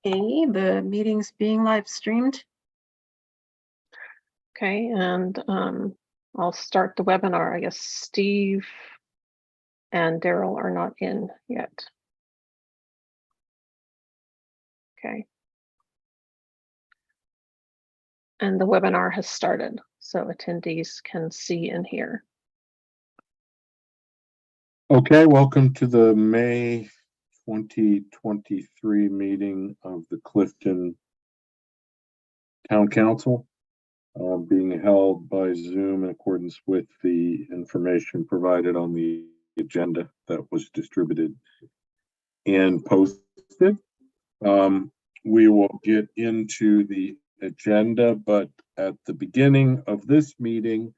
Okay, the meeting's being live streamed. Okay, and I'll start the webinar. I guess Steve and Daryl are not in yet. Okay. And the webinar has started, so attendees can see and hear. Okay, welcome to the May 2023 meeting of the Clifton Town Council, being held by Zoom in accordance with the information provided on the agenda that was distributed and posted. We will get into the agenda, but at the beginning of this meeting,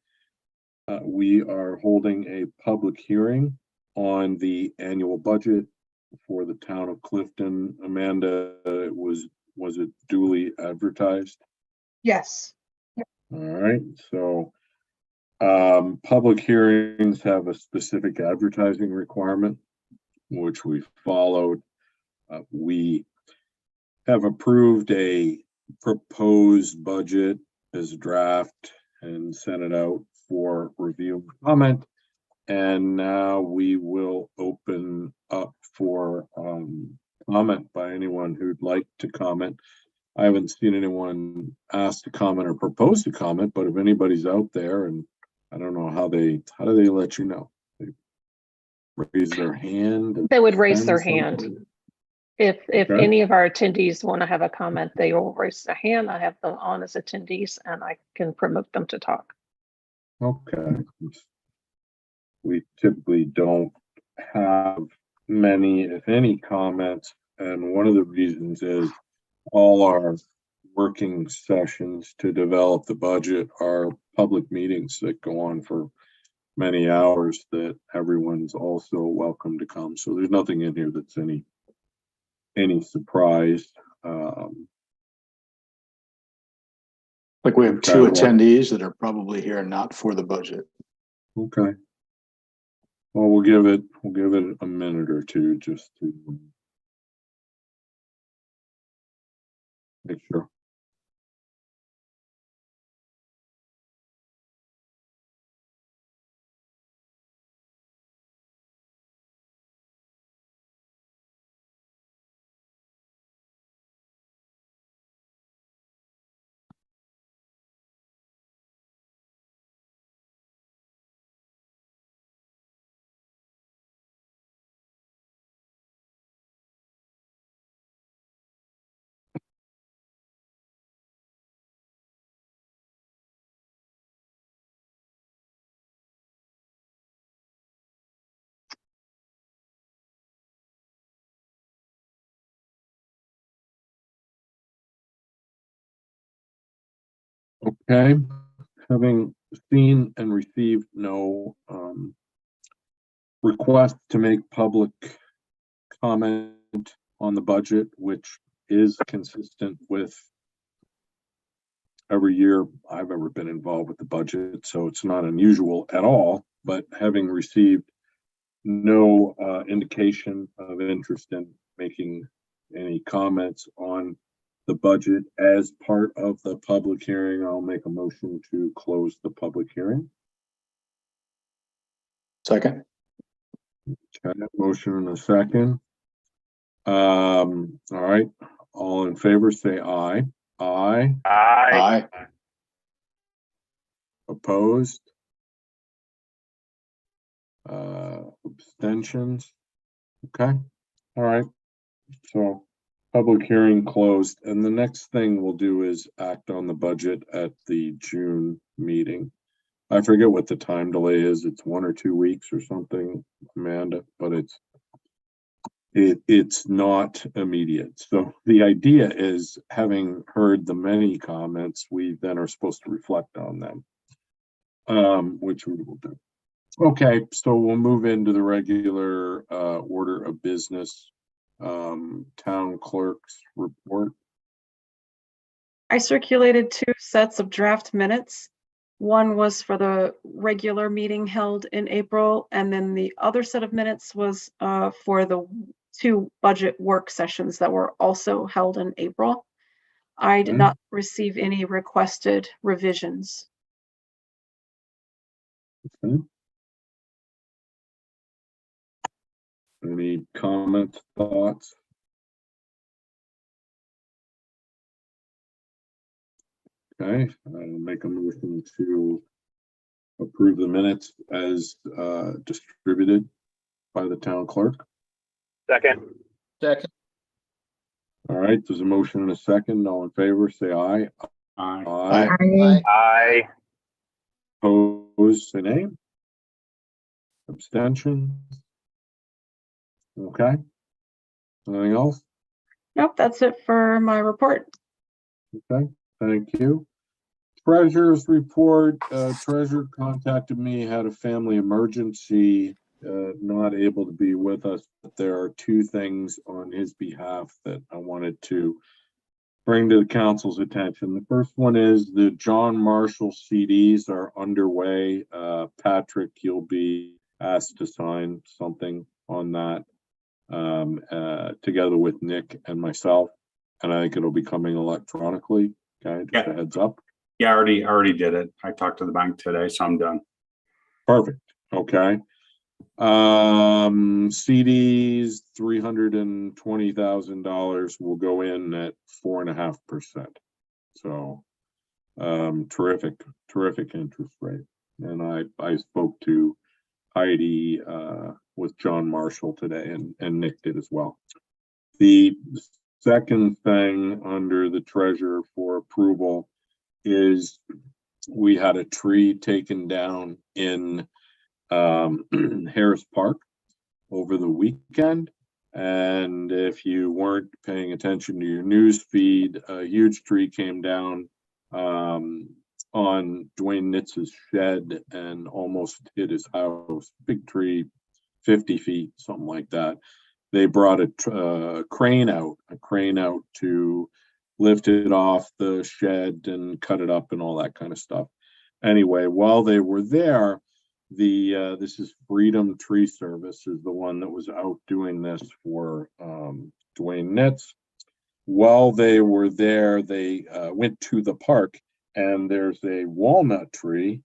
we are holding a public hearing on the annual budget for the town of Clifton. Amanda, was it duly advertised? Yes. All right, so public hearings have a specific advertising requirement, which we followed. We have approved a proposed budget as a draft and sent it out for review and comment. And now we will open up for comment by anyone who'd like to comment. I haven't seen anyone ask to comment or propose to comment, but if anybody's out there, and I don't know how do they let you know? They raise their hand? They would raise their hand. If Okay. any of our attendees want to have a comment, they will raise their hand. I have them on as attendees and I can promote them to talk. Okay. We typically don't have many, if any, comments. And one of the reasons is all our working sessions to develop the budget are public meetings that go on for many hours that everyone's also welcome to come. So there's nothing in here that's any surprise. Like we have two attendees that are probably here not for the budget. Okay. Well, we'll give it a minute or two just to make sure. Okay, having seen and received no request to make public comment on the budget, which is consistent with every year I've ever been involved with the budget, so it's not unusual at all. But having received no indication of interest in making any comments on the budget as part of the public hearing, I'll make a motion to close the public hearing. Second. Okay, motion in a second. All right, all in favor say aye. Aye. Aye. Opposed? Abstentions? Okay, all right, so public hearing closed, and the next thing we'll do is act on the budget at the June meeting. I forget what the time delay is. It's 1 or 2 weeks or something, Amanda, but it's not immediate. So the idea is, having heard the many comments, we then are supposed to reflect on them, which we will do. Okay, so we'll move into the regular order of business. Town clerk's report. I circulated 2 sets of draft minutes. One was for the regular meeting held in April, and then the other set of minutes was for the 2 budget work sessions that were also held in April. I did Okay. not receive any requested revisions. Okay. Any comments, thoughts? Okay, I'll make a motion to approve the minutes as distributed by the town clerk. Second. Second. All right, there's a motion and a second. All in favor, say aye. Aye. Aye. Aye. Aye. Opposed, say nay. Abstention. Okay. Anything else? Nope, that's it for my report. Okay, thank you. Treasurer's report, treasurer contacted me, had a family emergency, not able to be with us, but there are 2 things on his behalf that I wanted to bring to the council's attention. The first one is the John Marshall CDs are underway. Patrick, you'll be asked to sign something on that together with Nick and myself, and I think it'll be coming electronically. Okay, just a heads up. Yeah, I already did it. I talked to the bank today, so I'm done. Perfect. Okay. CDs, $320,000 will go in at 4.5%. So, terrific interest rate. And I spoke to Heidi, with John Marshall today, and Nick did as well. The second thing under the treasurer for approval is we had a tree taken down in Harris Park over the weekend. And if you weren't paying attention to your news feed, a huge tree came down on Dwayne Nitz's shed and almost hit his house. Big tree, 50 feet, something like that. They brought a crane out to lift it off the shed and cut it up and all that kind of stuff. Anyway, while they were there, this is Freedom Tree Service is the one that was out doing this for Dwayne Nitz. While they were there, they went to the park, and there's a walnut tree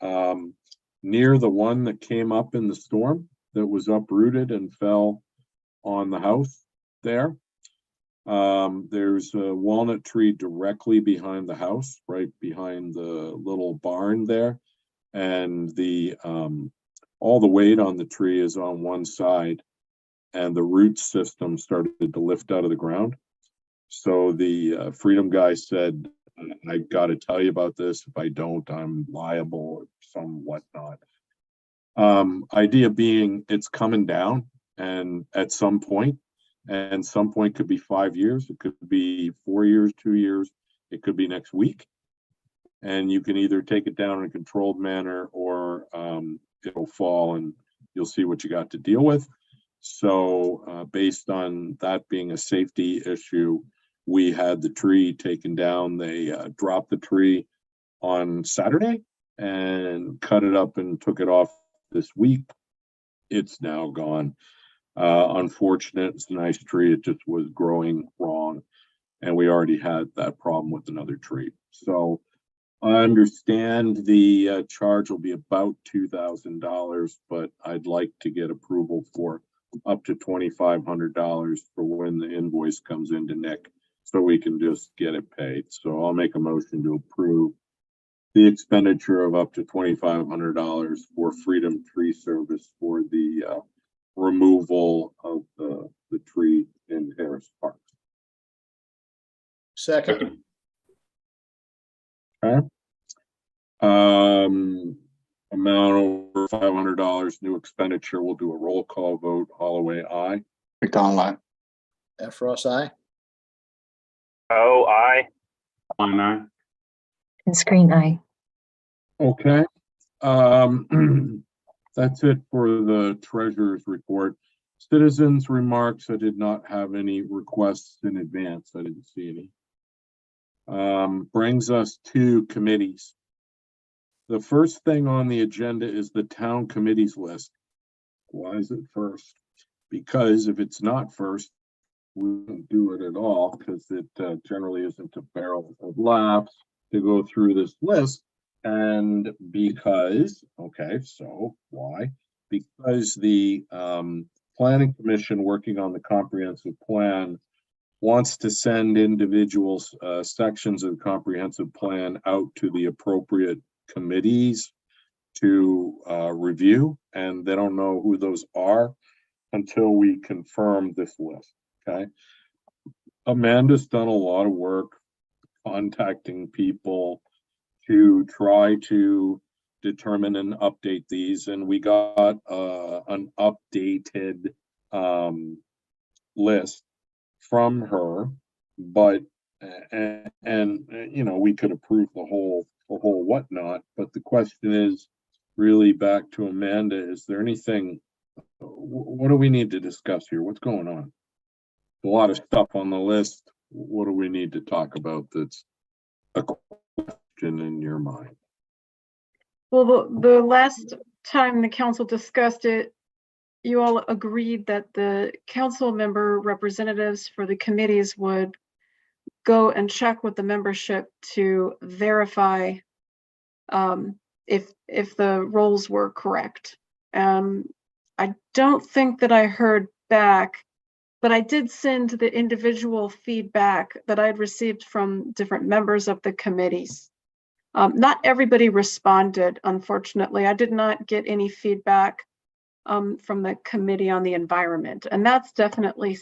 near the one that came up in the storm that was uprooted and fell on the house there. There's a walnut tree directly behind the house, right behind the little barn there. And all the weight on the tree is on one side, and the root system started to lift out of the ground. So the Freedom guy said, I got to tell you about this. If I don't, I'm liable or some whatnot. Idea being it's coming down, and at some point, and some point could be 5 years, it could be 4 years, 2 years, it could be next week. And you can either take it down in a controlled manner, or it'll fall and you'll see what you got to deal with. So based on that being a safety issue, we had the tree taken down. They dropped the tree on Saturday and cut it up and took it off this week. It's now gone. Unfortunate. It's a nice tree. It just was growing wrong, and we already had that problem with another tree. So I understand the charge will be about $2,000, but I'd like to get approval for up to $2,500 for when the invoice comes into Nick, so we can just get it paid. So I'll make a motion to approve the expenditure of up to $2,500 for Freedom Tree Service for the removal of the tree in Harris Park. Second. Okay. Amount over $500, new expenditure. We'll do a roll call vote. Holloway, aye. McDonald, aye. F. Ross, aye. Oh, aye. Klein, aye. And screen eye. Okay. That's it for the treasurer's report. Citizens' remarks. I did not have any requests in advance. I didn't see any. Brings us to committees. The first thing on the agenda is the town committees list. Why is it first? because if it's not first, we won't do it at all, because it generally isn't a barrel of laughs to go through this list. And because, okay, so why? Because the planning commission working on the comprehensive plan wants to send individual sections of the comprehensive plan out to the appropriate committees to review, and they don't know who those are until we confirm this list. Okay. Amanda's done a lot of work contacting people to try to determine and update these, and we got an updated list from her, but and you know, we could approve the whole whatnot, but the question is really back to Amanda. Is there anything, what do we need to discuss here? What's going on? A lot of stuff on the list. What do we need to talk about that's a question in your mind? Well, the last time the council discussed it, you all agreed that the council member representatives for the committees would go and check with the membership to verify if the roles were correct. I don't think that I heard back, but I did send the individual feedback that I had received from different members of the committees. Not everybody responded, unfortunately. I did not get any feedback from the Committee on the Environment, and that's definitely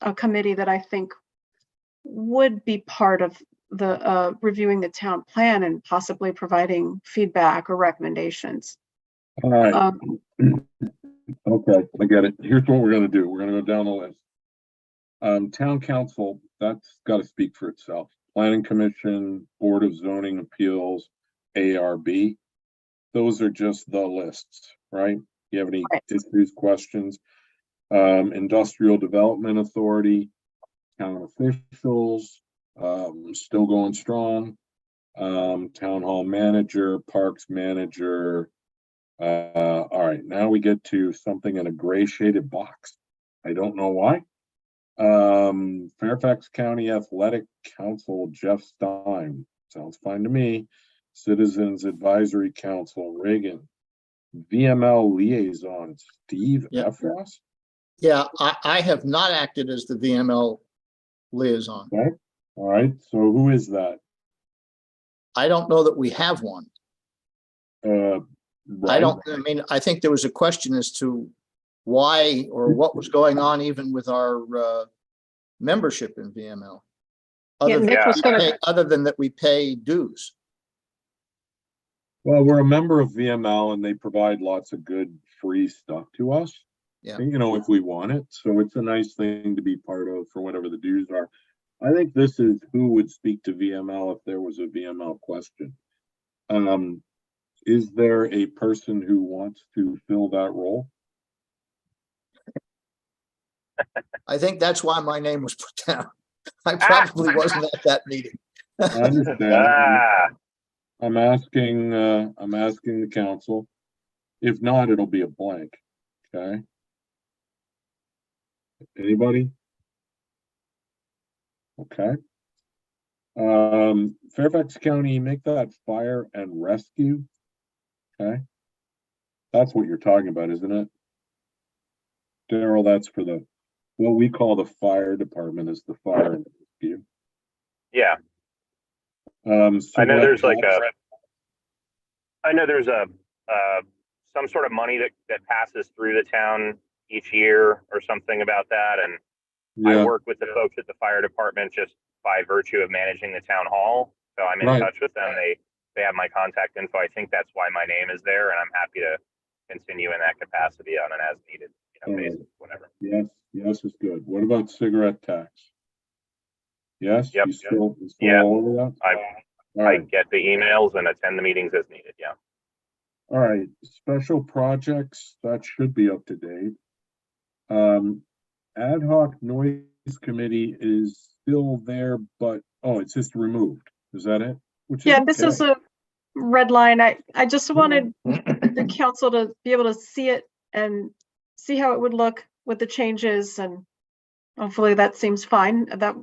a committee that I think would be part of the reviewing the town plan and possibly providing feedback or recommendations. All right. Okay, I get it. Here's what we're gonna do. We're gonna go down the list. Town council, that's got to speak for itself. Planning Commission, Board of Zoning Appeals, ARB. Those are just the lists, right? You have any issues, questions? Industrial Development Authority, town officials, still going strong. Town hall manager, parks manager. All right, now we get to something in a gray shaded box. I don't know why. Fairfax County Athletic Council, Jeff Stein. Sounds fine to me. Citizens Advisory Council, Reagan. VML Liaison, Steve F. Ross. Yeah, I have not acted as the VML liaison. Okay. All right, so who is that? I don't know that we have one. Right. I think there was a question as to why or what was going on even with our membership in VML. Other than that we pay dues. Well, we're a member of VML and they provide lots of good free stuff to us. Yeah. You know, if we want it. So it's a nice thing to be part of for whatever the dues are. I think this is who would speak to VML if there was a VML question. Is there a person who wants to fill that role? I think that's why my name was put down. I probably wasn't at that meeting. I understand. I'm asking the council. If not, it'll be a blank. Okay. Anybody? Okay. Fairfax County, make that fire and rescue. Okay. That's what you're talking about, isn't it? Daryl, that's for what we call the fire department is the fire and rescue. Yeah. So I know there's some sort of money that passes through the town each year or something about that. And I work with the folks at the fire department just by virtue of managing the town hall. So I'm in touch with them. They have my contact info. I think that's why my name is there, and I'm happy to continue in that capacity on an as needed, basis, whatever. Yes, is good. What about cigarette tax? Yes. Yep. You still Yeah. all over that? I get the emails and attend the meetings as needed. Yeah. All right. Special projects, that should be up to date. Ad hoc noise committee is still there, but it's just removed. Is that it? This is a red line. I just wanted the council to be able to see it and see how it would look with the changes, and hopefully that seems fine. That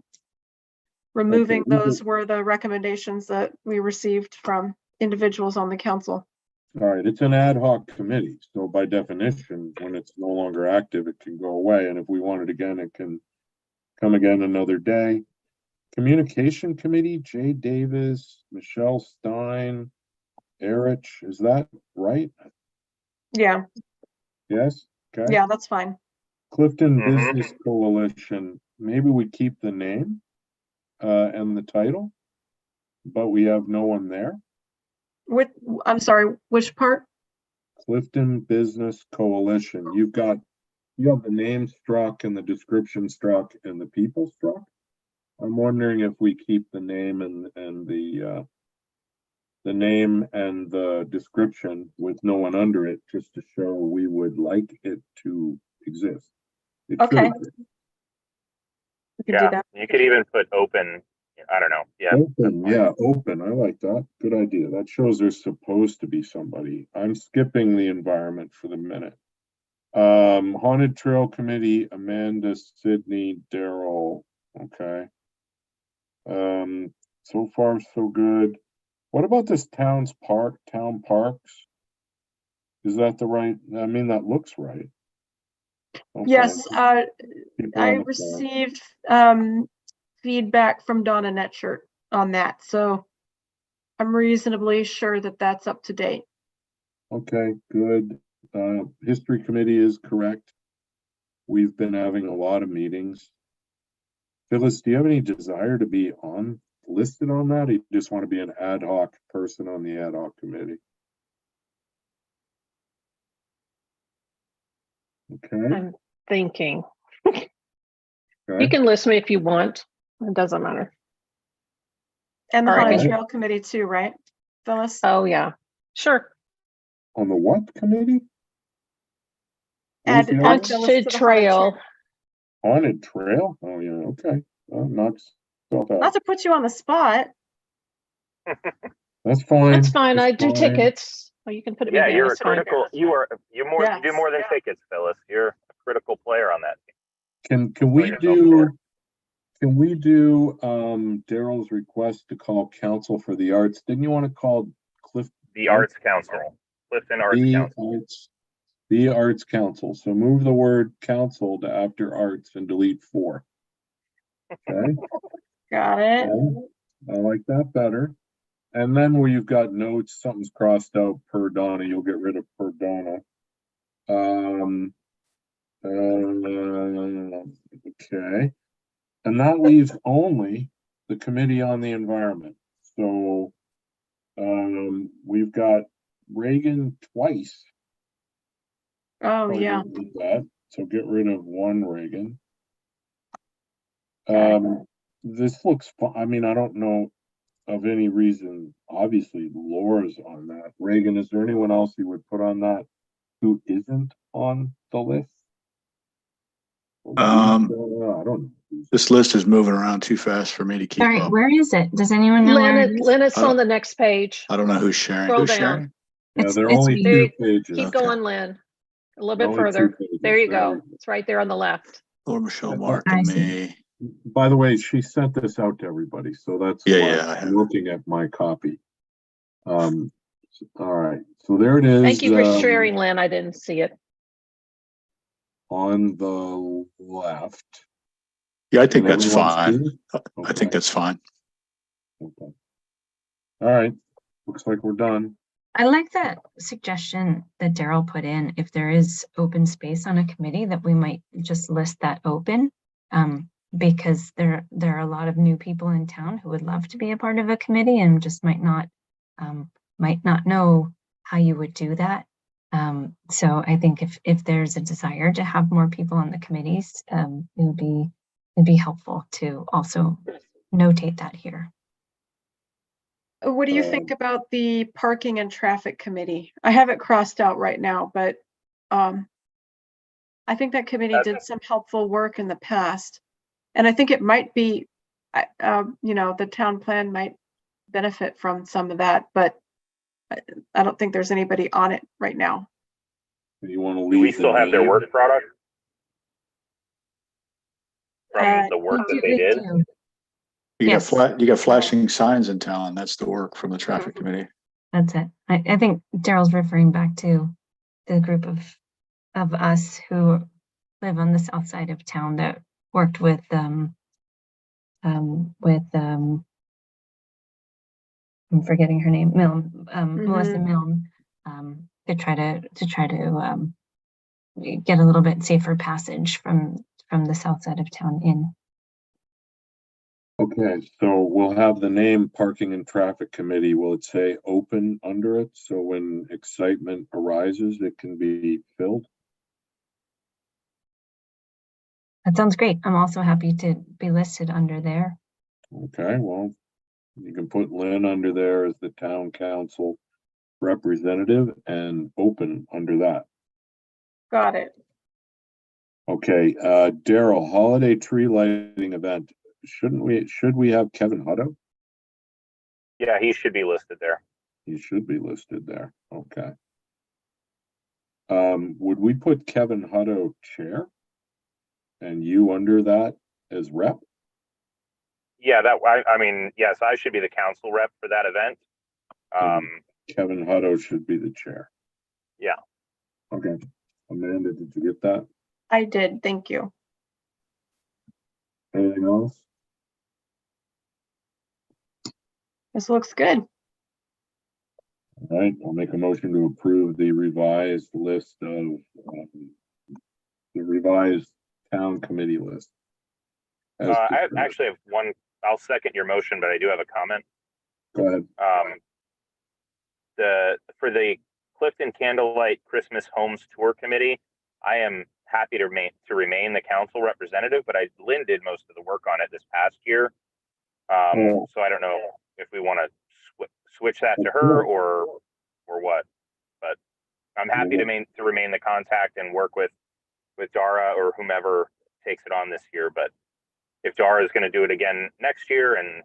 removing we those were the recommendations that we received from individuals on the council. All right, it's an ad hoc committee, so by definition, when it's no longer active, it can go away, and if we want it again, it can come again another day. Communication Committee, Jay Davis, Michelle Stein, Erich, is that right? Yeah, Yes, okay. yeah, that's fine. Clifton Mhm. Business Coalition, maybe we keep the name and the title, but we have no one there. I'm sorry, which part? Clifton Business Coalition, you have the name struck and the description struck and the people struck. I'm wondering if we keep the name and the name and the description with no one under it, just to show we would like it to exist. It should Okay. exist. We can do Yeah, that. you could even put open. I don't know. Yeah. Open, that's fine. yeah, open. I like that. Good idea. That shows there's supposed to be somebody. I'm skipping the environment for the minute. Haunted Trail Committee, Amanda, Sydney, Daryl. Okay. So far so good. What about this town parks? Is that the right? I mean, that looks right. Okay. Yes, People I on the plan. received feedback from Donna Netshirt on that, so I'm reasonably sure that that's up to date. Okay, good. History Committee is correct. We've been having a lot of meetings. Phyllis, do you have any desire to be listed on that? Or you just want to be an ad hoc person on the ad hoc committee? Okay. I'm thinking. Okay. You can list me if you want. It doesn't matter. And the All right, Haunted good. Trail Committee too, right, Phyllis? Oh, yeah. Sure. On the what committee? Add Where's the other Phyllis Haunted to the Trail. Haunted Trail? Oh yeah, okay. Knocks itself out. Not to put you on the spot. That's fine. That's fine. I That's do fine. tickets. Well, you can put me Yeah, down. you're a It's fine. critical. You do more Yes. than tickets, Phyllis. You're a critical player on that team. Can we yourself do short. Daryl's request to call Council for the Arts? Didn't you want to call The Arts Council, Clifton Arts Council. The Arts Council. So move the word council to after arts and delete 4. Okay. Got it. I like that better. And then where you've got notes, something's crossed out per Donna, you'll get rid of per Donna. Okay. And that leaves only the Committee on the Environment. So we've got Reagan twice. Oh, Probably yeah. don't need that. So get rid of 1 Reagan. This looks fun. I mean, I don't know of any reason. Obviously, Laura's on that. Reagan, is there anyone else you would put on that who isn't on the list? I don't know. This list is moving around too fast for me to keep Sorry, up. where is it? Does anyone know where it is? Lynn, it's on the next page. I don't know who's sharing. Scroll Who's down. sharing? Yeah, there are It's only me. 2 pages. Keep Okay. going, Lynn. A little bit Only 2 further. pages. There you There go. we go. It's right there on the left. Laura, Michelle, Yeah, Mark, I and see. me. By the way, she sent this out to everybody, so that's Yeah, why yeah, I have I'm looking at my copy. All right, so there it is. Thank you for sharing, Lynn. I didn't see it. On the left. Yeah, I think Can that's everyone fine. see? I Okay. think that's fine. Okay. All right, looks like we're done. I like that suggestion that Daryl put in. If there is open space on a committee, that we might just list that open. Because there are a lot of new people in town who would love to be a part of a committee and just might not know how you would do that. So I think if there's a desire to have more people on the committees, it'd be helpful to also notate that here. What do you think about the Parking and Traffic Committee? I have it crossed out right now, but I think that committee did some helpful work in the past. And I think it might be, the town plan might benefit from some of that, but I don't think there's anybody on it right now. You want to leave? Do we still have their name? work product? from the work that they did. You Yes. you got flashing signs in town. That's the work from the traffic committee. That's it. I think Daryl's referring back to the group of us who live on the south side of town that worked with I'm forgetting her name, Milne, Melissa Milne, to try to get a little bit safer passage from the south side of town in. Okay, so we'll have the name Parking and Traffic Committee. Will it say open under it? So when excitement arises, it can be filled? That sounds great. I'm also happy to be listed under there. Okay, well, you can put Lynn under there as the town council representative and open under that. Got it. Okay, Daryl, holiday tree lighting event. Should we have Kevin Hutto? Yeah, he should be listed there. He should be listed there. Okay. Would we put Kevin Hutto chair? And you under that as rep? Yeah, I mean, yes, I should be the council rep for that event. Kevin Hutto should be the chair. Yeah. Okay. Amanda, did you get that? I did. Thank you. Anything else? This looks good. All right, I'll make a motion to approve the revised list of the revised town committee list. I actually have one. I'll second your motion, but I do have a comment. Go ahead. For the Clifton Candlelight Christmas Homes Tour Committee, I am happy to remain the council representative, but Lynn did most of the work on it this past year. So I don't know if we want to switch that to her or what, but I'm happy to remain the contact and work with Dara or whomever takes it on this year. But if Dara is going to do it again next year, and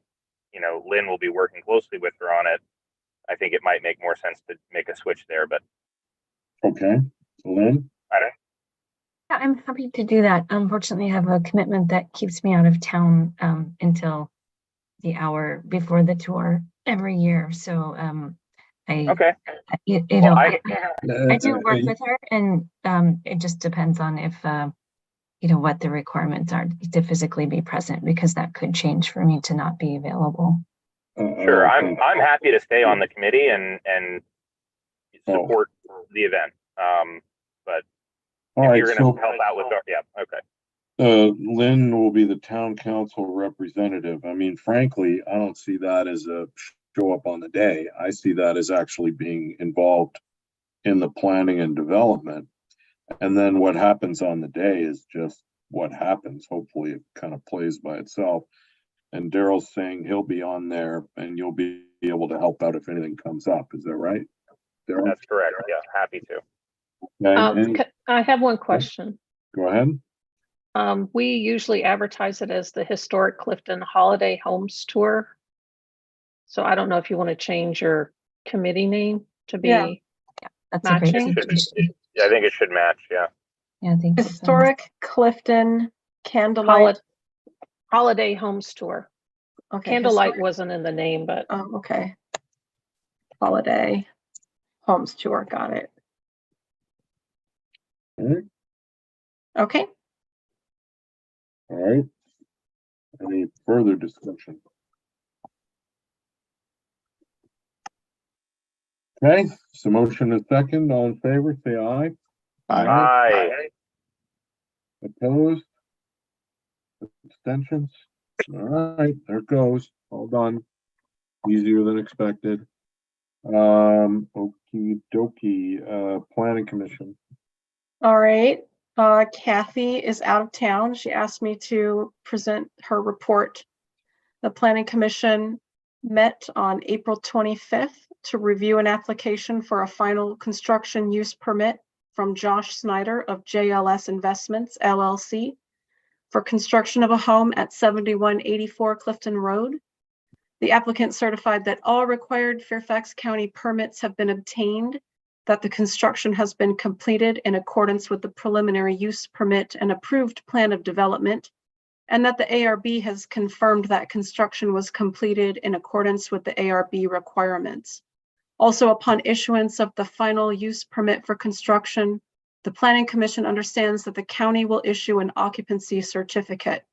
Lynn will be working closely with her on it, I think it might make more sense to make a switch there. But okay, Lynn. Yeah, I'm happy to do that. Unfortunately, I have a commitment that keeps me out of town until the hour before the tour every year. So I do work with her, and it just depends on if what the requirements are to physically be present, because that could change for me to not be available. Sure, I'm happy to stay on the committee and support the event. But if you're going to help out with Lynn will be the town council representative. I mean, frankly, I don't see that as a show up on the day. I see that as actually being involved in the planning and development. And then what happens on the day is just what happens. Hopefully it kind of plays by itself. And Daryl's saying he'll be on there and you'll be able to help out if anything comes up. Is that right, Daryl? That's correct. Yeah, happy to. Okay. I have one question. Go ahead. We usually advertise it as the Historic Clifton Holiday Homes Tour. So I don't know if you want to change your committee name to be That's matching. a great suggestion. I think it should match. Yeah. Yeah, I think Historic Clifton Candlelight. Holiday Homes Tour. Okay. Candlelight wasn't in the name, but Oh, okay. Holiday Homes Tour. Got it. All right. Okay. All right. Any further discussion? Okay, so motion is second. All in favor, say aye. Aye. Opposed? Abstentions? All right, there it goes. All done. Easier than expected. Okie dokie, planning commission. All right. Kathy is out of town. She asked me to present her report. The Planning Commission met on April 25th to review an application for a final construction use permit from Josh Snyder of JLS Investments, LLC, for construction of a home at 7184 Clifton Road. The applicant certified that all required Fairfax County permits have been obtained, that the construction has been completed in accordance with the preliminary use permit and approved plan of development, and that the ARB has confirmed that construction was completed in accordance with the ARB requirements. Also, upon issuance of the final use permit for construction, the Planning Commission understands that the county will issue an occupancy certificate.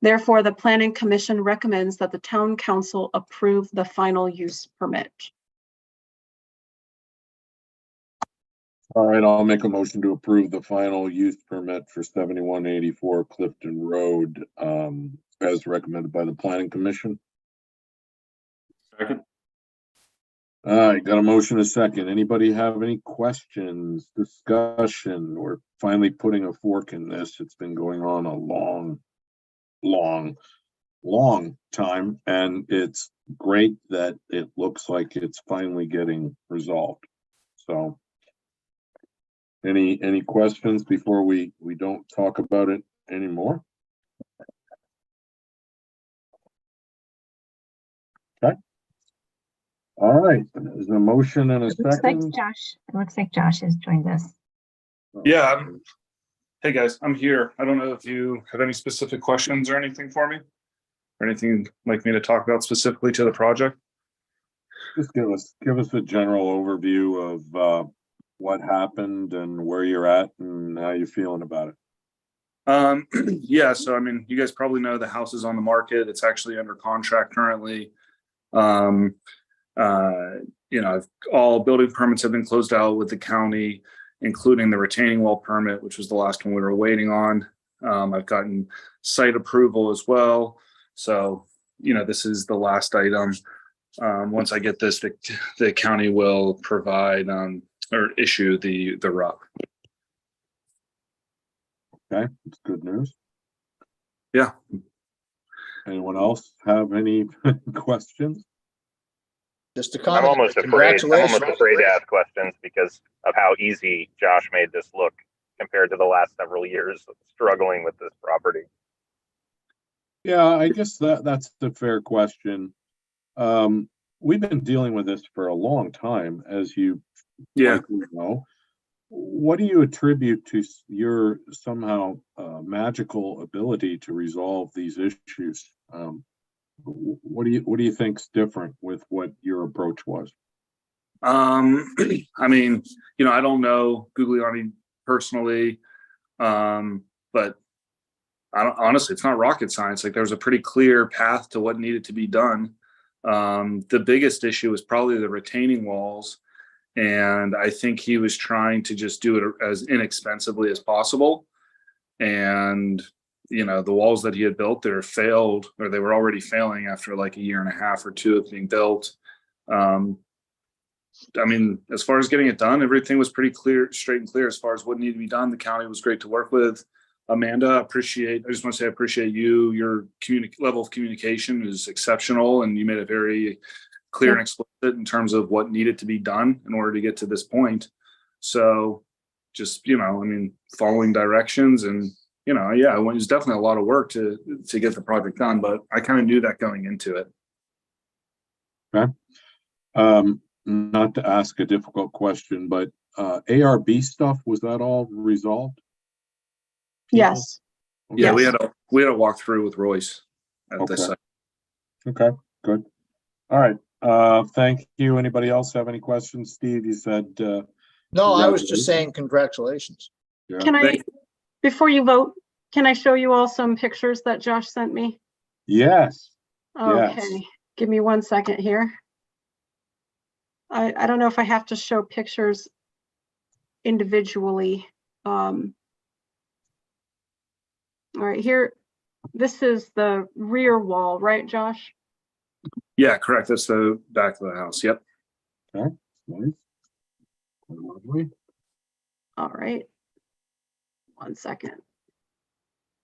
Therefore, the Planning Commission recommends that the Town Council approve the final use permit. All right, I'll make a motion to approve the final use permit for 7184 Clifton Road, as recommended by the Planning Commission. Second. All right, got a motion, a second. Anybody have any questions, discussion? We're finally putting a fork in this. It's been going on a long time, and it's great that it looks like it's finally getting resolved. So any questions before we don't talk about it anymore? Okay. All right, there's a motion and a It looks like second. Josh has joined us. Yeah. Hey guys, I'm here. I don't know if you have any specific questions or anything for me, or anything you'd like me to talk about specifically to the project. Just give us a general overview of what happened and where you're at and how you're feeling about it. Yeah, so I mean, you guys probably know the house is on the market. It's actually under contract currently. You know, all building permits have been closed out with the county, including the retaining wall permit, which was the last one we were waiting on. I've gotten site approval as well. So, you know, this is the last item. Once I get this, the county will provide or issue the RUP. Okay, it's good news. Yeah. Anyone else have any questions? Just a I'm comment. almost afraid to ask questions because of how easy Josh made this look compared to the last several years of struggling with this property. Yeah, I guess that's the fair question. We've been dealing with this for a long time, as you likely know. What do you attribute to your somehow magical ability to resolve these issues? What do you think's different with what your approach was? I mean, you know, I don't know Guglielmi personally, but honestly, it's not rocket science. Like, there's a pretty clear path to what needed to be done. The biggest issue is probably the retaining walls. And I think he was trying to just do it as inexpensively as possible. And, you know, the walls that he had built there failed, or they were already failing after like a year and a half or two of being built. I mean, as far as getting it done, everything was pretty clear, straight and clear as far as what needed to be done. The county was great to work with. Amanda, I just want to say I appreciate you. Your level of communication is exceptional, and you made it very clear and explicit in terms of what needed to be done in order to get to this point. So just, you know, I mean, following directions and, you know, yeah, it was definitely a lot of work to get the project done, but I kind of knew that going into it. Okay. Not to ask a difficult question, but ARB stuff, was that all resolved? Yes. Okay. Yeah, we had a walk through with Royce at this site. Okay, good. All right. Thank you. Anybody else have any questions? Steve, you said No, I was just saying congratulations. yeah. Can I, before you vote, can I show you all some pictures that Josh sent me? Yes. Okay, Yes. give me 1 second here. I don't know if I have to show pictures individually. All right, here, this is the rear wall, right, Josh? Yeah, correct. That's the back of the house. Yep. Okay. Nice. Lovely. All right. 1 second.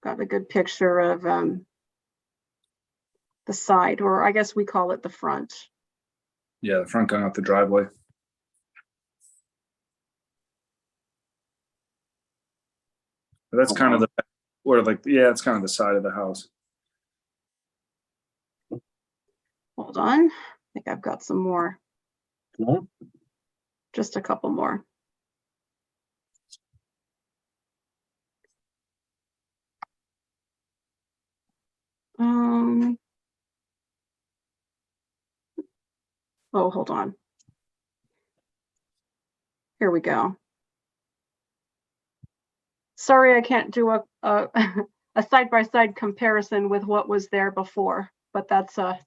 Got a good picture of the side, or I guess we call it the front. Yeah, the front going out the driveway. But that's kind of the, or like, yeah, it's kind of the side of the house. Hold on. I think I've got some more. Okay. Just a couple more. Oh, hold on. Here we go. Sorry, I can't do a a side-by-side comparison with what was there before, but that's a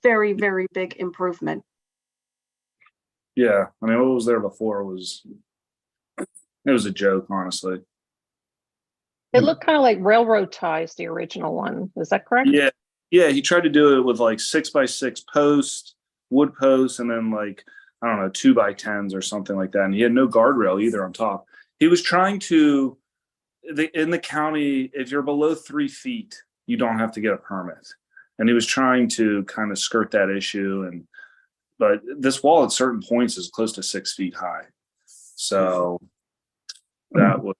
very, very big improvement. Yeah, I mean, what was there before was, it was a joke, honestly. It looked kind of like railroad ties, the original one. Is that correct? Yeah, yeah. He tried to do it with like 6x6 posts, wood posts, and then like, I don't know, 2x10s or something like that. And he had no guardrail either on top. He was trying to, in the county, if you're below 3 feet, you don't have to get a permit. And he was trying to kind of skirt that issue. But this wall at certain points is close to 6 feet high. So that was,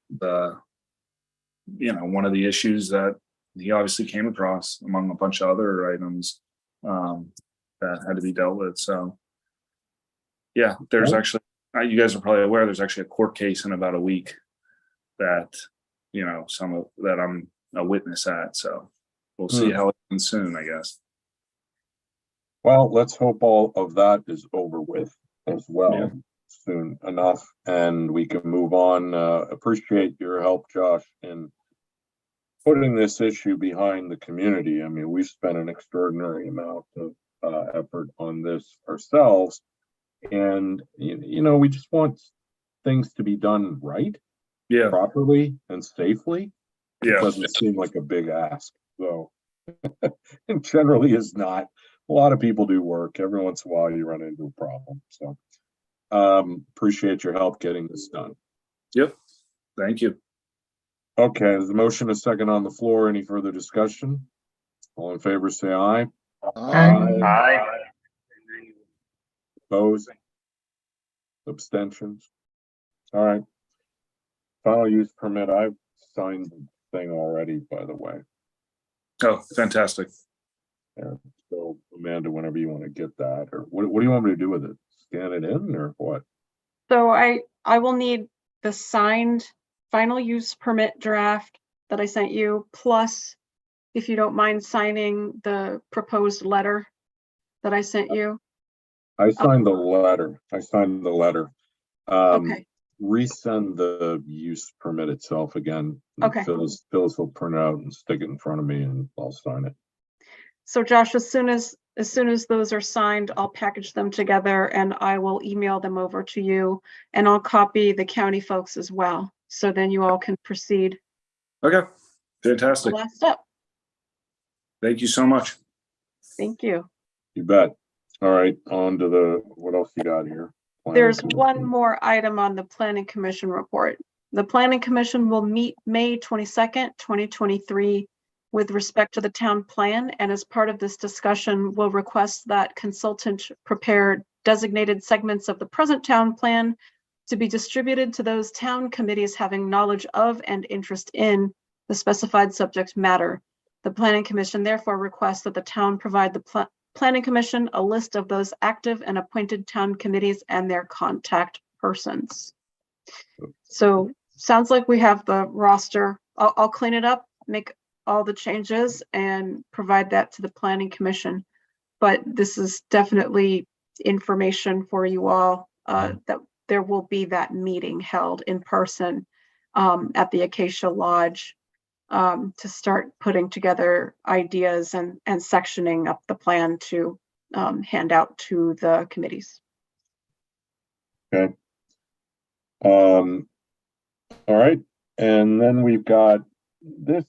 one of the issues that he obviously came across among a bunch of other items that had to be dealt with. So, yeah, there's actually, you guys are probably aware, there's actually a court case in about a week that, that I'm a witness at. So we'll see how it ends soon, I guess. Well, let's hope all of that is over with as well soon enough, and we can move on. Appreciate your help, Josh, in putting this issue behind the community. I mean, we've spent an extraordinary amount of effort on this ourselves, and we just want things to be done right, properly, and safely. It doesn't seem like a big ask, so it generally is not. A lot of people do work. Every once in a while you run into a problem. So appreciate your help getting this done. Yep. Thank you. Okay, there's a motion, a second on the floor. Any further discussion? All in favor, say aye. Aye. Opposed? Abstentions? All right. Final use permit. I've signed the thing already, by the way. Oh, fantastic. Yeah. So Amanda, whenever you want to get that, or what do you want me to do with it? Scan it in or what? So I will need the signed final use permit draft that I sent you, plus, if you don't mind signing the proposed letter that I sent you. I signed the letter. Okay. Resend the use permit itself again. Okay. Phyllis will print it out and stick it in front of me and I'll sign it. So Josh, as soon as those are signed, I'll package them together and I will email them over to you, and I'll copy the county folks as well. So then you all can proceed. Okay. Fantastic. Last step. Thank you so much. Thank you. You bet. All right, on to what else you got here? There's one more item on the Planning Commission report. The Planning Commission will meet May 22nd, 2023 with respect to the town plan, and as part of this discussion, we'll request that consultant prepare designated segments of the present town plan to be distributed to those town committees having knowledge of and interest in the specified subject matter. The Planning Commission therefore requests that the town provide the Planning Commission a list of those active and appointed town committees and their contact persons. So sounds like we have the roster. I'll clean it up, make all the changes and provide that to the Planning Commission. But this is definitely information for you all, that there will be that meeting held in person at the Acacia Lodge to start putting together ideas and sectioning up the plan to hand out to the committees. Okay. All right. And then we've got this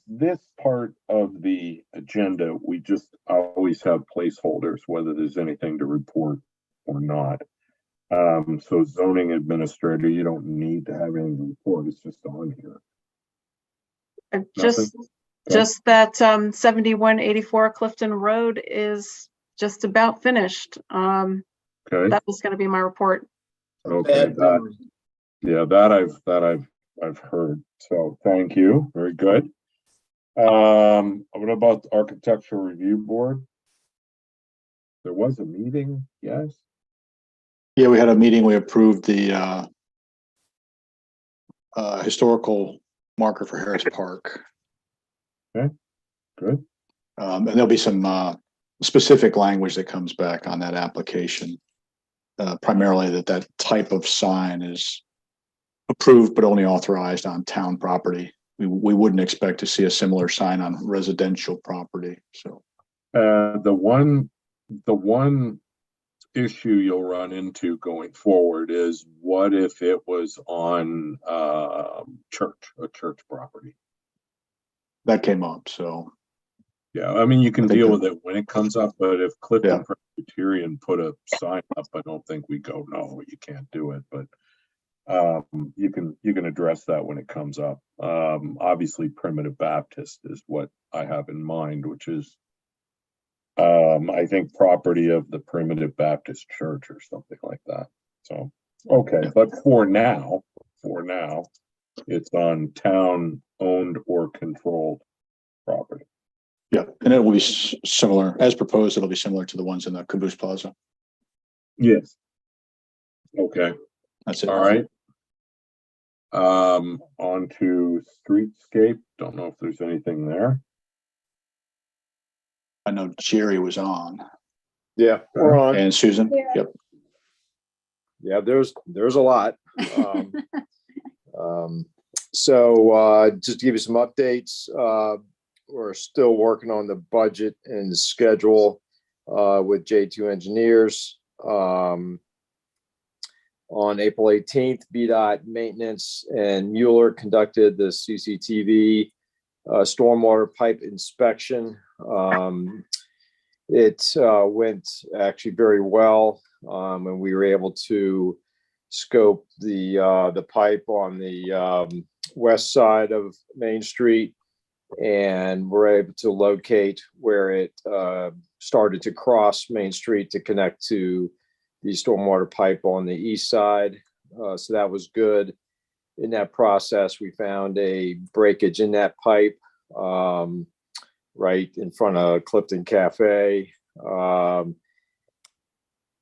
part of the agenda. We just always have placeholders, whether there's anything to report or not. So zoning administrator, you don't need to have anything to report. It's just on here. Just that 7184 Clifton Road is just about finished. Okay. That was going to be my report. Okay. That I've heard. So thank you. Very good. What about the Architectural Review Board? There was a meeting, yes? Yeah, we had a meeting. We approved the historical marker for Harris Park. Okay, good. And there'll be some specific language that comes back on that application. Primarily that type of sign is approved but only authorized on town property. We wouldn't expect to see a similar sign on residential property. So the one issue you'll run into going forward is what if it was on a church property? that came up. So Yeah, I mean, you can I think deal that- with it when it comes up, but if Clifton Yeah. Presbyterian put a sign up, I don't think we go, no, you can't do it, but you can address that when it comes up. Obviously Primitive Baptist is what I have in mind, which is I think property of the Primitive Baptist Church or something like that. So, okay, Yeah. but for now, it's on town owned or controlled property. yeah, and it will be similar as proposed. It'll be similar to the ones in the Caboose Plaza. Yes. Okay, That's it. all right. On to streetscape. Don't know if there's anything there. I know Jerry was on Yeah, we're on. and Susan. Yeah. Yep. Yeah, there's a lot. So just to give you some updates, we're still working on the budget and the schedule with J2 Engineers. On April 18th, BDOT Maintenance and Mueller conducted the CCTV stormwater pipe inspection. It went actually very well, and we were able to scope the pipe on the west side of Main Street, and we're able to locate where it started to cross Main Street to connect to the stormwater pipe on the east side. So that was good. In that process, we found a breakage in that pipe right in front of Clifton Cafe.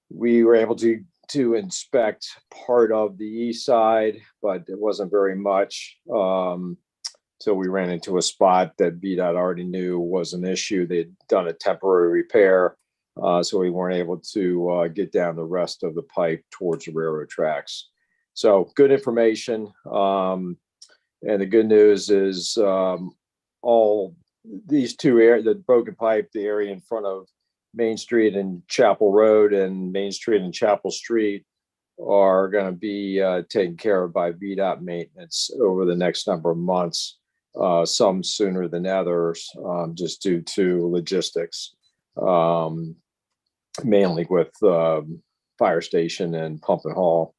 We were able to inspect part of the east side, but it wasn't very much. So we ran into a spot that VDOT already knew was an issue. They'd done a temporary repair, so we weren't able to get down the rest of the pipe towards the railroad tracks. So good information. And the good news is all these two areas, the broken pipe, the area in front of Main Street and Chapel Road and Main Street and Chapel Street, are going to be taken care of by VDOT maintenance over the next number of months, some sooner than others, just due to logistics, mainly with fire station and pump and haul.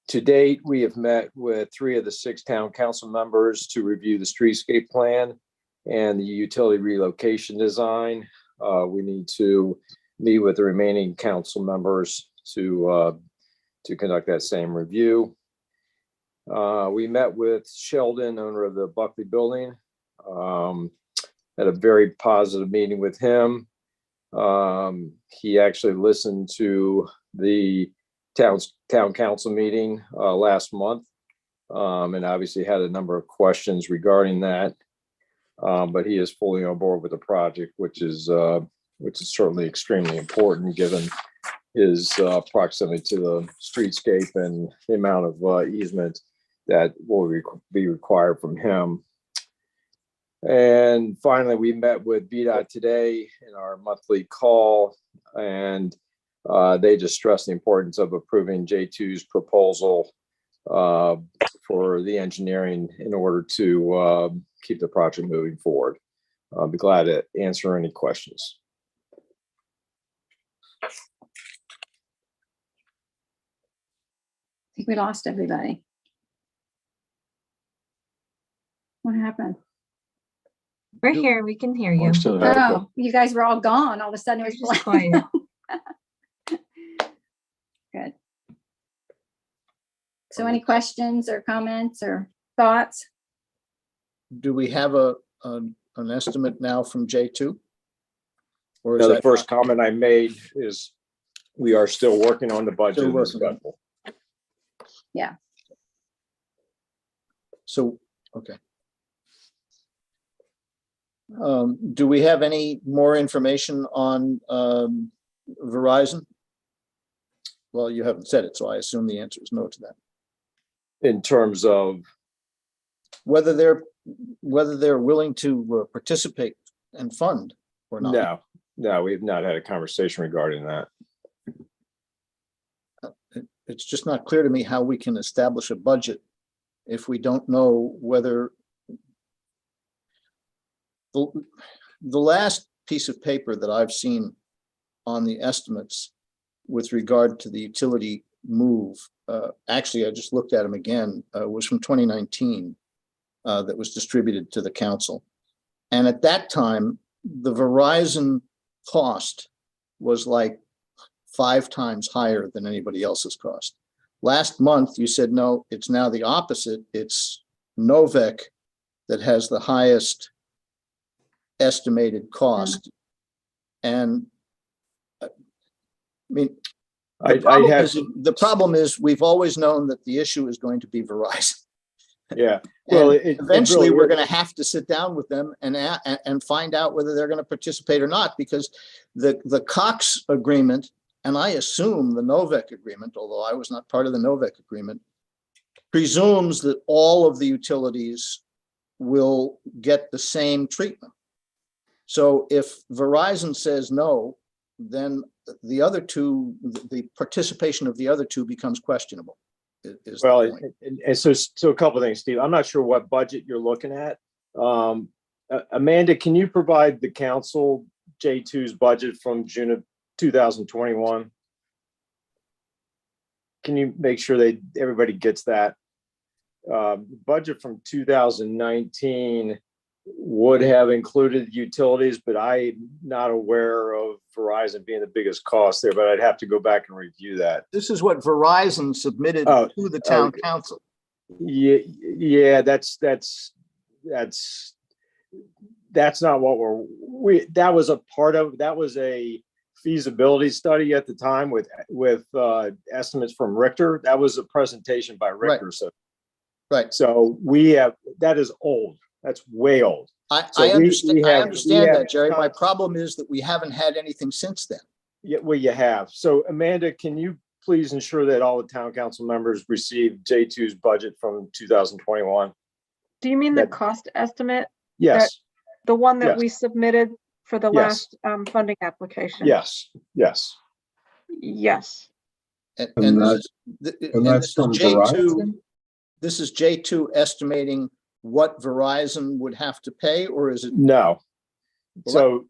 To date, we have met with 3 of the 6 town council members to review the streetscape plan and the utility relocation design. We need to meet with the remaining council members to conduct that same review. We met with Sheldon, owner of the Buckley building. Had a very positive meeting with him. He actually listened to the town council meeting last month, and obviously had a number of questions regarding that. But he is fully on board with the project, which is certainly extremely important given his proximity to the streetscape and the amount of easement that will be required from him. And finally, we met with VDOT today in our monthly call, and they just stressed the importance of approving J2's proposal for the engineering in order to keep the project moving forward. I'll be glad to answer any questions. I think we lost everybody. What happened? We're here. We can hear you. We're still there. Oh, you guys were all gone. All of a sudden it was Just blank. quiet. Good. So any questions or comments or thoughts? Do we have an estimate now from J2? Or is Now, the that first comment I made is we are still working on the budget. Still and the working on it. schedule. Yeah. So, okay. Do we have any more information on Verizon? Well, you haven't said it, so I assume the answer is no to that. In terms of, Whether they're willing to participate and fund or not. no, we've not had a conversation regarding that. It's just not clear to me how we can establish a budget if we don't know whether the last piece of paper that I've seen on the estimates with regard to the utility move, actually, I just looked at them again, was from 2019, that was distributed to the council. And at that time, the Verizon cost was like 5 times higher than anybody else's cost. Last month, you said, no, it's now the opposite. It's Novec that has the highest estimated cost. And I mean, the problem is we've always known that the issue is going to be Verizon. Yeah. Well, eventually we're going to have to sit down with them and find out whether they're going to participate or not, because the Cox agreement, and I assume the Novec agreement, although I was not part of the Novec agreement, presumes that all of the utilities will get the same treatment. So if Verizon says no, then the other two, the participation of the other two becomes questionable. Well, and so a couple of things, Steve. I'm not sure what budget you're looking at. Amanda, can you provide the council J2's budget from June of 2021? Can you make sure everybody gets that? Budget from 2019 would have included utilities, but I'm not aware of Verizon being the biggest cost there, but I'd have to go back and review that. This is what Verizon submitted to the town council. Yeah, that's not what that was a part of. That was a feasibility study at the time with estimates from Richter. That was a presentation by Richter. Right. So that is old. That's way old. I understand that, Jerry. My problem is that we haven't had anything since then. Yeah, well, you have. So Amanda, can you please ensure that all the town council members receive J2's budget from 2021? Do you mean the cost estimate? Yes. The one that we submitted for the last funding application? Yes. Yes. And that's from J2. This is J2 estimating what Verizon would have to pay, or is it? No. So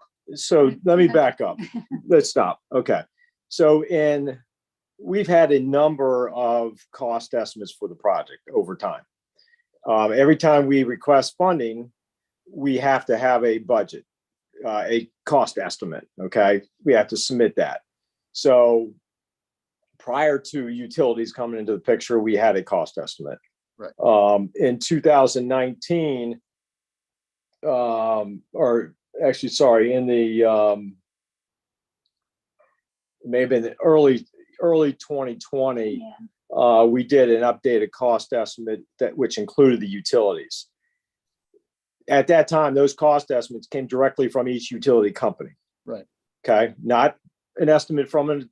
let me back up. Let's stop. Okay. So we've had a number of cost estimates for the project over time. Every time we request funding, we have to have a budget, a cost estimate. Okay. We have to submit that. So prior to utilities coming into the picture, we had a cost estimate. Right. In 2019, or actually, sorry, in the maybe in the early 2020, we did an updated cost estimate which included the utilities. At that time, those cost estimates came directly from each utility company. Right. Okay, not an estimate from a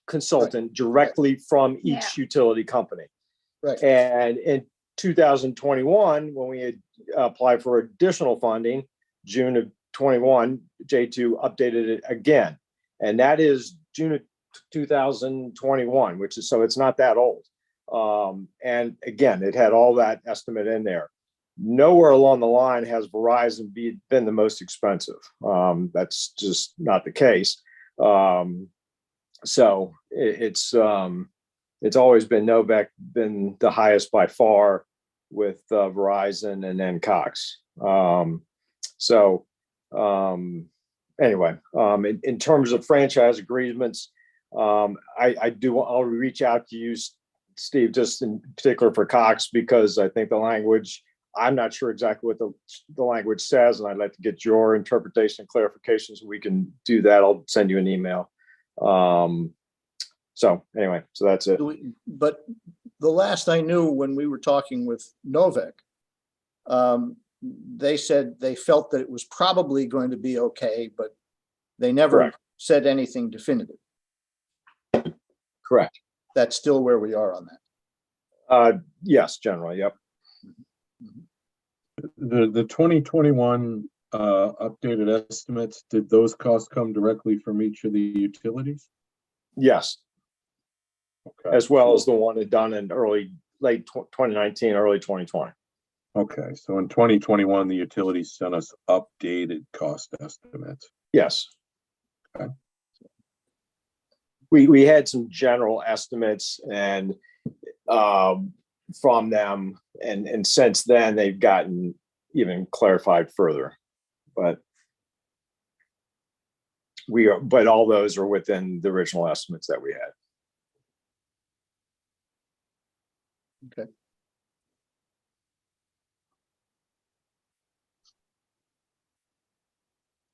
consultant, directly from each utility company. Right. And in 2021, when we had applied for additional funding, June of 21, J2 updated it again. And that is June of 2021, which is, so it's not that old. And again, it had all that estimate in there. Nowhere along the line has Verizon been the most expensive. That's just not the case. So it's always been Novec, been the highest by far with Verizon and then Cox. Anyway, in terms of franchise agreements, I'll reach out to you, Steve, just in particular for Cox, because I think the language, I'm not sure exactly what the language says, and I'd like to get your interpretation and clarification so we can do that. I'll send you an email. So anyway, so that's it. But the last I knew, when we were talking with Novec, they said they felt that it was probably going to be okay, but they never Correct. said anything definitive. Correct. That's still where we are on that. Yes, generally, yep. The 2021 updated estimates, did those costs come directly from each of the utilities? Yes, Okay. as well as the one that done in late 2019, early 2020. Okay, so in 2021, the utilities sent us updated cost estimates. Yes. Okay. We had some general estimates and from them, and since then they've gotten even clarified further. But all those are within the original estimates that we had. Okay.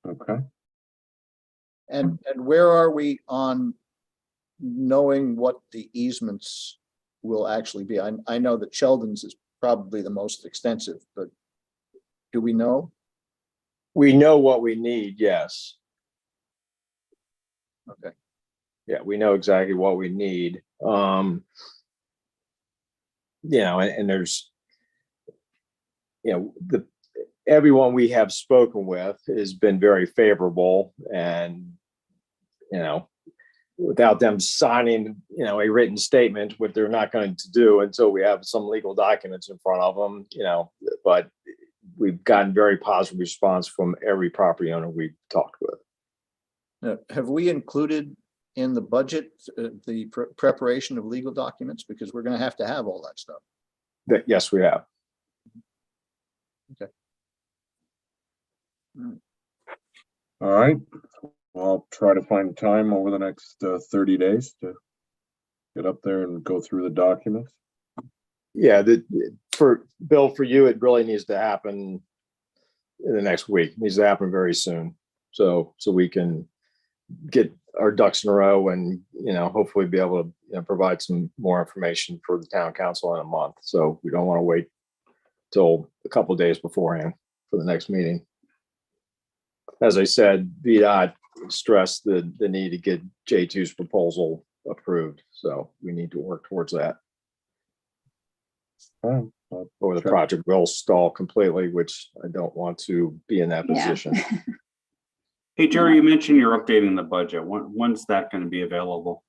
Okay. And where are we on knowing what the easements will actually be? I know that Sheldon's is probably the most extensive, but do we know? We know what we need, yes. Okay. Yeah, we know exactly what we need. And there's, everyone we have spoken with has been very favorable, and, without them signing, a written statement, what they're not going to do until we have some legal documents in front of them, but we've gotten very positive response from every property owner we've talked with. Now, have we included in the budget the preparation of legal documents? Because we're going to have all that stuff. Yes, we have. Okay. All right. Well, I'll try to find time over the next 30 days to get up there and go through the documents. Yeah, for Bill, for you, it really needs to happen in the next week. It needs to happen very soon, so we can get our ducks in a row and hopefully be able to provide some more information for the town council in a month. So we don't want to wait till a couple of days beforehand for the next meeting. As I said, VDOT stressed the need to get J2's proposal approved, so we need to work towards that. Or the project will stall completely, which I don't want to be in that position. Hey, Jerry, you mentioned you're updating the budget. When's that going to be available?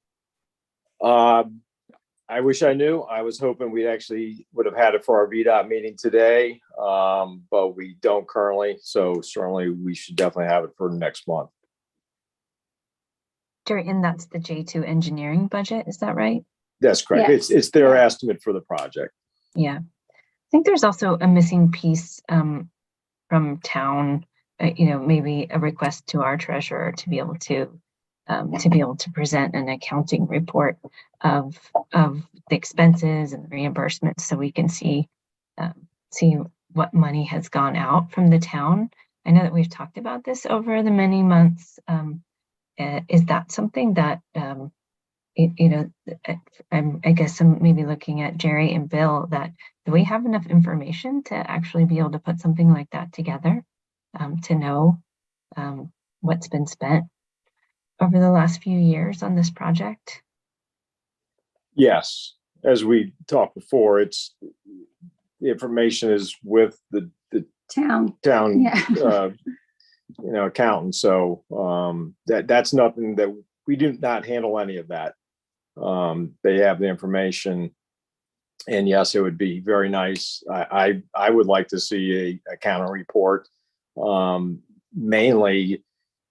I wish I knew. I was hoping we actually would have had it for our VDOT meeting today, but we don't currently. So certainly we should definitely have it for next month. Jerry, and that's the J2 engineering budget, is that right? That's correct. Yes. It's their estimate for the project. Yeah. I think there's also a missing piece from town, maybe a request to our treasurer to be able to present an accounting report of the expenses and reimbursements, so we can see what money has gone out from the town. I know that we've talked about this over the many months. Is that something that I guess I'm maybe looking at Jerry and Bill, that do we have enough information to actually be able to put something like that together, to know what's been spent over the last few years on this project? Yes, as we talked before, the information is with the Town. Yeah. Accountant. So that's nothing that we do not handle any of that. They have the information, and yes, it would be very nice. I would like to see a accounting report, mainly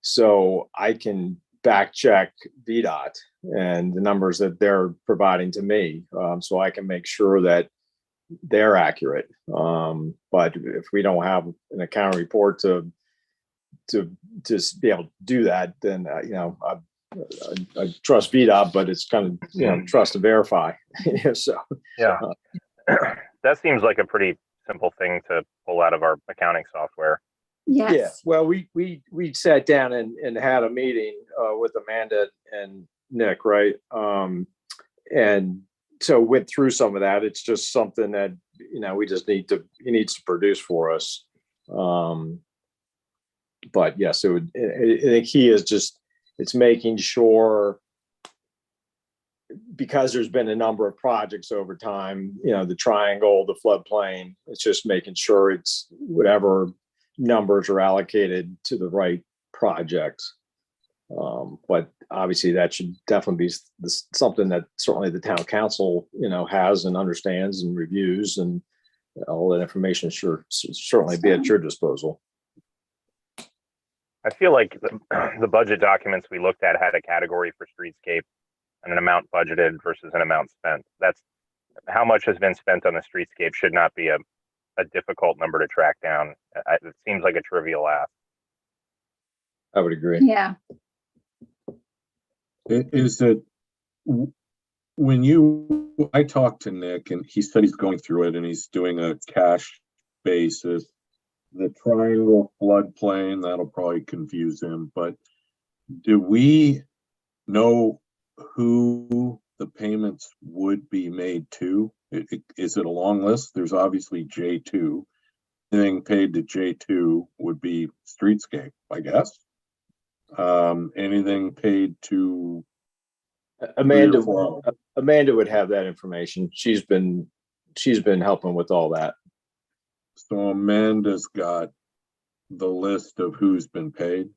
so I can back check VDOT and the numbers that they're providing to me, so I can make sure that they're accurate. But if we don't have an accounting report to just be able to do that, then I trust VDOT, but it's kind of trust to verify. So yeah, that seems like a pretty simple thing to pull out of our accounting software. Yes. Yeah, well, we sat down and had a meeting with Amanda and Nick, right? And so went through some of that. It's just something that he needs to produce for us. But yes, the key is just, it's making sure, because there's been a number of projects over time, the triangle, the floodplain, it's just making sure it's whatever numbers are allocated to the right projects. But obviously that should definitely be something that certainly the town council, has and understands and reviews, and all that information should certainly be at your disposal. I feel like the budget documents we looked at had a category for streetscape and an amount budgeted versus an amount spent. That's how much has been spent on the streetscape should not be a difficult number to track down. It seems like a trivial ask. I would agree. Yeah. Is that I talked to Nick and he said he's going through it and he's doing a cash basis. The triangle floodplain, that'll probably confuse him, but do we know who the payments would be made to? Is it a long list? There's obviously J2. Anything paid to J2 would be streetscape, I guess. Anything paid to Amanda would have that information. She's been helping with all that. So Amanda's got the list of who's been paid.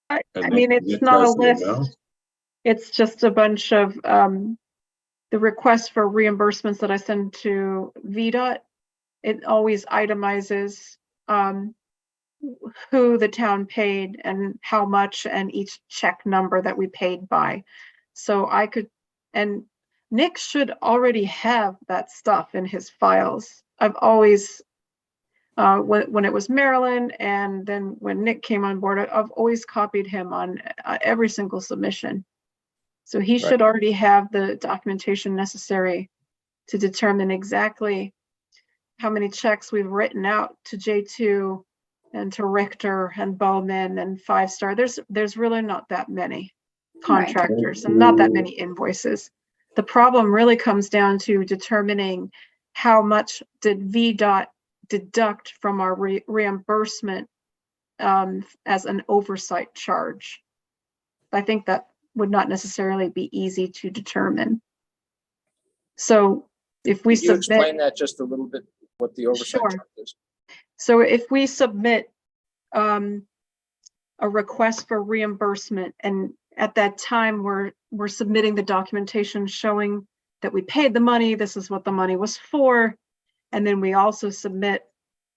I mean, it's not a list. It's just a bunch of the requests for reimbursements that I send to VDOT. It always itemizes who the town paid and how much and each check number that we paid by. So and Nick should already have that stuff in his files. I've always, when it was Marilyn and then when Nick came on board, I've always copied him on every single submission. So he should already have the documentation necessary to determine exactly how many checks we've written out to J2 and to Richter and Bowman and 5 Star. There's really not that many contractors and not that many invoices. The problem really comes down to determining how much did VDOT deduct from our reimbursement as an oversight charge. I think that would not necessarily be easy to determine. So if we submit, explain that just a little bit, what the oversight charge is? So if we submit a request for reimbursement, and at that time we're submitting the documentation showing that we paid the money, this is what the money was for, and then we also submit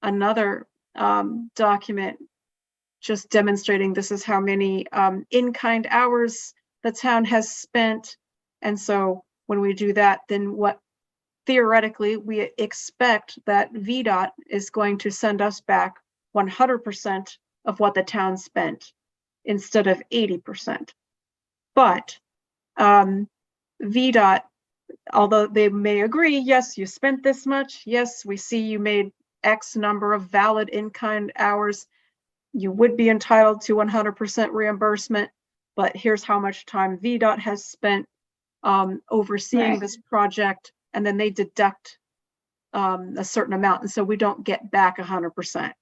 another document just demonstrating this is how many in-kind hours the town has spent. And so when we do that, then what theoretically we expect that VDOT is going to send us back 100% of what the town spent instead of 80%. But VDOT, although they may agree, yes, you spent this much, yes, we see you made X number of valid in-kind hours, you would be entitled to 100% reimbursement, but here's how much time VDOT has spent overseeing this project, and then they deduct a certain amount, and so we don't get back 100%.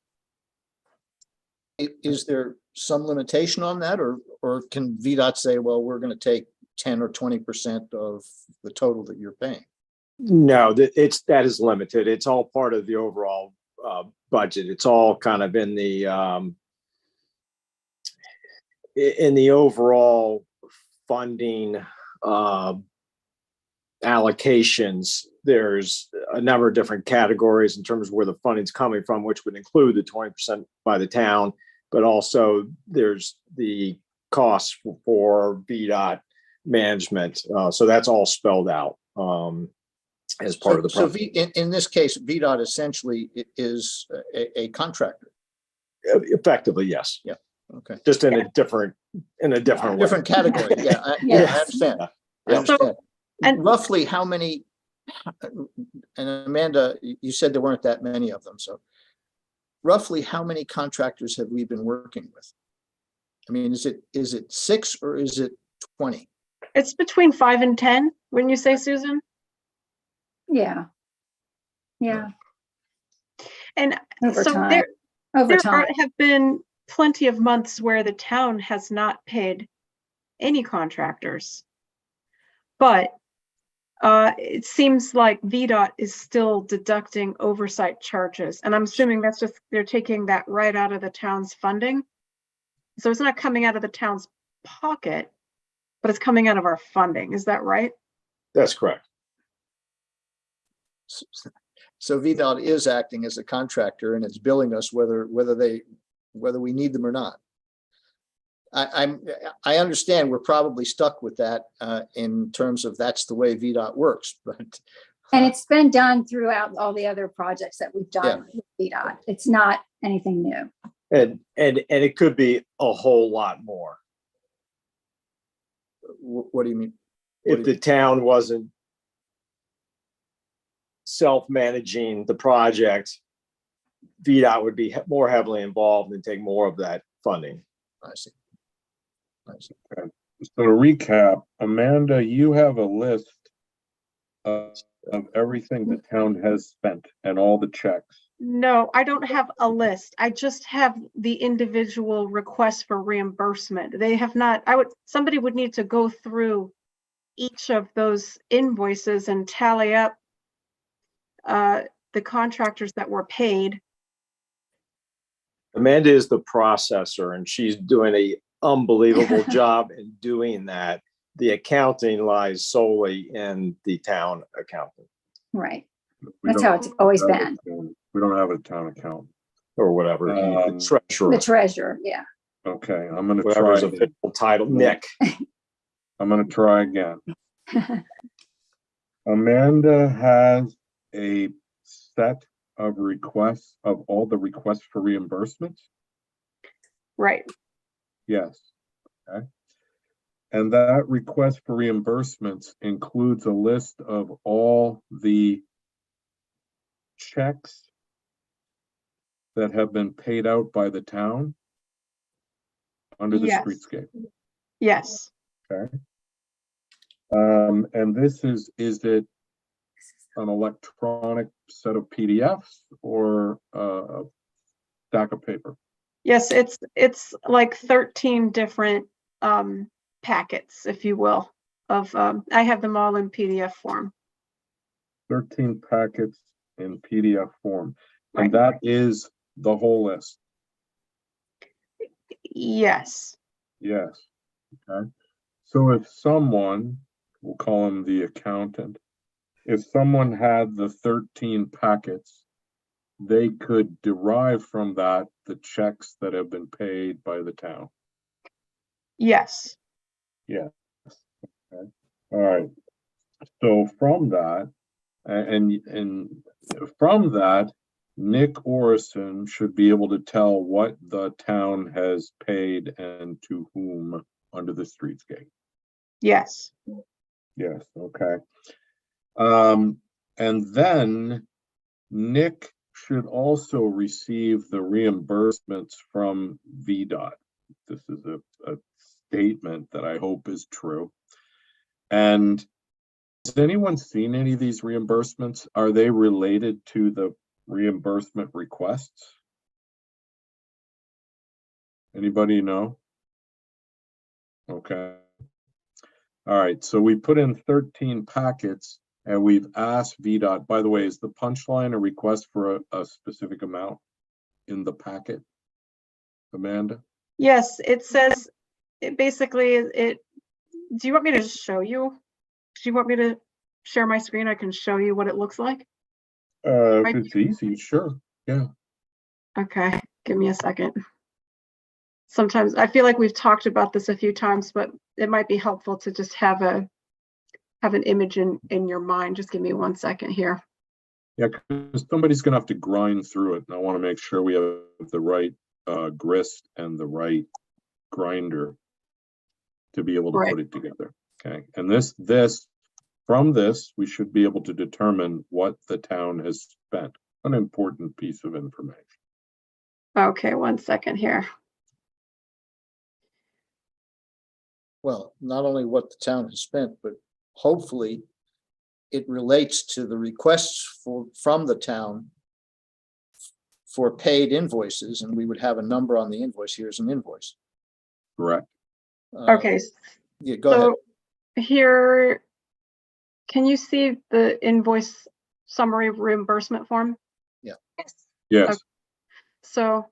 Is there some limitation on that, or can VDOT say, well, we're going to take 10 or 20% of the total that you're paying? No, that is limited. It's all part of the overall budget. It's all kind of in the overall funding allocations. There's a number of different categories in terms of where the funding's coming from, which would include the 20% by the town, but also there's the costs for VDOT management. So that's all spelled out as part of the So project. in this case, VDOT essentially is a contractor. Effectively, yes. Yeah. Okay. Just in a different way. Different category. Yeah. I understand. I understand. And roughly how many, and Amanda, you said there weren't that many of them. So roughly how many contractors have we been working with? I mean, is it 6 or is it 20? It's between 5 and 10, wouldn't you say, Susan? Yeah. Yeah. And Over so time. Over there time. have been plenty of months where the town has not paid any contractors. But it seems like VDOT is still deducting oversight charges. And I'm assuming that's just, they're taking that right out of the town's funding. So it's not coming out of the town's pocket, but it's coming out of our funding. Is that right? That's correct. So VDOT is acting as a contractor and it's billing us whether we need them or not. I understand we're probably stuck with that in terms of that's the way VDOT works, but. And it's been done throughout all the other projects that we've done with VDOT. It's not anything new. And it could be a whole lot more What do you mean? if the town wasn't self-managing the project. VDOT would be more heavily involved and take more of that funding. I see. Okay. So to recap, Amanda, you have a list of everything the town has spent and all the checks. No, I don't have a list. I just have the individual requests for reimbursement. They have not, somebody would need to go through each of those invoices and tally up the contractors that were paid. Amanda is the processor and she's doing an unbelievable job in doing that. The accounting lies solely in the town accountant. Right. That's how it's always been. We don't have a town account. Or whatever, the treasurer. The treasurer, yeah. Okay, I'm gonna Whatever try his again. official title, Nick. I'm gonna try again. Amanda has a set of requests of all the requests for reimbursements? Right. Yes. Okay. And that request for reimbursements includes a list of all the checks that have been paid out by the town under the Yes. streetscape. Yes. Okay. And this is it an electronic set of PDFs or a stack of paper? Yes, it's like 13 different packets, if you will, of I have them all in PDF form. 13 packets in PDF form. Right. And that is the whole list. Yes. Yes. Okay. So if someone, we'll call him the accountant, if someone had the 13 packets, they could derive from that the checks that have been paid by the town. Yes. Yes. Okay. All right. So from that, and from that, Nick Orison should be able to tell what the town has paid and to whom under the streetscape. Yes. Yes, okay. And then Nick should also receive the reimbursements from VDOT. This is a statement that I hope is true. And has anyone seen any of these reimbursements? Are they related to the reimbursement requests? Anybody know? Okay. All right, so we put in 13 packets and we've asked VDOT, by the way, is the punchline a request for a specific amount in the packet, Amanda? Yes, it says, it basically, do you want me to show you? Do you want me to share my screen? I can show you what it looks like. If it's easy, sure, yeah. Okay, give me a second. Sometimes I feel like we've talked about this a few times, but it might be helpful to just have an image in your mind. Just give me 1 second here. Yeah, because somebody's gonna have to grind through it, and I want to make sure we have the right grist and the right grinder to be able to put it together. Okay, and from this, we should be able to determine what the town has spent. An important piece of information. Okay, 1 second here. Well, not only what the town has spent, but hopefully it relates to the requests from the town for paid invoices, and we would have a number on the invoice. Here's an invoice. Correct. Okay, Yeah, go ahead. so here, can you see the invoice summary reimbursement form? Yes. Okay. So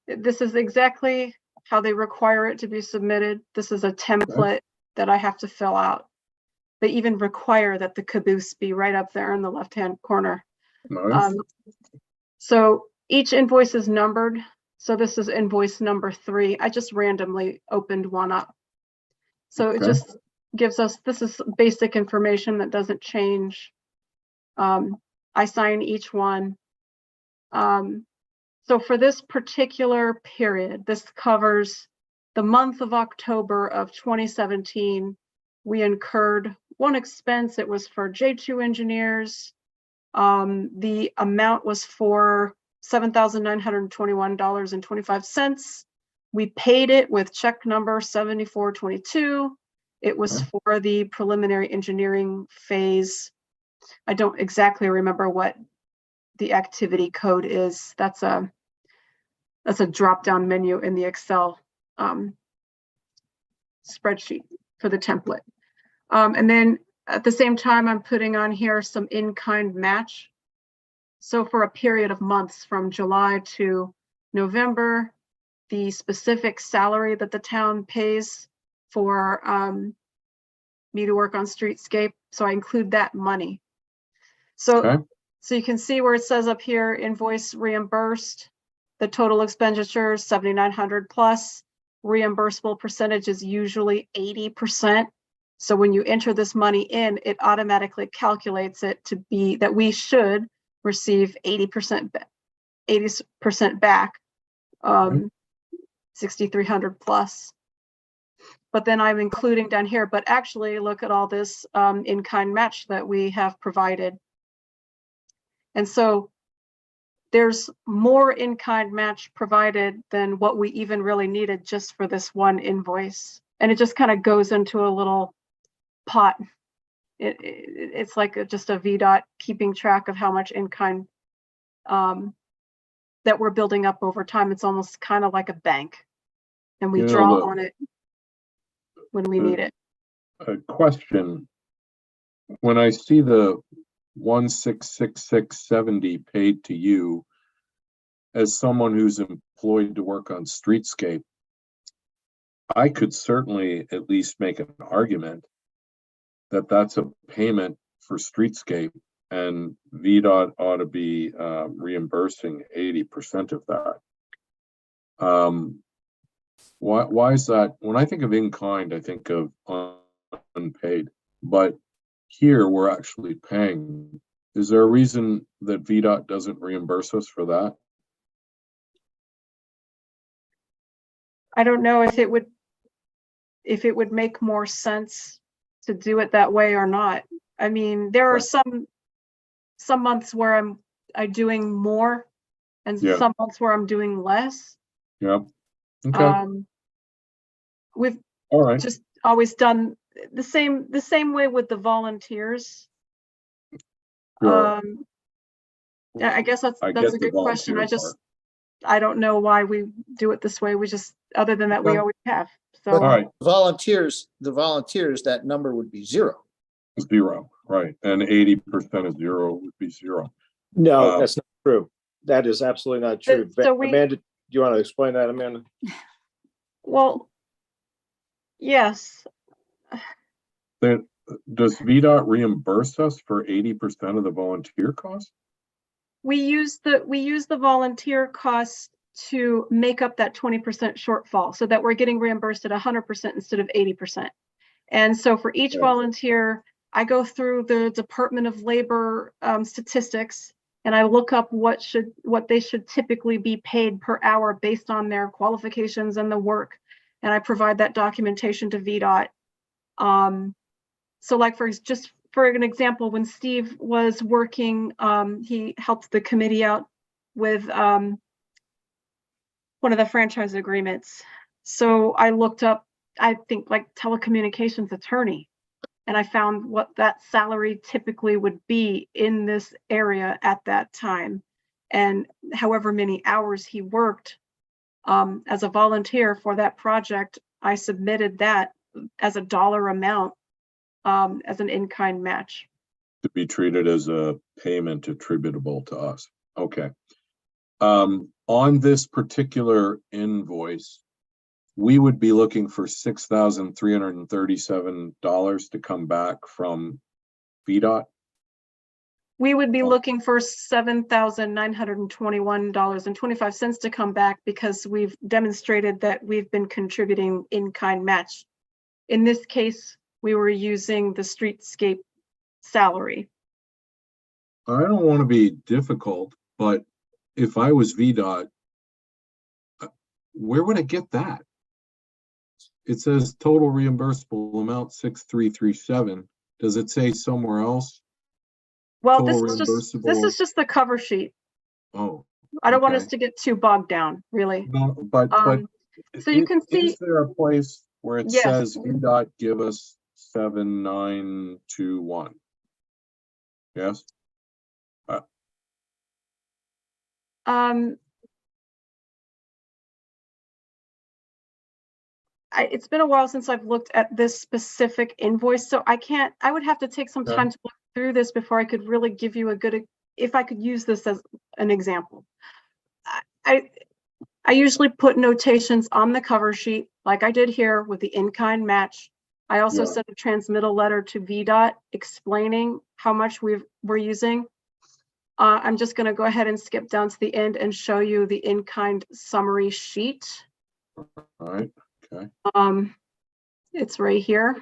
this is exactly how they require it to be submitted. This is a template that I have to fill out. They even require that the caboose be right up there in the left-hand corner. Nice. So each invoice is numbered. So this is invoice number 3. I just randomly opened one up. So it just gives us, this is basic information that doesn't change. I sign each one. So for this particular period, this covers the month of October of 2017. We incurred one expense. It was for J2 engineers. The amount was for $7,921.25. We paid it with check number 7422. It was for the preliminary engineering phase. I don't exactly remember what the activity code is. That's a drop-down menu in the Excel spreadsheet for the template. And then at the same time, I'm putting on here some in-kind match. So for a period of months from July to November, the specific salary that the town pays for me to work on streetscape. So I include that money. So, so you can see where it says up here, invoice reimbursed, the total expenditure is 7,900 plus. Reimbursable percentage is usually 80%. So when you enter this money in, it automatically calculates it to be that we should receive 80% back, 6,300 plus. But then I'm including down here, but actually look at all this in-kind match that we have provided. And so there's more in-kind match provided than what we even really needed just for this one invoice. And it just kind of goes into a little pot. It's like just a VDOT keeping track of how much in-kind that we're building up over time. It's almost kind of like a bank, and we draw on it when we need it. A question. When I see the 1,66670 paid to you as someone who's employed to work on streetscape, I could certainly at least make an argument that that's a payment for streetscape, and VDOT ought to be reimbursing 80% of that. Why is that? When I think of in-kind, I think of unpaid, but here we're actually paying. Is there a reason that VDOT doesn't reimburse us for that? I don't know if it would make more sense to do it that way or not. I mean, there are some months where I'm doing more, and some months where I'm doing less. Yeah. Okay. We've just always done the same way with the volunteers. Sure. I guess that's a good question. I don't know why we do it this way. We just, other than that, we always have. So volunteers, that number would be 0. 0, right? And 80% of 0 would be 0. No, that's not true. That is absolutely not true. Amanda, do you want to explain that, Amanda? Well, yes. Does VDOT reimburse us for 80% of the volunteer cost? We use the volunteer costs to make up that 20% shortfall, so that we're getting reimbursed at 100% instead of 80%. And so for each volunteer, I go through the Department of Labor statistics, and I look up what they should typically be paid per hour based on their qualifications and the work, and I provide that documentation to VDOT. So like for an example, when Steve was working, he helped the committee out with one of the franchise agreements. So I looked up, I think, like telecommunications attorney, and I found what that salary typically would be in this area at that time. and however many hours he worked as a volunteer for that project, I submitted that as a dollar amount as an in-kind match. To be treated as a payment attributable to us. Okay. On this particular invoice, we would be looking for $6,337 to come back from VDOT. We would be looking for $7,921.25 to come back because we've demonstrated that we've been contributing in-kind match. In this case, we were using the streetscape salary. I don't want to be difficult, but if I was VDOT, where would I get that? It says total reimbursable amount 6,337. Does it say somewhere else? Well, Total this reimbursable? is just the cover sheet. Oh, I don't want us okay. to get too bogged down, really. No, but so you can see, is there a place where it yes. says VDOT give us 7,921? Yes. It's been a while since I've looked at this specific invoice, so I would have to take some time to look through this before I could really give you a good, if I could use this as an example. I usually put notations on the cover sheet, like I did here with the in-kind match. I also sent a transmittal letter to VDOT explaining how much we're using. I'm just going to go ahead and skip down to the end and show you the in-kind summary sheet. All right. Okay. It's right here.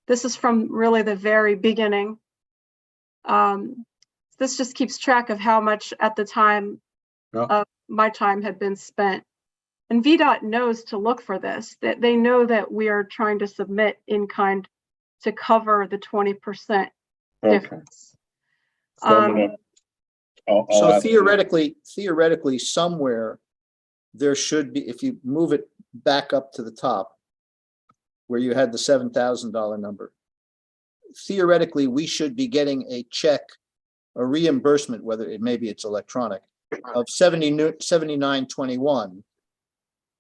This is from really the very beginning. This just keeps track of how much at the time of my time had been spent. And VDOT knows to look for this, that they know that we are trying to submit in kind to cover the 20% difference. So So theoretically, somewhere there should be, if you move it back up to the top where you had the $7,000 number, theoretically, we should be getting a check, a reimbursement, whether maybe it's electronic, of $79.21.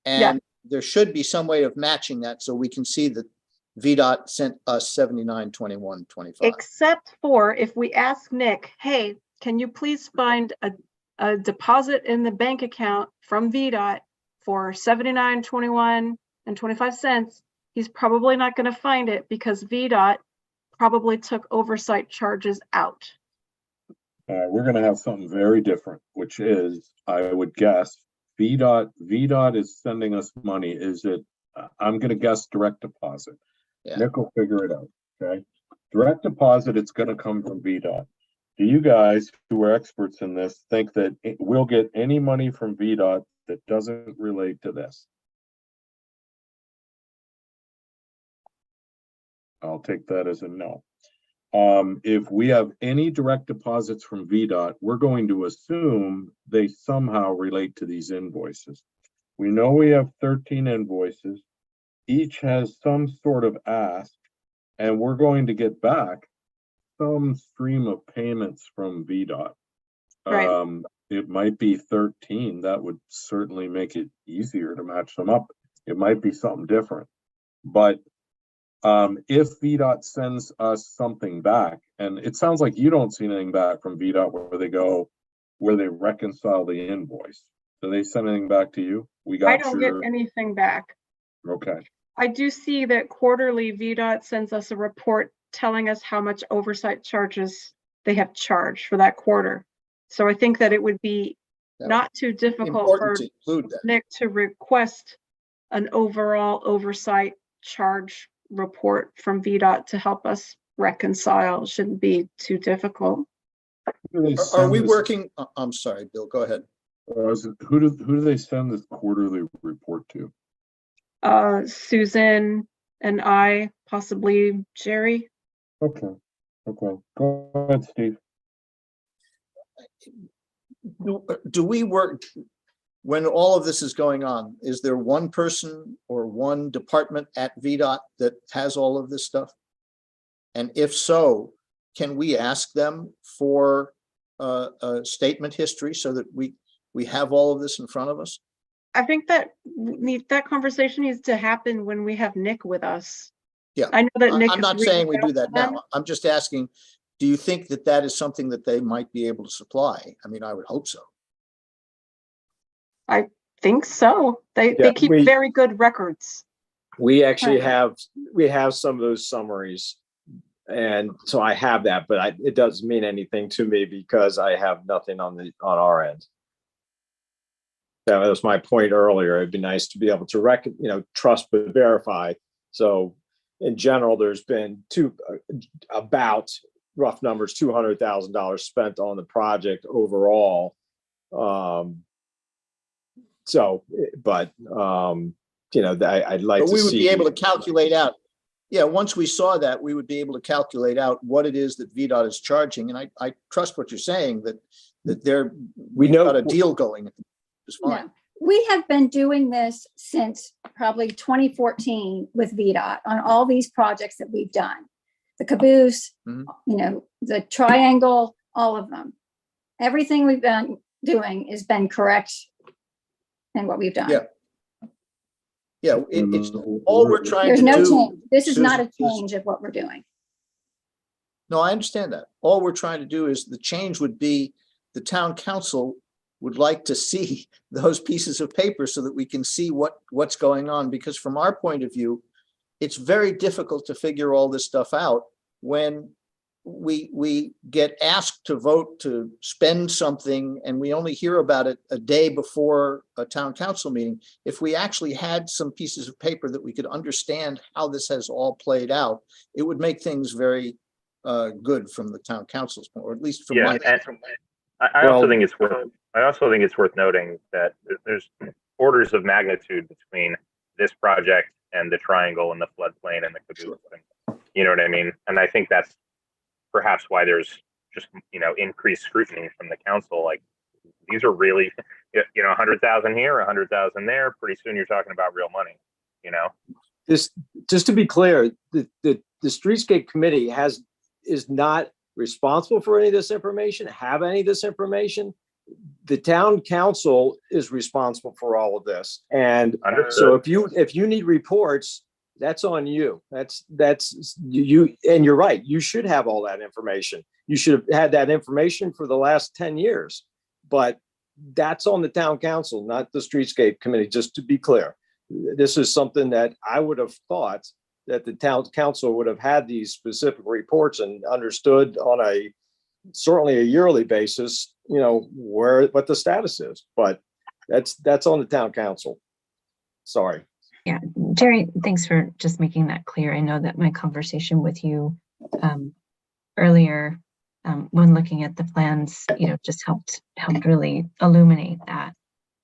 And there should be some way of matching that so we can see that VDOT sent us $79.21.25. Except for if we ask Nick, hey, can you please find a deposit in the bank account from VDOT for $79.21.25, he's probably not going to find it because VDOT probably took oversight charges out. we're going to have something very different, which is, I would guess, VDOT is sending us money. Is it, I'm going to guess direct deposit. Nick will figure it out. Okay. Direct deposit, it's going to come from VDOT. Do you guys who are experts in this think that we'll get any money from VDOT that doesn't relate to this? I'll take that as a no. If we have any direct deposits from VDOT, we're going to assume they somehow relate to these invoices. We know we have 13 invoices. Each has some sort of ask, and we're going to get back some stream of payments from VDOT. Right. It might be 13. That would certainly make it easier to match them up. It might be something different. But if VDOT sends us something back, and it sounds like you don't see anything back from VDOT where they reconcile the invoice. Do they send anything back to you? I don't get anything back. Okay. I do see that quarterly VDOT sends us a report telling us how much oversight charges they have charged for that quarter. So I think that it would be not too difficult for Nick to request an overall oversight charge report from VDOT to help us reconcile. It shouldn't be too difficult. Are we working? I'm sorry, Bill, go ahead. Who do they send this quarterly report to? Susan and I, possibly Jerry. Okay. Go ahead, Steve. Do we work, when all of this is going on, is there one person or one department at VDOT that has all of this stuff? And if so, can we ask them for statement history so that we have all of this in front of us? I think that that conversation needs to happen when we have Nick with us. Yeah. I know that Nick. I'm is not saying we reaching do out that to them. now. I'm just asking, do you think that that is something that they might be able to supply? I mean, I would hope so. I think so. They Yeah, keep we- very good records. We actually Right. have some of those summaries. And so I have that, but it doesn't mean anything to me because I have nothing on our end. That was my point earlier. It'd be nice to be able to trust but verify. So in general, there's been about rough numbers, $200,000 spent on the project overall. I'd like But to we would see. be able to calculate out. Yeah, once we saw that, we would be able to calculate out what it is that VDOT is charging. And I trust what you're saying, that we've got a deal going. It's fine. No, we have been doing this since probably 2014 with VDOT on all these projects that we've done. The caboose, the triangle, all of them. Everything we've been doing has been correct in what we've done. Yeah. Yeah, it's all we're trying There's to no do. change. This is not a Susan, change of what we're doing. No, I understand that. All we're trying to do is the change would be the town council would like to see those pieces of paper so that we can see what's going on. Because from our point of view, it's very difficult to figure all this stuff out when we get asked to vote to spend something and we only hear about it a day before a town council meeting. If we actually had some pieces of paper that we could understand how this has all played out, it would make things very good from the town council's point, or at least from my. I also think it's worth noting that there's orders of magnitude between this project and the triangle and the floodplain and the caboose. You know what I mean? And I think that's perhaps why there's just increased scrutiny from the council. Like, these are really 100,000 here, 100,000 there. Pretty soon you're talking about real money. This, just to be clear, the Streetscape Committee is not responsible for any of this information, have any of this information. The town council is responsible for all of this. And so if you need reports, that's on you. That's you. And you're right. You should have all that information. You should have had that information for the last 10 years, but that's on the town council, not the Streetscape Committee, just to be clear. This is something that I would have thought that the town council would have had these specific reports and understood on certainly a yearly basis, what the status is, but that's on the town council. Sorry. Yeah, Jerry, thanks for just making that clear. I know that my conversation with you earlier when looking at the plans, just helped really illuminate that.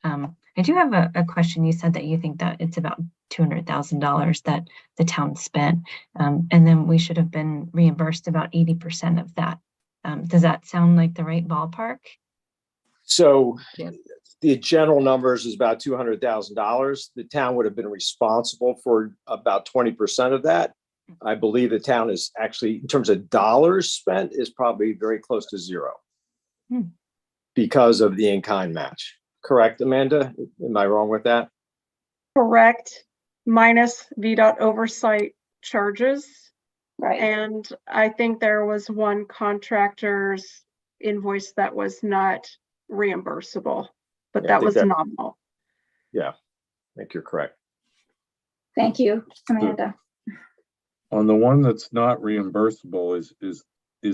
I do have a question. You said that you think that it's about $200,000 that the town spent, and then we should have been reimbursed about 80% of that. Does that sound like the right ballpark? So the general numbers is about $200,000. The town would have been responsible for about 20% of that. I believe the town is actually, in terms of dollars spent, is probably very close to zero because of the in-kind match. Correct, Amanda? Am I wrong with that? Correct, minus VDOT oversight charges. Right. And I think there was one contractor's invoice that was not reimbursable, but that was nominal. Yeah, I think you're correct. Thank you, Amanda. On the one that's not reimbursable, is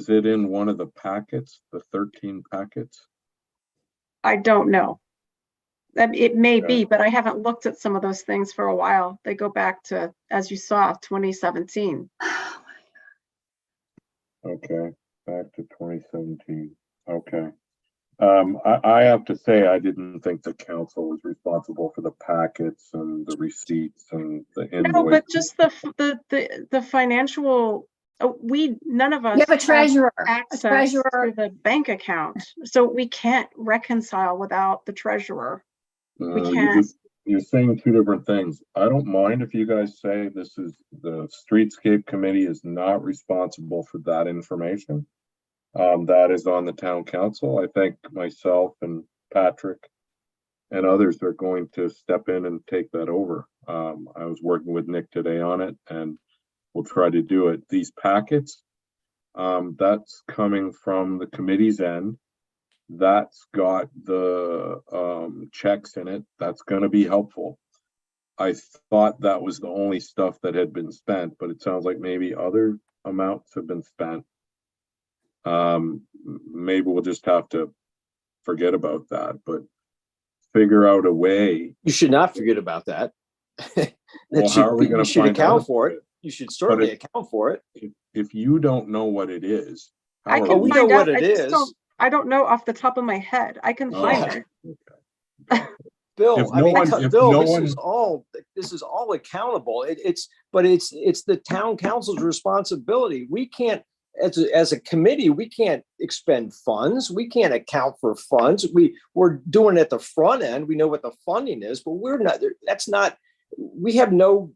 it in one of the packets, the 13 packets? I don't know. It may be, but I haven't looked at some of those things for a while. They go back to, as you saw, 2017. Okay, back to 2017. Okay. I have to say, I didn't think the council was responsible for the packets and the receipts and the invoices. No, but just the financial, none of us You have a treasurer, access to the bank account, so we can't reconcile without the treasurer. We can't. You're saying two different things. I don't mind if you guys say this is the Streetscape Committee is not responsible for that information. That is on the town council. I think myself and Patrick and others are going to step in and take that over. I was working with Nick today on it, and we'll try to do it. These packets, that's coming from the committee's end. That's got the checks in it. That's going to be helpful. I thought that was the only stuff that had been spent, but it sounds like maybe other amounts have been spent. Maybe we'll just have to forget about that, but figure out a way. You should not forget about that. Well, how are we going You to should find account out? for it. You should certainly account for it. If you don't know what it is, how I are can we- know find what out. it I just is. don't, I don't know off the top of my head. I can find Oh, it. Bill, If I no mean, one- if Bill, no this one- is all accountable. It's the town council's responsibility. We can't, as a committee, we can't expend funds. We can't account for funds. We're doing it at the front end. We know what the funding is, but we're not, we have no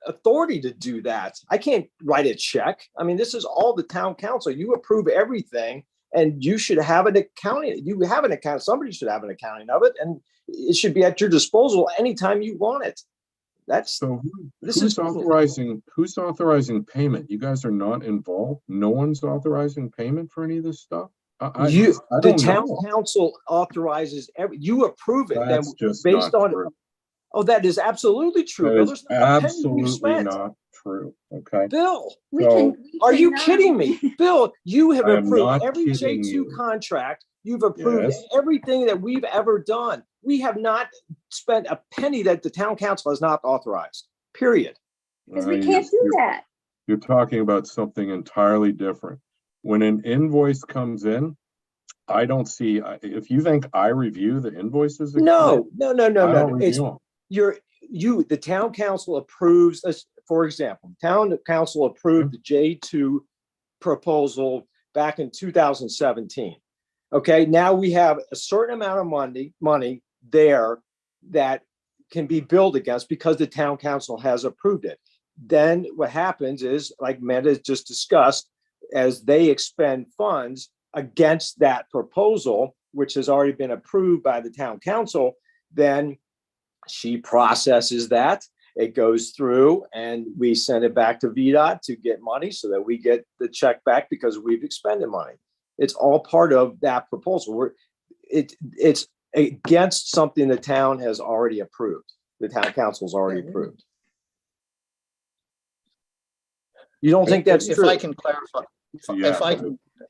authority to do that. I can't write a check. I mean, this is all the town council. You approve everything, and you should have an accounting. You have an account. Somebody should have an accounting of it, and it should be at your disposal anytime you want it. So who's authorizing payment? You guys are not involved. No one's authorizing payment for any of this stuff. I The don't town know. council authorizes you approve it. Then That's just based not on true. Oh, that is absolutely true. That Bill. is There's not a penny we've absolutely spent. not true. Okay. Bill, So are you kidding me? Bill, you have I am approved not every kidding J2 you. contract. You've approved Yes. everything that we've ever done. We have not spent a penny that the town council has not authorized, period. Because we can't do that. You're talking about something entirely different. When an invoice comes in, I don't see, if you think I review the invoices. No. I don't It's review them. the town council approves, for example, town council approved the J2 proposal back in 2017. Okay, now we have a certain amount of money there that can be billed against because the town council has approved it. Then what happens is, like Amanda just discussed, as they expend funds against that proposal, which has already been approved by the town council, then she processes that. It goes through and we send it back to VDOT to get money so that we get the check back because we've expended money. It's all part of that proposal. It's against something the town has already approved. The town council's already approved. You don't think that's If true? I can clarify,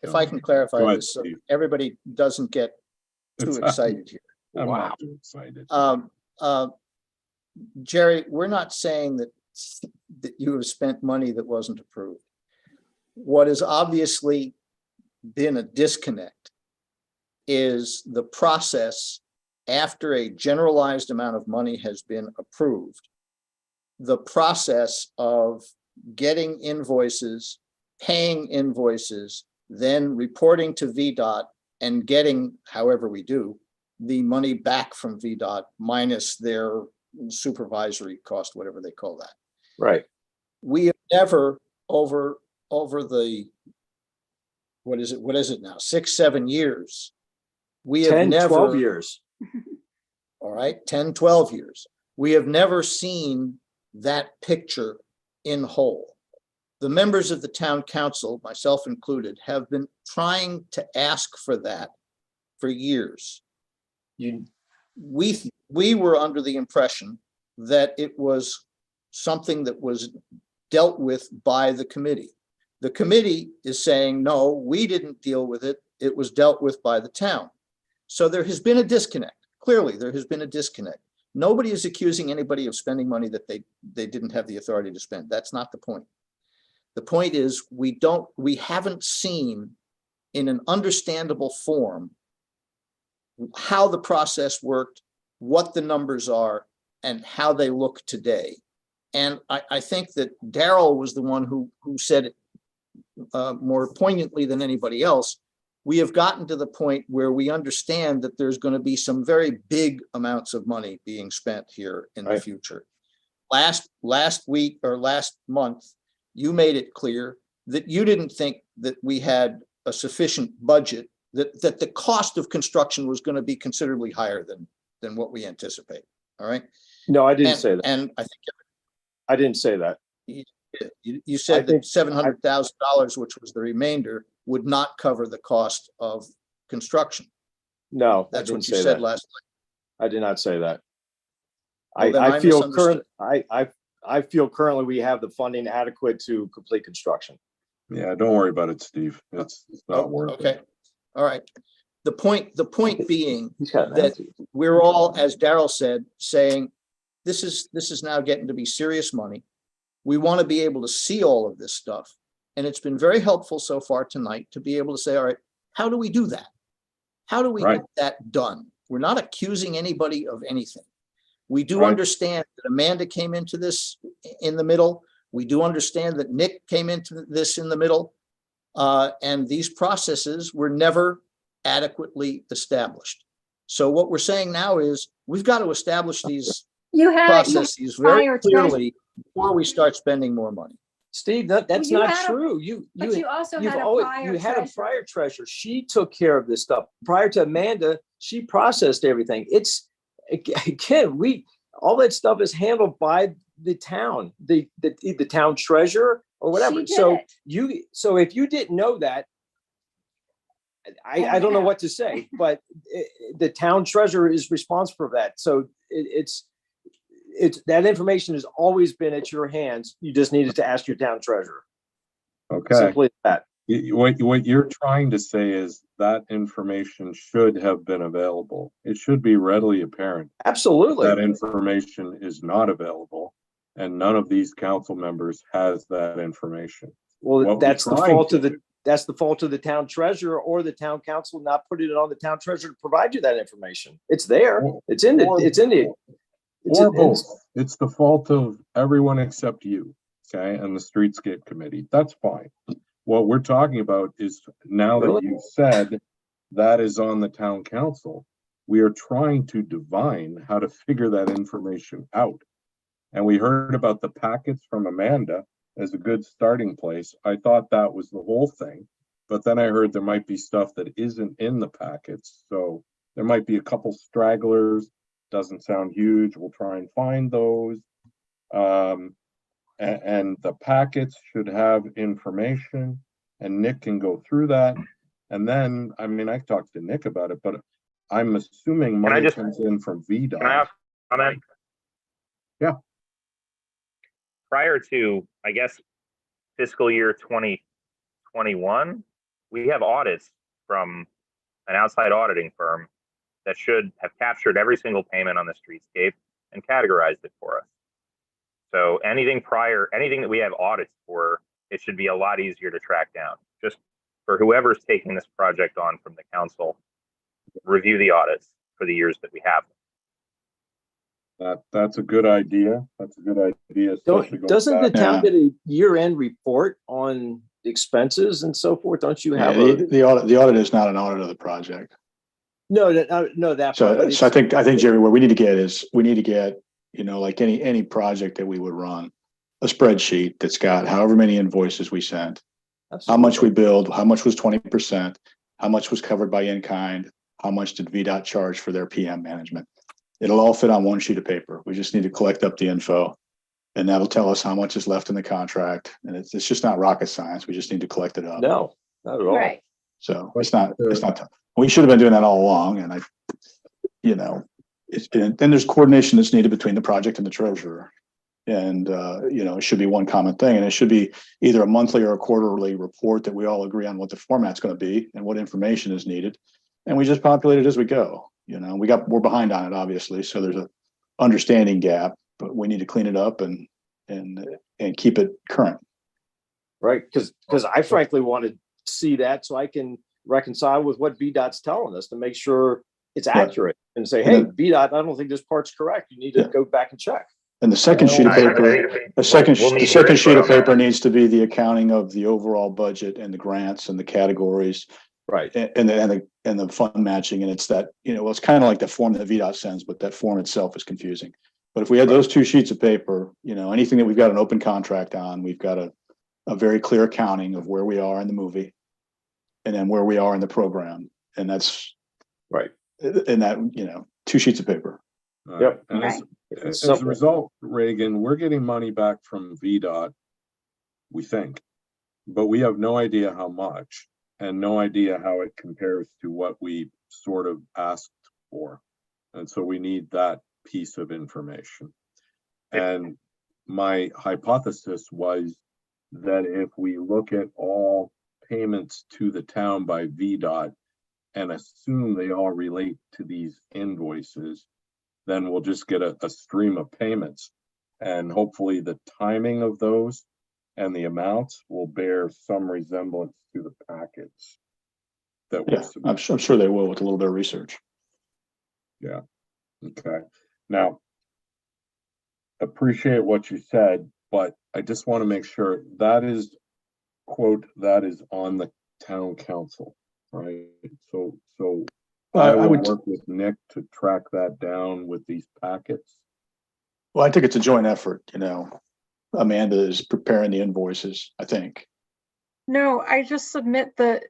if I can clarify Go ahead, this, so Steve. everybody doesn't get too excited here. I'm Wow. not too excited. Jerry, we're not saying that you have spent money that wasn't approved. What has obviously been a disconnect is the process after a generalized amount of money has been approved. The process of getting invoices, paying invoices, then reporting to VDOT and getting, however we do, the money back from VDOT minus their supervisory cost, whatever they call that. Right. We have never over the, what is it now, 6-7 years, we have 10, never 12 years. All right, 10, 12 years. We have never seen that picture in whole. The members of the town council, myself included, have been trying to ask for that for years. We were under the impression that it was something that was dealt with by the committee. The committee is saying, no, we didn't deal with it. It was dealt with by the town. So there has been a disconnect. Clearly, there has been a disconnect. Nobody is accusing anybody of spending money that they didn't have the authority to spend. That's not the point. The point is we haven't seen in an understandable form how the process worked, what the numbers are, and how they look today. And I think that Daryl was the one who said it more poignantly than anybody else. We have gotten to the point where we understand that there's going to be some very big amounts of money being spent here in the future. Last week or last month, you made it clear that you didn't think that we had a sufficient budget, that the cost of construction was going to be considerably higher than what we anticipate. All right. No, I didn't say that. And I think I didn't say that. you said that $700,000, which was the remainder, would not cover the cost of construction. No, That's I what didn't you say said that. last night. I did not say that. Well, then I I feel misunderstood. I feel currently we have the funding adequate to complete construction. Yeah, don't worry about it, Steve. It's not worth it. Okay, all right. The point being He's got an that attitude. we're all, as Daryl said, saying this is now getting to be serious money. We want to be able to see all of this stuff. And it's been very helpful so far tonight to be able to say, all right, how do we do that? How do we Right. get that done? We're not accusing anybody of anything. We do Right. understand that Amanda came into this in the middle. We do understand that Nick came into this in the middle. And these processes were never adequately established. So what we're saying now is we've got to establish these You had, processes very prior clearly before we start spending more money. Steve, that's You not had a- true. but you also You've had a always, prior you had a treasurer. prior treasurer. She took care of this stuff. Prior to Amanda, she processed everything. It's again, all that stuff is handled by the town, the town treasurer or whatever. She did So it. so if you didn't know that, I don't know what to say, but the town treasurer is responsible for that. So it's that information has always been at your hands. You just needed to ask your town treasurer. Okay. Simply as that. What you're trying to say is that information should have been available. It should be readily apparent. Absolutely. That information is not available, and none of these council members has that information. Well, What that's we're the trying fault to of the do- that's the fault of the town treasurer or the town council not putting it on the town treasurer to provide you that information. It's there. It's in Or both. It's the fault of everyone except you, okay, and the streetscape committee. That's fine. What we're talking about is now that Really? you've said that is on the town council, we are trying to divine how to figure that information out. And we heard about the packets from Amanda as a good starting place. I thought that was the whole thing, but then I heard there might be stuff that isn't in the packets. So there might be a couple stragglers. Doesn't sound huge. We'll try and find those. And the packets should have information, and Nick can go through that. And then, I mean, I talked to Nick about it, but I'm assuming money comes in from VDOT. Can I have a comment? Yeah. Prior to, I guess, fiscal year 2021, we have audits from an outside auditing firm that should have captured every single payment on the streetscape and categorized it for us. So anything that we have audits for, it should be a lot easier to track down. Just for whoever's taking this project on from the council, review the audits for the years that we have them. That's a good idea. That's a good idea. Doesn't the town get a year-end report on expenses and so forth? Don't you have the audit is not an audit of the project. No, that. So I think Jerry, what we need to get, like any project that we would run, a spreadsheet that's got however many invoices we sent, how much we billed, how much was 20%, how much was covered by in-kind, how much did VDOT charge for their PM management. It'll all fit on one sheet of paper. We just need to collect up the info, and that'll tell us how much is left in the contract. And it's just not rocket science. We just need to collect it up. No, not at all. Right. So it's not tough. We should have been doing that all along. And then there's coordination that's needed between the project and the treasurer. And, it should be one common thing. And it should be either a monthly or a quarterly report that we all agree on what the format's going to be and what information is needed. And we just populate it as we go. We're behind on it, obviously. So there's a understanding gap, but we need to clean it up and keep it current. Right. Because I frankly want to see that so I can reconcile with what VDOT's telling us to make sure it's accurate and say, hey, VDOT, I don't think this part's correct. You need to go back and check. And the second sheet of paper, the second sheet of paper needs to be the accounting of the overall budget and the grants and the categories. Right. And the fund matching. And it's that, it's kind of like the form that VDOT sends, but that form itself is confusing. But if we had those two sheets of paper, anything that we've got an open contract on, we've got a very clear accounting of where we are in the movie. and then where we are in the program. And that's Right. in that, 2 sheets of paper. Yep. And Right. as a result, Reagan, we're getting money back from VDOT, we think, but we have no idea how much and no idea how it compares to what we sort of asked for. And so we need that piece of information. And my hypothesis was that if we look at all payments to the town by VDOT and assume they all relate to these invoices, then we'll just get a stream of payments. And hopefully the timing of those and the amounts will bear some resemblance to the packets that Yeah, I'm sure they will with a little bit of research. Yeah. Okay. Now, appreciate what you said, but I just want to make sure that is, quote, that is on the town council, right? So I would work with Nick to track that down with these packets. Well, I think it's a joint effort, Amanda is preparing the invoices, I think. No, I just submit the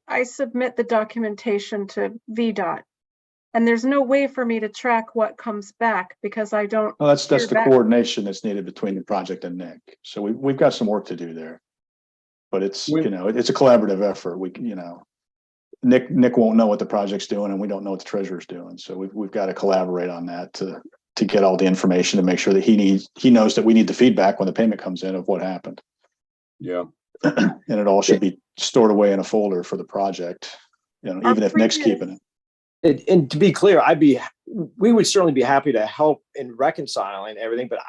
documentation to VDOT. And there's no way for me to track what comes back because I don't. Well, that's hear the back. coordination that's needed between the project and Nick. So we've got some work to do there. But it's, it's a collaborative effort. Nick won't know what the project's doing and we don't know what the treasurer's doing. So we've got to collaborate on that to get all the information to make sure that he knows that we need the feedback when the payment comes in of what happened. Yeah. And it all should be stored away in a folder for the project, even if Nick's keeping it. And to be clear, we would certainly be happy to help in reconciling everything, but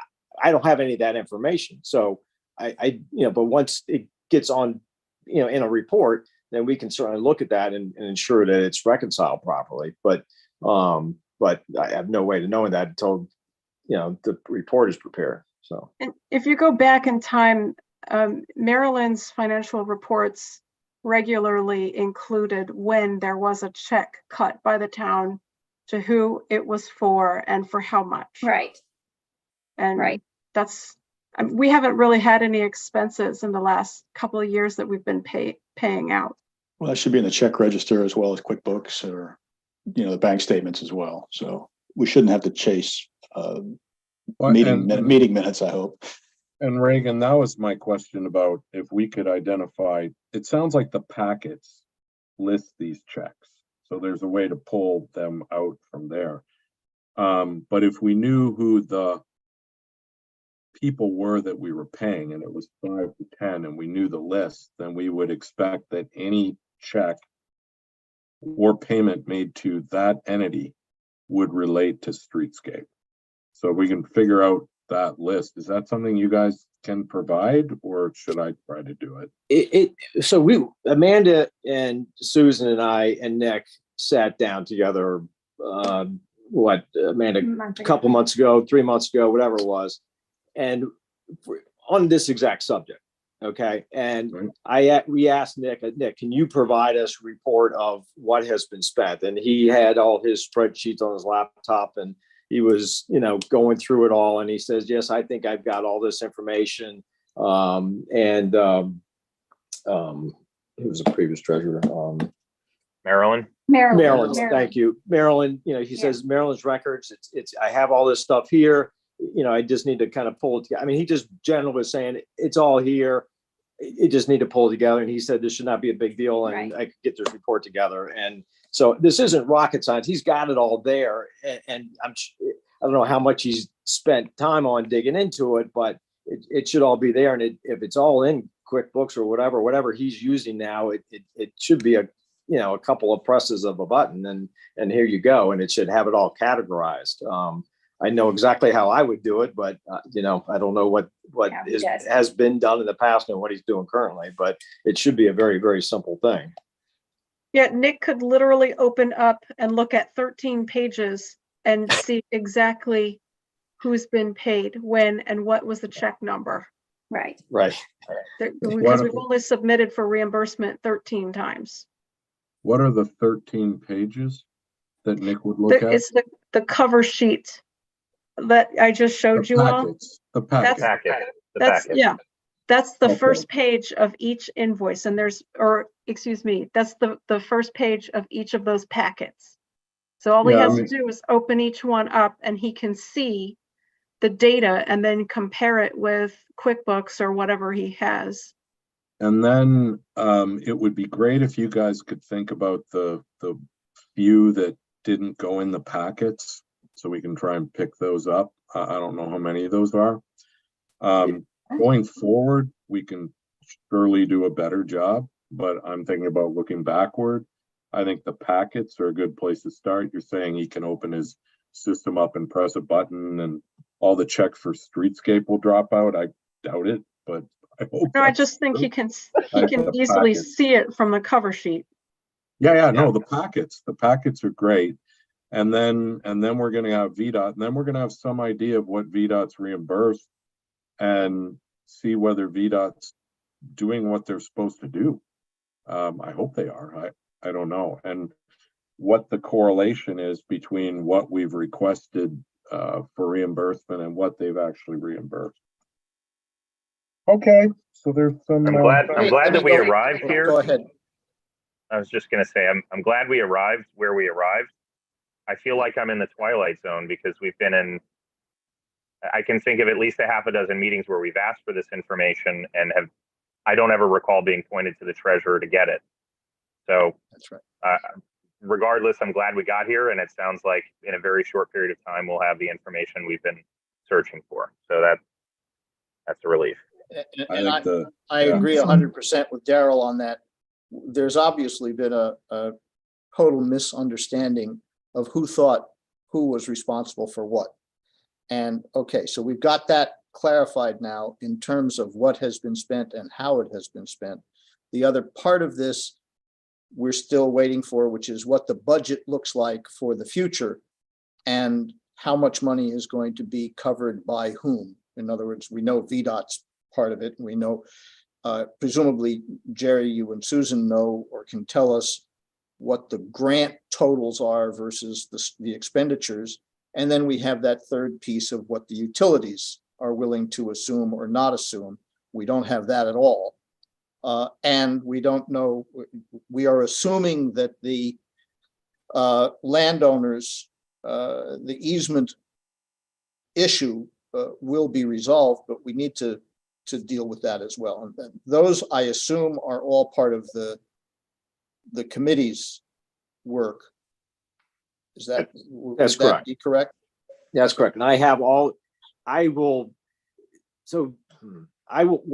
I don't have any of that information. So but once it gets on, in a report, then we can certainly look at that and ensure that it's reconciled properly. But I have no way to knowing that until, the report is prepared. So. And if you go back in time, Maryland's financial reports regularly included when there was a check cut by the town to who it was for and for how much. Right. And right. That's, we haven't really had any expenses in the last couple of years that we've been paying out. Well, that should be in the check register as well as QuickBooks or, the bank statements as well. So we shouldn't have to chase meeting minutes, I hope. And Reagan, that was my question about if we could identify, it sounds like the packets list these checks. So there's a way to pull them out from there. But if we knew who the people were that we were paying and it was 5 to 10 and we knew the list, then we would expect that any check or payment made to that entity would relate to Streetscape. So we can figure out that list. Is that something you guys can provide or should I try to do it? So Amanda and Susan and I and Nick sat down together, Amanda, a couple months ago, 3 months ago, whatever it was. And on this exact subject. Okay. And we asked Nick, can you provide us a report of what has been spent? And he had all his spreadsheets on his laptop and he was, going through it all. And he says, yes, I think I've got all this information. Who was the previous treasurer? Marilyn. Maryland. Thank you. Maryland, he says Maryland's records. I have all this stuff here. I just need to kind of pull it together. I mean, he just generally was saying it's all here. It just need to pull it together. And he said this should not be a big deal. And I could get this report together. And so this isn't rocket science. He's got it all there. And I don't know how much he's spent time on digging into it, but it should all be there. And if it's all in QuickBooks or whatever he's using now, it should be a couple of presses of a button and here you go. And it should have it all categorized. I know exactly how I would do it, but I don't know what has been done in the past and what he's doing currently, but it should be a very, very simple thing. Yeah, Nick could literally open up and look at 13 pages and see exactly who's been paid, when, and what was the check number. Right. Because we've only submitted for reimbursement 13 times. What are the 13 pages that Nick would look at? It's the cover sheet that I just showed you all. The packet. Yeah, that's the first page of each invoice, and there's, or excuse me, that's the first page of each of those packets. So all he Yeah, I has mean- to do is open each one up and he can see the data and then compare it with QuickBooks or whatever he has. And then it would be great if you guys could think about the few that didn't go in the packets, so we can try and pick those up. I don't know how many of those are. Going forward, we can surely do a better job, but I'm thinking about looking backward. I think the packets are a good place to start. You're saying he can open his system up and press a button and all the checks for streetscape will drop out. I doubt it, but I hope. No, I that's just think true. he can I think the easily packets- see it from the cover sheet. Yeah, no, the packets are great. And then we're gonna have VDOT, and then we're gonna have some idea of what VDOT's reimbursed and see whether VDOT's doing what they're supposed to do. I hope they are. I don't know. And what the correlation is between what we've requested for reimbursement and what they've actually reimbursed. Okay, so there's some. I'm glad that we arrived here. Go ahead. I was just going to say, I'm glad we arrived where we arrived. I feel like I'm in the twilight zone because we've been in, I can think of at least a half a dozen meetings where we've asked for this information and I don't ever recall being pointed to the treasurer to get it. So That's right. Regardless, I'm glad we got here, and it sounds like in a very short period of time, we'll have the information we've been searching for. So that's a relief. And I yeah. agree 100% with Daryl on that. There's obviously been a total misunderstanding of who thought who was responsible for what. And okay, so we've got that clarified now in terms of what has been spent and how it has been spent. The other part of this we're still waiting for, which is what the budget looks like for the future and how much money is going to be covered by whom. In other words, we know VDOT's part of it. And we know, presumably, Jerry, you and Susan know or can tell us what the grant totals are versus the expenditures. And then we have that third piece of what the utilities are willing to assume or not assume. We don't have that at all. And we don't know, we are assuming that the landowners, the easement issue will be resolved, but we need to deal with that as well. And those, I assume, are all part of the committee's work. Is that, That's would that correct. be correct? That's correct. And I have all, what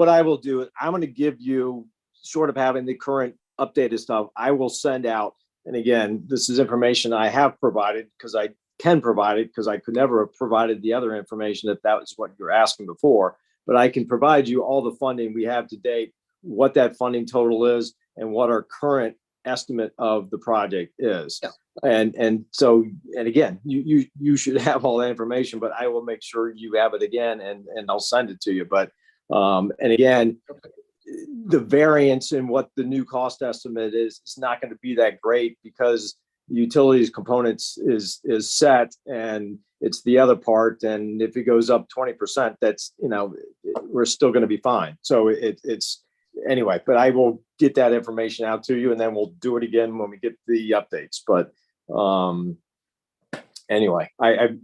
I will do is I'm going to give you, short of having the current updated stuff, I will send out, and again, this is information I have provided because I can provide it because I could never have provided the other information if that was what you're asking before, but I can provide you all the funding we have to date, what that funding total is, and what our current estimate of the project is. Yeah. And so, and again, you should have all that information, but I will make sure you have it again and I'll send it to you. But and again, the variance in what the new cost estimate is not going to be that great because the utilities components is set and it's the other part. And if it goes up 20%, that's, we're still going to be fine. So it's anyway, but I will get that information out to you and then we'll do it again when we get the updates. But anyway, I've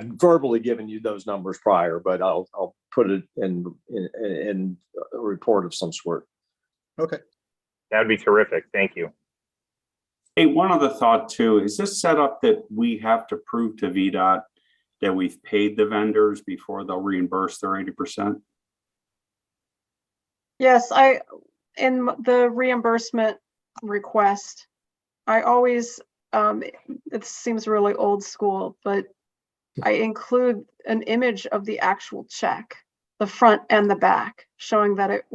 verbally given you those numbers prior, but I'll put it in a report of some sort. Okay. That'd be terrific. Thank you. Hey, one other thought too, is this set up that we have to prove to VDOT that we've paid the vendors before they'll reimburse their 80%? Yes, in the reimbursement request, I always, it seems really old school, but I include an image of the actual check, the front and the back, showing that it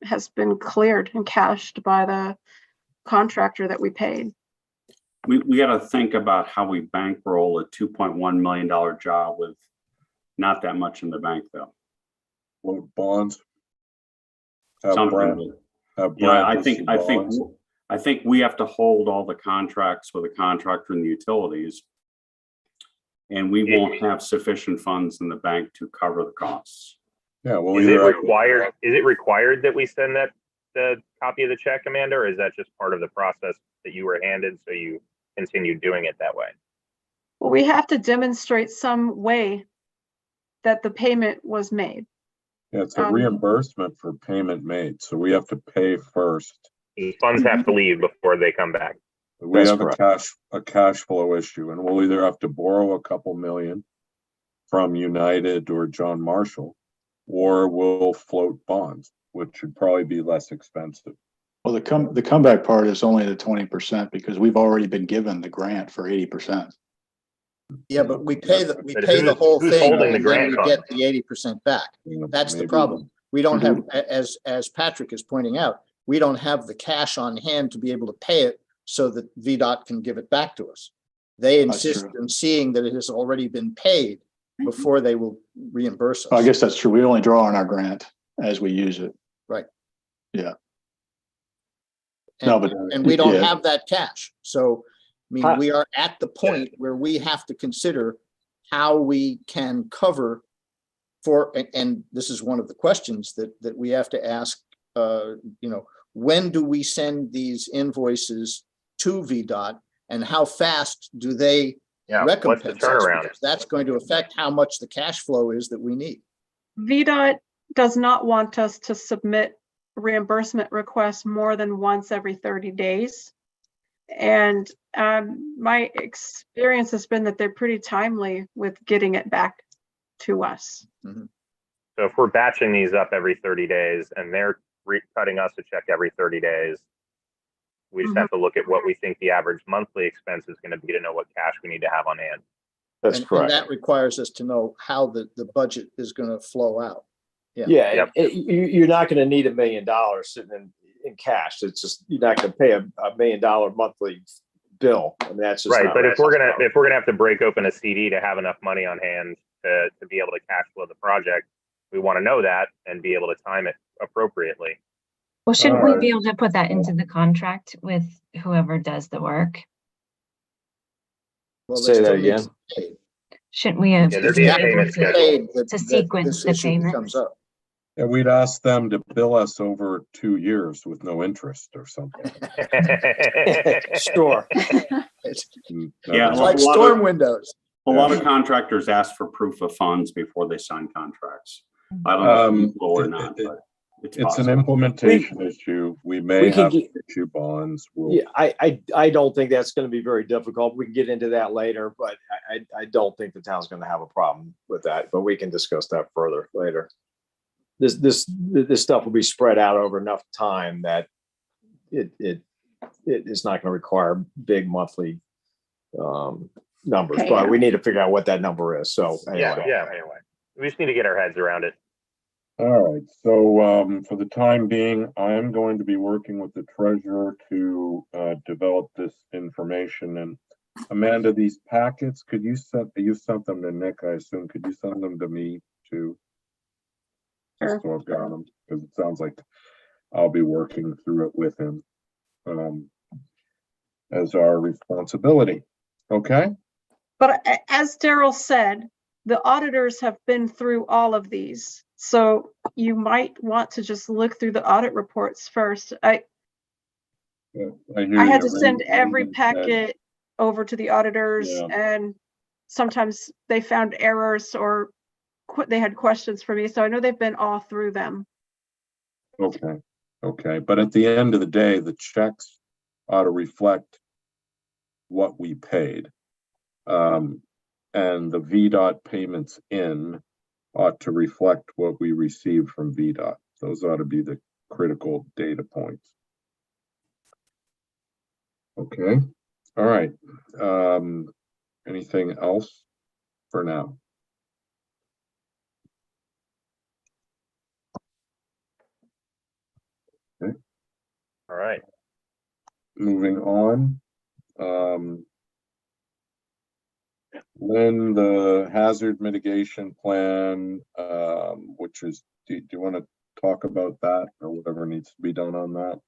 has been cleared and cashed by the contractor that we paid. We got to think about how we bankroll a $2.1 million job with not that much in the bank, though. What bonds? Something. Yeah, I think we have to hold all the contracts with the contractor and the utilities, and we won't have sufficient funds in the bank to cover the costs. Yeah, well, Is it required that we send that the copy of the check, Amanda, or is that just part of the process that you were handed, so you continued doing it that way? Well, we have to demonstrate some way that the payment was made. Yeah, it's a reimbursement for payment made, so we have to pay first. The funds have to leave before they come back. We That's have correct. a cash flow issue, and we'll either have to borrow a couple million from United or John Marshall, or we'll float bonds, which should probably be less expensive. Well, the comeback part is only the 20% because we've already been given the grant for 80%. Yeah, but we pay the But whole who's thing holding the and then grant we fund? get the 80% back. That's the Maybe- problem. We don't have, as Patrick is pointing out, we don't have the cash on hand to be able to pay it so that VDOT can give it back to us. They That's insist true. on seeing that it has already been paid before they will reimburse us. I guess that's true. We only draw on our grant as we use it. Right. Yeah. And, No, but and we don't yeah. have that cash. So, I mean, Huh. we are at the point where we have to consider how we can cover for, and this is one of the questions that we have to ask, when do we send these invoices to VDOT and how fast do they Yeah, what's the recompense us? turnaround? Because that's going to affect how much the cash flow is that we need. VDOT does not want us to submit reimbursement requests more than once every 30 days. And my experience has been that they're pretty timely with getting it back to us. So if we're batching these up every 30 days and they're cutting us a check every 30 days, we just have to look at what we think the average monthly expense is going to be to know what cash we need to have on hand. That's And correct. that requires us to know how the budget is going to flow out. Yeah, Yep. you're not going to need $1 million sitting in cash. It's just, you're not going to pay a $1 million monthly bill. I mean, that's just Right, not but if we're gonna realistic. have to break open a CD to have enough money on hand to be able to cash flow the project, we want to know that and be able to time it appropriately. Well, shouldn't we Alright. be able to put that into the contract with whoever does the work? Well, Say they that still need again. to pay. Shouldn't we have Yeah, be there'd be a able payment to- schedule. Paid that- To that sequence this the issue payments. comes up. And we'd ask them to bill us over 2 years with no interest or something. Sure. Yeah, It's a like lot storm of- windows. A lot of contractors ask for proof of funds before they sign contracts. I don't know if it's legal or not, but it's It's an possible. implementation issue. We may we can have get- to issue bonds. We'll, Yeah, I don't think that's going to be very difficult. We can get into that later, but I don't think the town's going to have a problem with that, but we can discuss that further later. This stuff will be spread out over enough time that it is not going to require big monthly numbers, Okay, but yeah. we need to figure out what that number is. So anyway. Yeah, anyway, we just need to get our heads around it. all right, so for the time being, I'm going to be working with the treasurer to develop this information. And Amanda, these packets, you sent them to Nick, I assume, could you send them to me too? Just so I've got them, because it sounds like I'll be working through it with him as our responsibility. Okay? But as Daryl said, the auditors have been through all of these. So you might want to just look through the audit reports first. I hear had you. to send every Randy said- packet over to the auditors, Yeah. and sometimes they found errors or they had questions for me. So I know they've been all through them. Okay, but at the end of the day, the checks ought to reflect what we paid. And the VDOT payments in ought to reflect what we received from VDOT. Those ought to be the critical data points. Okay, all right. Anything else for now? All right. Moving on. Lynn, the hazard mitigation plan, which is, do you want to talk about that or whatever needs to be done on that?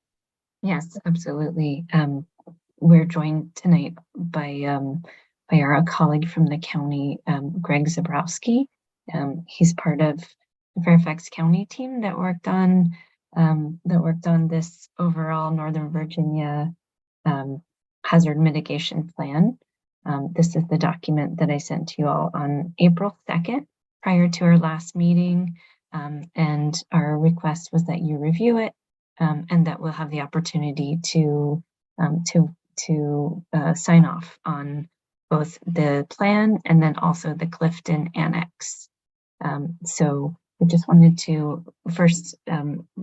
Yes, absolutely. We're joined tonight by our colleague from the county, Greg Zabrowski. He's part of the Fairfax County team that worked on that worked on this overall Northern Virginia hazard mitigation plan. This is the document that I sent to you all on April 2nd, prior to our last meeting. And our request was that you review it, and that we'll have the opportunity to sign off on both the plan and then also the Clifton Annex. So I just wanted to first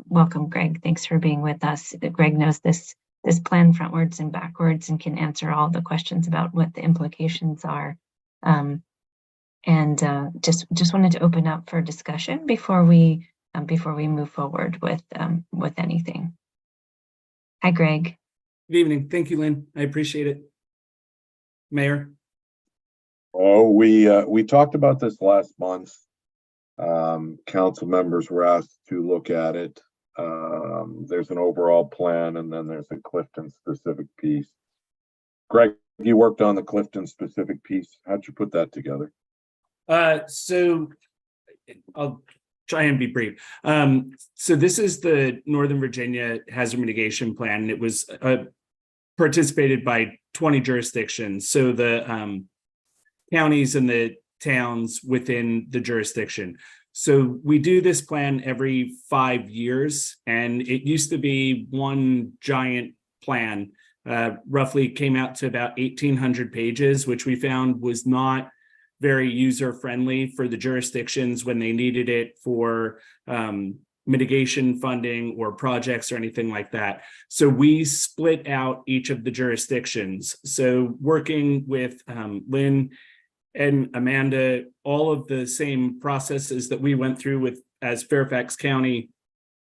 welcome Greg. Thanks for being with us. Greg knows this plan frontwards and backwards and can answer all the questions about what the implications are. Just wanted to open up for discussion before we move forward with anything. Hi, Greg. Good evening. Thank you, Lynn. I appreciate it. Mayor. Oh, we talked about this last month. Council members were asked to look at it. There's an overall plan, and then there's a Clifton specific piece. Greg, you worked on the Clifton specific piece. How'd you put that together? So I'll try and be brief. So this is the Northern Virginia Hazard Mitigation Plan, and it was participated by 20 jurisdictions. So the counties and the towns within the jurisdiction. So we do this plan every 5 years, and it used to be one giant plan. Roughly came out to about 1,800 pages, which we found was not very user-friendly for the jurisdictions when they needed it for mitigation funding or projects or anything like that. So we split out each of the jurisdictions. So working with Lynn and Amanda, all of the same processes that we went through with as Fairfax County,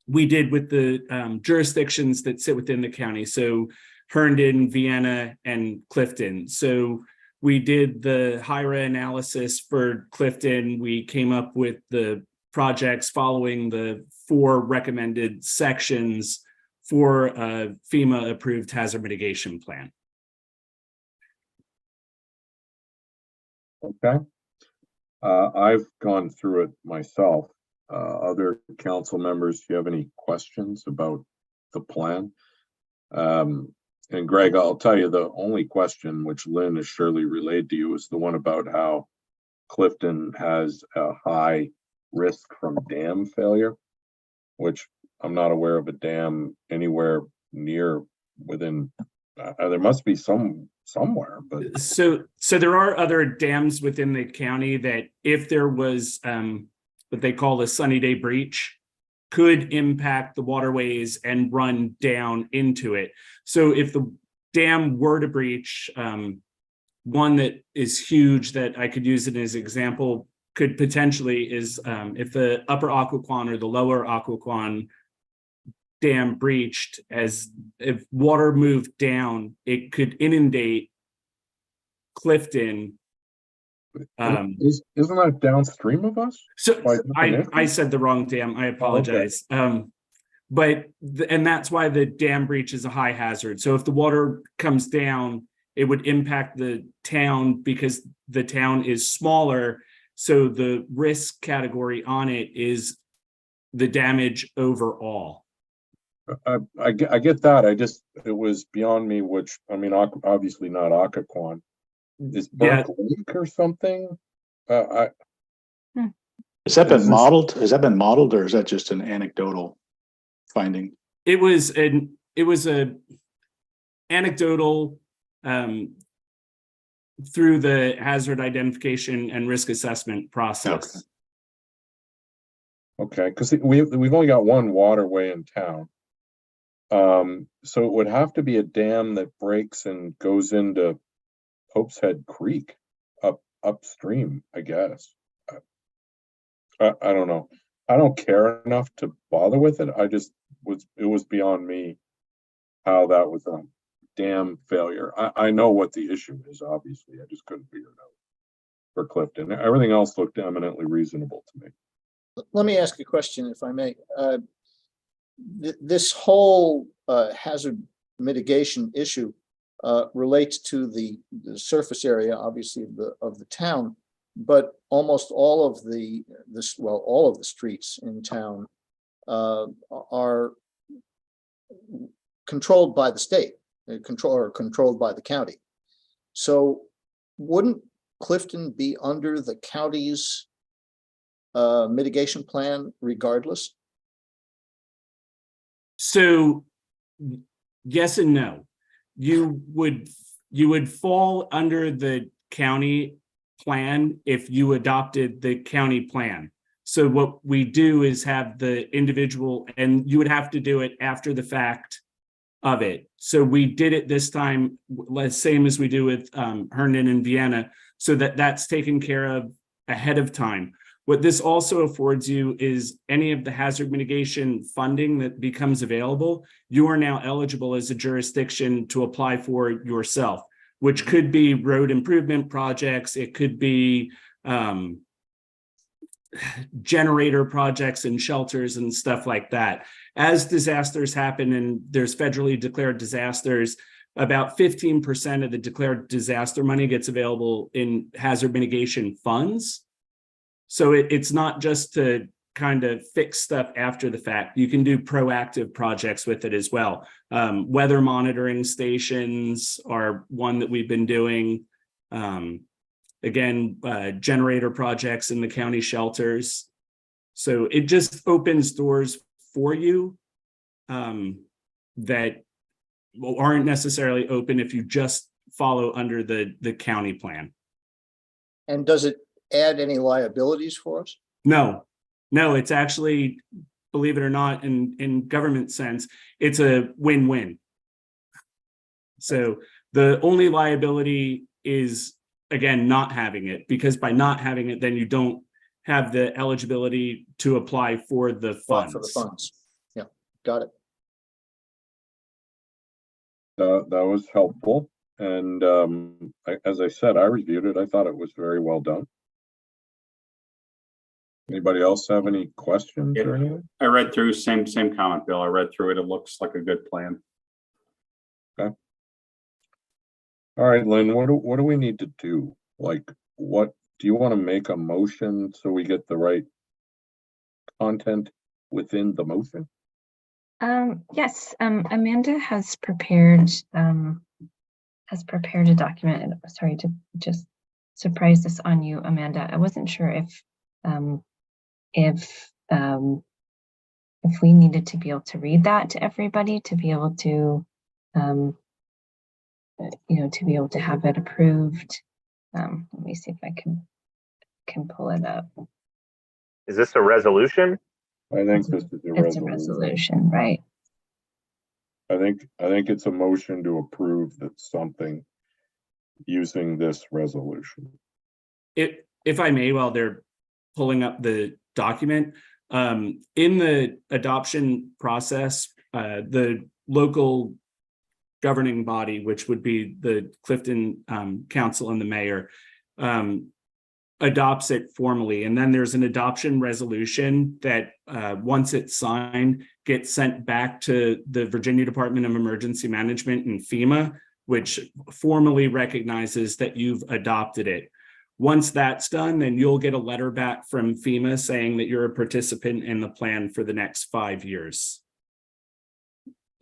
we did with the jurisdictions that sit within the county. So Herndon, Vienna, and Clifton. So we did the HIRA analysis for Clifton. We came up with the projects following the 4 recommended sections for a FEMA approved hazard mitigation plan. Okay. I've gone through it myself. Other council members, do you have any questions about the plan? And Greg, I'll tell you, the only question which Lynn has surely relayed to you is the one about how Clifton has a high risk from dam failure, which I'm not aware of a dam anywhere near within. There must be somewhere, but so there are other dams within the county that if there was what they call the sunny day breach, could impact the waterways and run down into it. So if the dam were to breach, one that is huge that I could use it as an example could potentially is if the upper Occoquan or the lower Occoquan dam breached, as if water moved down, it could inundate Clifton. isn't that downstream of us? So I said the wrong dam. I apologize. Oh, okay. And that's why the dam breach is a high hazard. So if the water comes down, it would impact the town because the town is smaller. So the risk category on it is the damage overall. I get that. It was beyond me, which, I mean, obviously not Occoquan. Is Burke Lake or something? Has that been modeled? Has that been modeled, or is that just an anecdotal finding? It was a anecdotal through the hazard identification and risk assessment process. Okay, because we've only got one waterway in town. So it would have to be a dam that breaks and goes into Pope's Head Creek upstream, I guess. I don't know. I don't care enough to bother with it. It was beyond me how that was a dam failure. I know what the issue is, obviously. I just couldn't figure it out for Clifton. Everything else looked eminently reasonable to me. Let me ask a question, if I may. This whole hazard mitigation issue relates to the surface area, obviously, of the town, but almost all of the streets in town are controlled by the state, controlled by the county. So wouldn't Clifton be under the county's mitigation plan regardless? So yes and no. You would fall under the county plan if you adopted the county plan. So what we do is have the individual, and you would have to do it after the fact of it. So we did it this time, same as we do with Herndon and Vienna, so that's taken care of ahead of time. What this also affords you is any of the hazard mitigation funding that becomes available, you are now eligible as a jurisdiction to apply for yourself, which could be road improvement projects. It could be generator projects and shelters and stuff like that. As disasters happen and there's federally declared disasters, about 15% of the declared disaster money gets available in hazard mitigation funds. So it's not just to kind of fix stuff after the fact. You can do proactive projects with it as well. Weather monitoring stations are one that we've been doing. Again, generator projects in the county shelters. So it just opens doors for you that aren't necessarily open if you just follow under the county plan. And does it add any liabilities for us? No, it's actually, believe it or not, in government sense, it's a win-win. So the only liability is, again, not having it, because by not having it, then you don't have the eligibility to apply for the funds. For the funds. Yeah, got it. That was helpful. And as I said, I reviewed it. I thought it was very well done. Anybody else have any questions or anything? I read through, same comment, Bill. I read through it. It looks like a good plan. Okay. All right, Lynn, what do we need to do? Like, what do you want to make a motion so we get the right content within the motion? Yes, Amanda has prepared a document. Sorry to just surprise this on you, Amanda. I wasn't sure if we needed to be able to read that to everybody to be able to to be able to have it approved. Let me see if I can pull it up. Is this a resolution? I think this is It's a resolution, right? I think it's a motion to approve that something using this resolution. If I may, while they're pulling up the document, in the adoption process, the local governing body, which would be the Clifton Council and the mayor, adopts it formally. And then there's an adoption resolution that once it's signed, gets sent back to the Virginia Department of Emergency Management and FEMA, which formally recognizes that you've adopted it. Once that's done, then you'll get a letter back from FEMA saying that you're a participant in the plan for the next 5 years.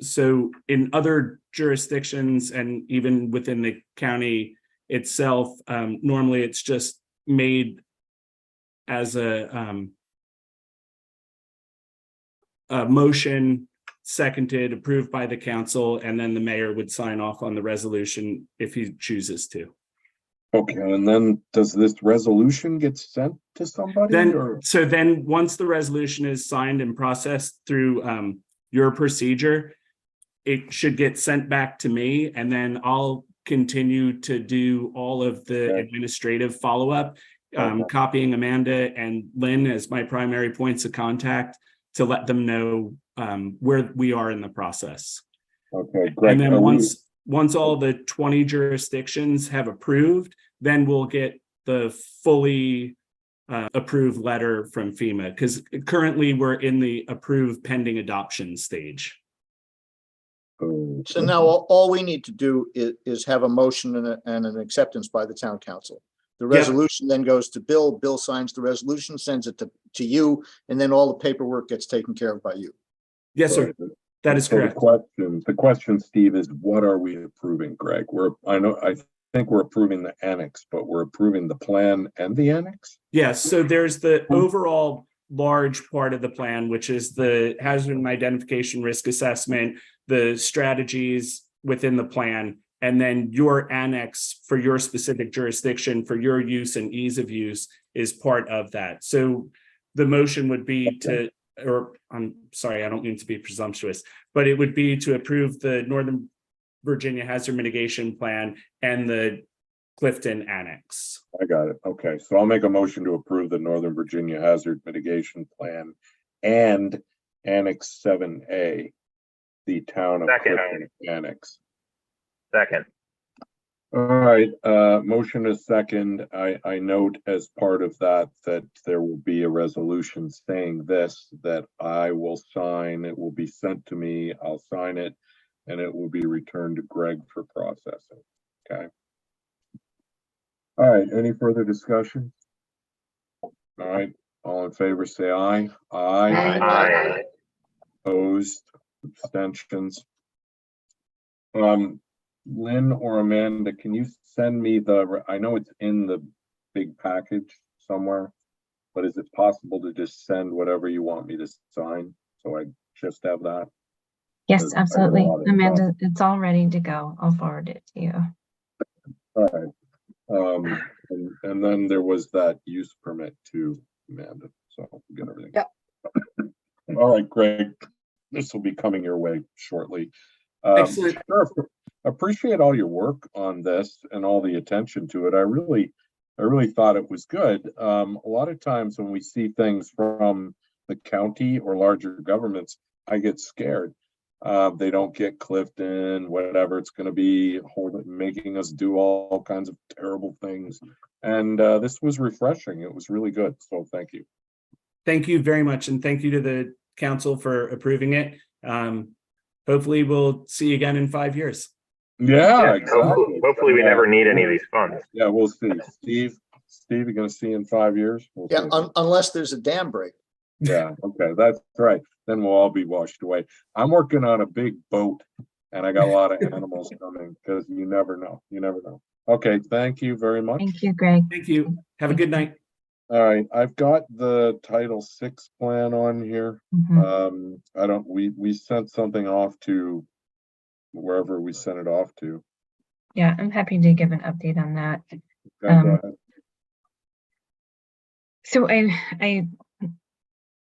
So in other jurisdictions and even within the county itself, normally it's just made as a motion, seconded, approved by the council, and then the mayor would sign off on the resolution if he chooses to. Okay, and then does this resolution get sent to somebody? So then once the resolution is signed and processed through your procedure, it should get sent back to me, and then I'll continue to do all of the administrative follow-up, copying Amanda and Lynn as my primary points of contact to let them know where we are in the process. Okay, great. And then once all the 20 jurisdictions have approved, then we'll get the fully approved letter from FEMA, because currently we're in the approved pending adoption stage. So now all we need to do is have a motion and an acceptance by the town council. The Yep. resolution then goes to Bill. Bill signs the resolution, sends it to you, and then all the paperwork gets taken care of by you. Yes, sir. That is So correct. The question, Steve, is what are we approving, Greg? I think we're approving the annex, but we're approving the plan and the annex? Yes, so there's the overall large part of the plan, which is the hazard and identification risk assessment, the strategies within the plan, and then your annex for your specific jurisdiction for your use and ease of use is part of that. So the motion would be or I'm sorry, I don't mean to be presumptuous, but it would be to approve the Northern Virginia Hazard Mitigation Plan and the Clifton Annex. I got it. Okay, so I'll make a motion to approve the Northern Virginia Hazard Mitigation Plan and Annex 7A, the town of Second. Clifton Annex. Second. All right, motion is second. I note as part of that there will be a resolution saying this, that I will sign. It will be sent to me. I'll sign it, and it will be returned to Greg for processing. Okay. All right, any further discussion? All right, all in favor, say aye. Aye. Opposed, abstentions. Lynn or Amanda, can you send me I know it's in the big package somewhere, but is it possible to just send whatever you want me to sign? So I just have that? Yes, I have a absolutely. lot of Amanda, it's all ready to go. I'll forward it to you. All right. And then there was that use permit too, Amanda. So I'll get everything. Yep. All right, Greg, this will be coming your way shortly. Excellent. Sure. Appreciate all your work on this and all the attention to it. I really thought it was good. A lot of times when we see things from the county or larger governments, I get scared. They don't get Clifton, whatever it's going to be, making us do all kinds of terrible things. And this was refreshing. It was really good. So thank you. Thank you very much. And thank you to the council for approving it. Hopefully we'll see you again in 5 years. Yeah, exactly. Hopefully we never need any of these funds. Yeah, we'll see. Steve, you're going to see in 5 years? Yeah, unless there's a dam break. Yeah, okay, that's right. Then we'll all be washed away. I'm working on a big boat and I got a lot of animals coming because you never know. You never know. Okay, thank you very much. Thank you, Greg. Thank you. Have a good night. All right, I've got the Title VI plan on here. We sent something off to wherever we sent it off to. Yeah, I'm happy to give an update on that. Okay, go ahead. So I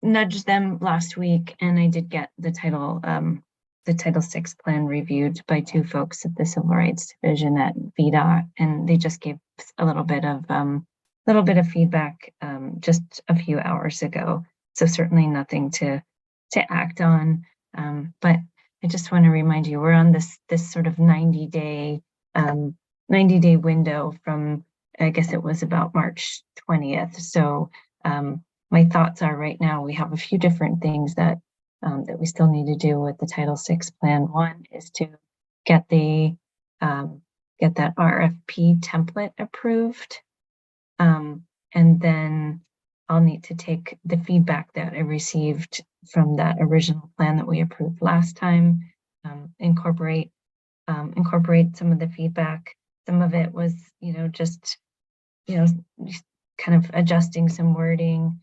nudged them last week and I did get the Title VI plan reviewed by two folks at the Civil Rights Division at VDOT, and they just gave a little bit of feedback just a few hours ago. So certainly nothing to act on. But I just want to remind you, we're on this sort of 90-day window from, I guess it was about March 20th. So my thoughts are right now we have a few different things that we still need to do with the Title VI plan. One is to get that RFP template approved. And then I'll need to take the feedback that I received from that original plan that we approved last time, incorporate some of the feedback. Some of it was, just kind of adjusting some wording.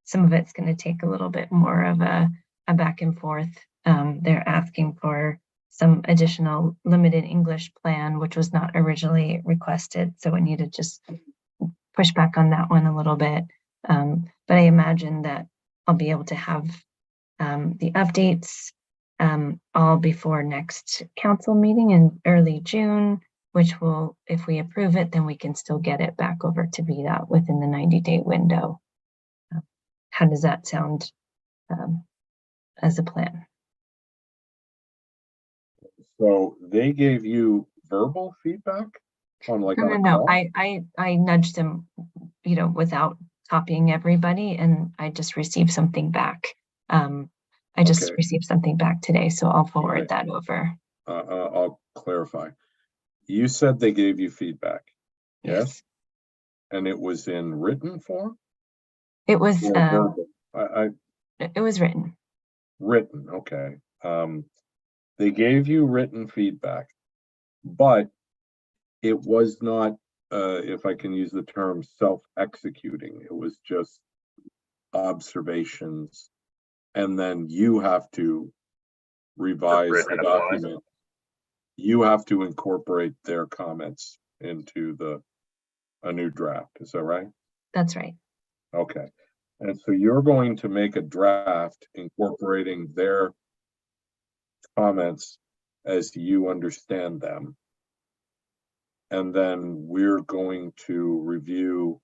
Some of it's going to take a little bit more of a back and forth. They're asking for some additional limited English plan, which was not originally requested. So we need to just push back on that one a little bit. But I imagine that I'll be able to have the updates all before next council meeting in early June, which will, if we approve it, then we can still get it back over to VDOT within the 90-day window. How does that sound as a plan? So they gave you verbal feedback on like No. I nudged them, without copying everybody, and I just received something back. I just received something back today, so I'll forward that over. I'll clarify. You said they gave you feedback. Yes. And it was in written form? It was, Or verbal? it was written. Written, okay. They gave you written feedback, but it was not, if I can use the term, self-executing. It was just observations, and then you have to revise the document. You have to incorporate their comments into a new draft. Is that right? That's right. Okay. And so you're going to make a draft incorporating their comments as you understand them. And then we're going to review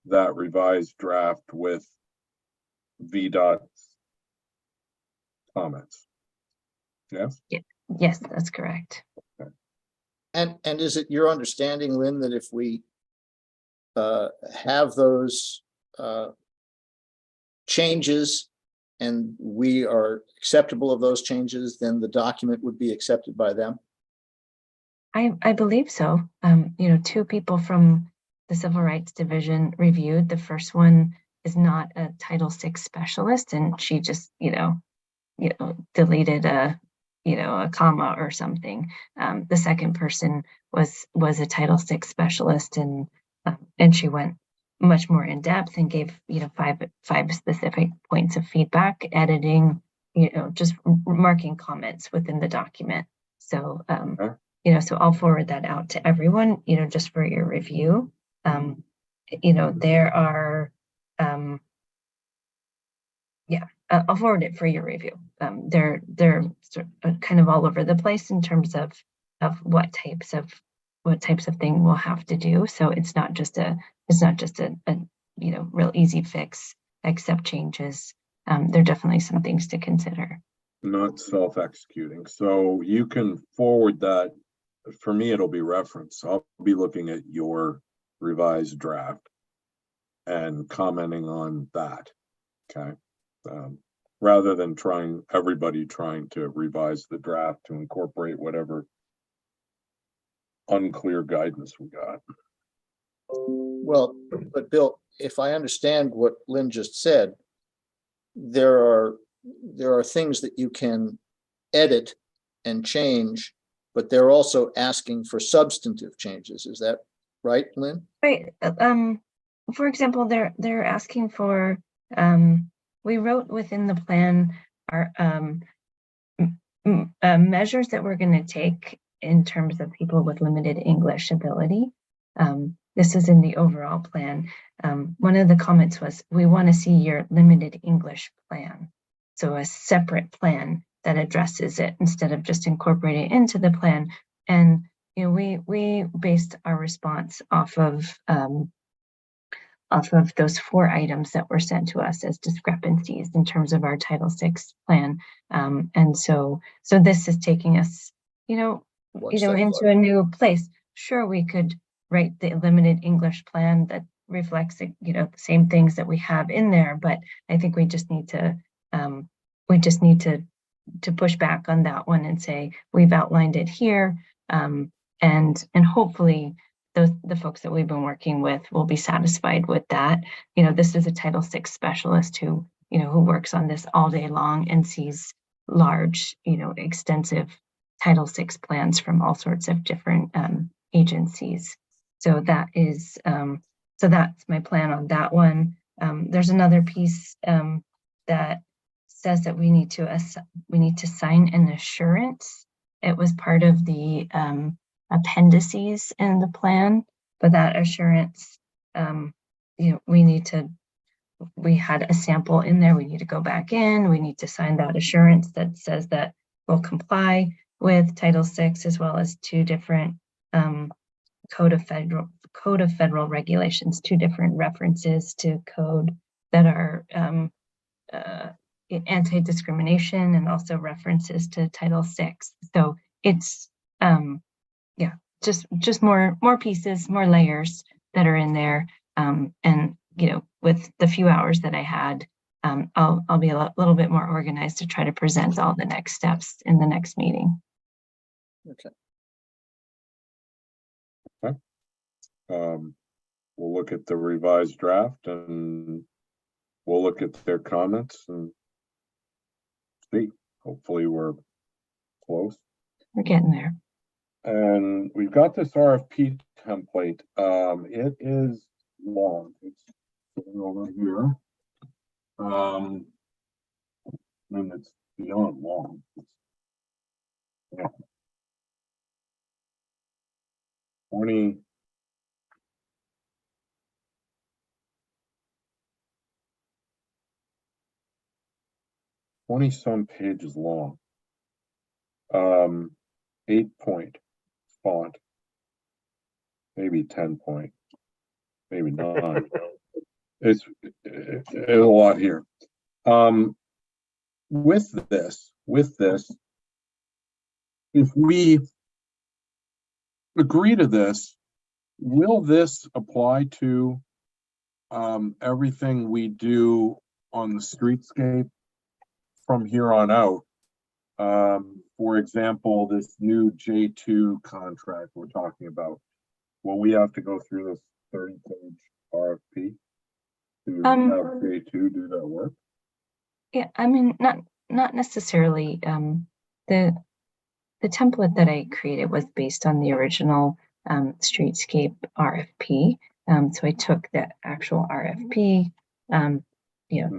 that revised draft with VDOT's comments. Yes? Yes, that's correct. And is it your understanding, Lynn, that if we have those changes and we are acceptable of those changes, then the document would be accepted by them? I believe so. Two people from the Civil Rights Division reviewed. The first one is not a Title VI specialist, and she just, deleted a comma or something. The second person was a Title VI specialist, and she went much more in depth and gave five specific points of feedback, editing, just marking comments within the document. So so I'll forward that out to everyone, just for your review. There are I'll forward it for your review. They're sort of kind of all over the place in terms of what types of thing we'll have to do. So it's not just a real easy fix, accept changes. There are definitely some things to consider. Not self-executing. So you can forward that. For me, it'll be reference. I'll be looking at your revised draft and commenting on that. Okay. Rather than everybody trying to revise the draft to incorporate whatever unclear guidance we got. Well, but Bill, if I understand what Lynn just said, there are things that you can edit and change, but they're also asking for substantive changes. Is that right, Lynn? Right. For example, they're asking for, we wrote within the plan our measures that we're going to take in terms of people with limited English ability. This is in the overall plan. One of the comments was, we want to see your limited English plan. So a separate plan that addresses it instead of just incorporating it into the plan. And we based our response off of those 4 items that were sent to us as discrepancies in terms of our Title VI plan. And so this is taking us, into a new place. Sure, we could write the limited English plan that reflects, the same things that we have in there, but I think we just need to push back on that one and say, we've outlined it here. And hopefully the folks that we've been working with will be satisfied with that. This is a Title VI specialist who works on this all day long and sees large, extensive Title VI plans from all sorts of different agencies. So that is, so that's my plan on that one. There's another piece that says that we need to sign an assurance. It was part of the appendices in the plan, but that assurance, we had a sample in there. We need to go back in. We need to sign that assurance that says that we'll comply with Title VI, as well as 2 different Code of Federal Regulations, 2 different references to code that are anti-discrimination, and also references to Title VI. So it's just more pieces, more layers that are in there. And with the few hours that I had, I'll be a little bit more organized to try to present all the next steps in the next meeting. Okay. we'll look at the revised draft and we'll look at their comments and see. Hopefully we're close. We're getting there. And we've got this RFP template. It is long. It's going over here. And it's beyond long. Yeah. 20 some pages long. 8-point font, maybe 10-point, maybe 9. It's a lot here. With this, if we agree to this, will this apply to everything we do on the streetscape from here on out? For example, this new J2 contract we're talking about, will we have to go through this 30-page RFP to have J2 do that work? Yeah, I mean, not necessarily. The template that I created was based on the original streetscape RFP. So I took the actual RFP,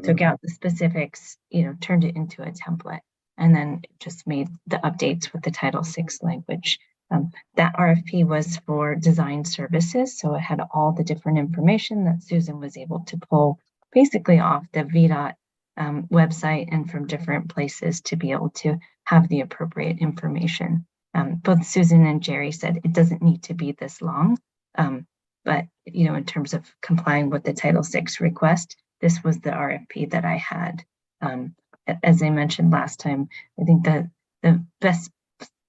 took out the specifics, turned it into a template, and then just made the updates with the Title VI language. That RFP was for design services, so it had all the different information that Susan was able to pull basically off the VDOT website and from different places to be able to have the appropriate information. Both Susan and Jerry said it doesn't need to be this long, but in terms of complying with the Title VI request, this was the RFP that I had. As I mentioned last time, I think that the best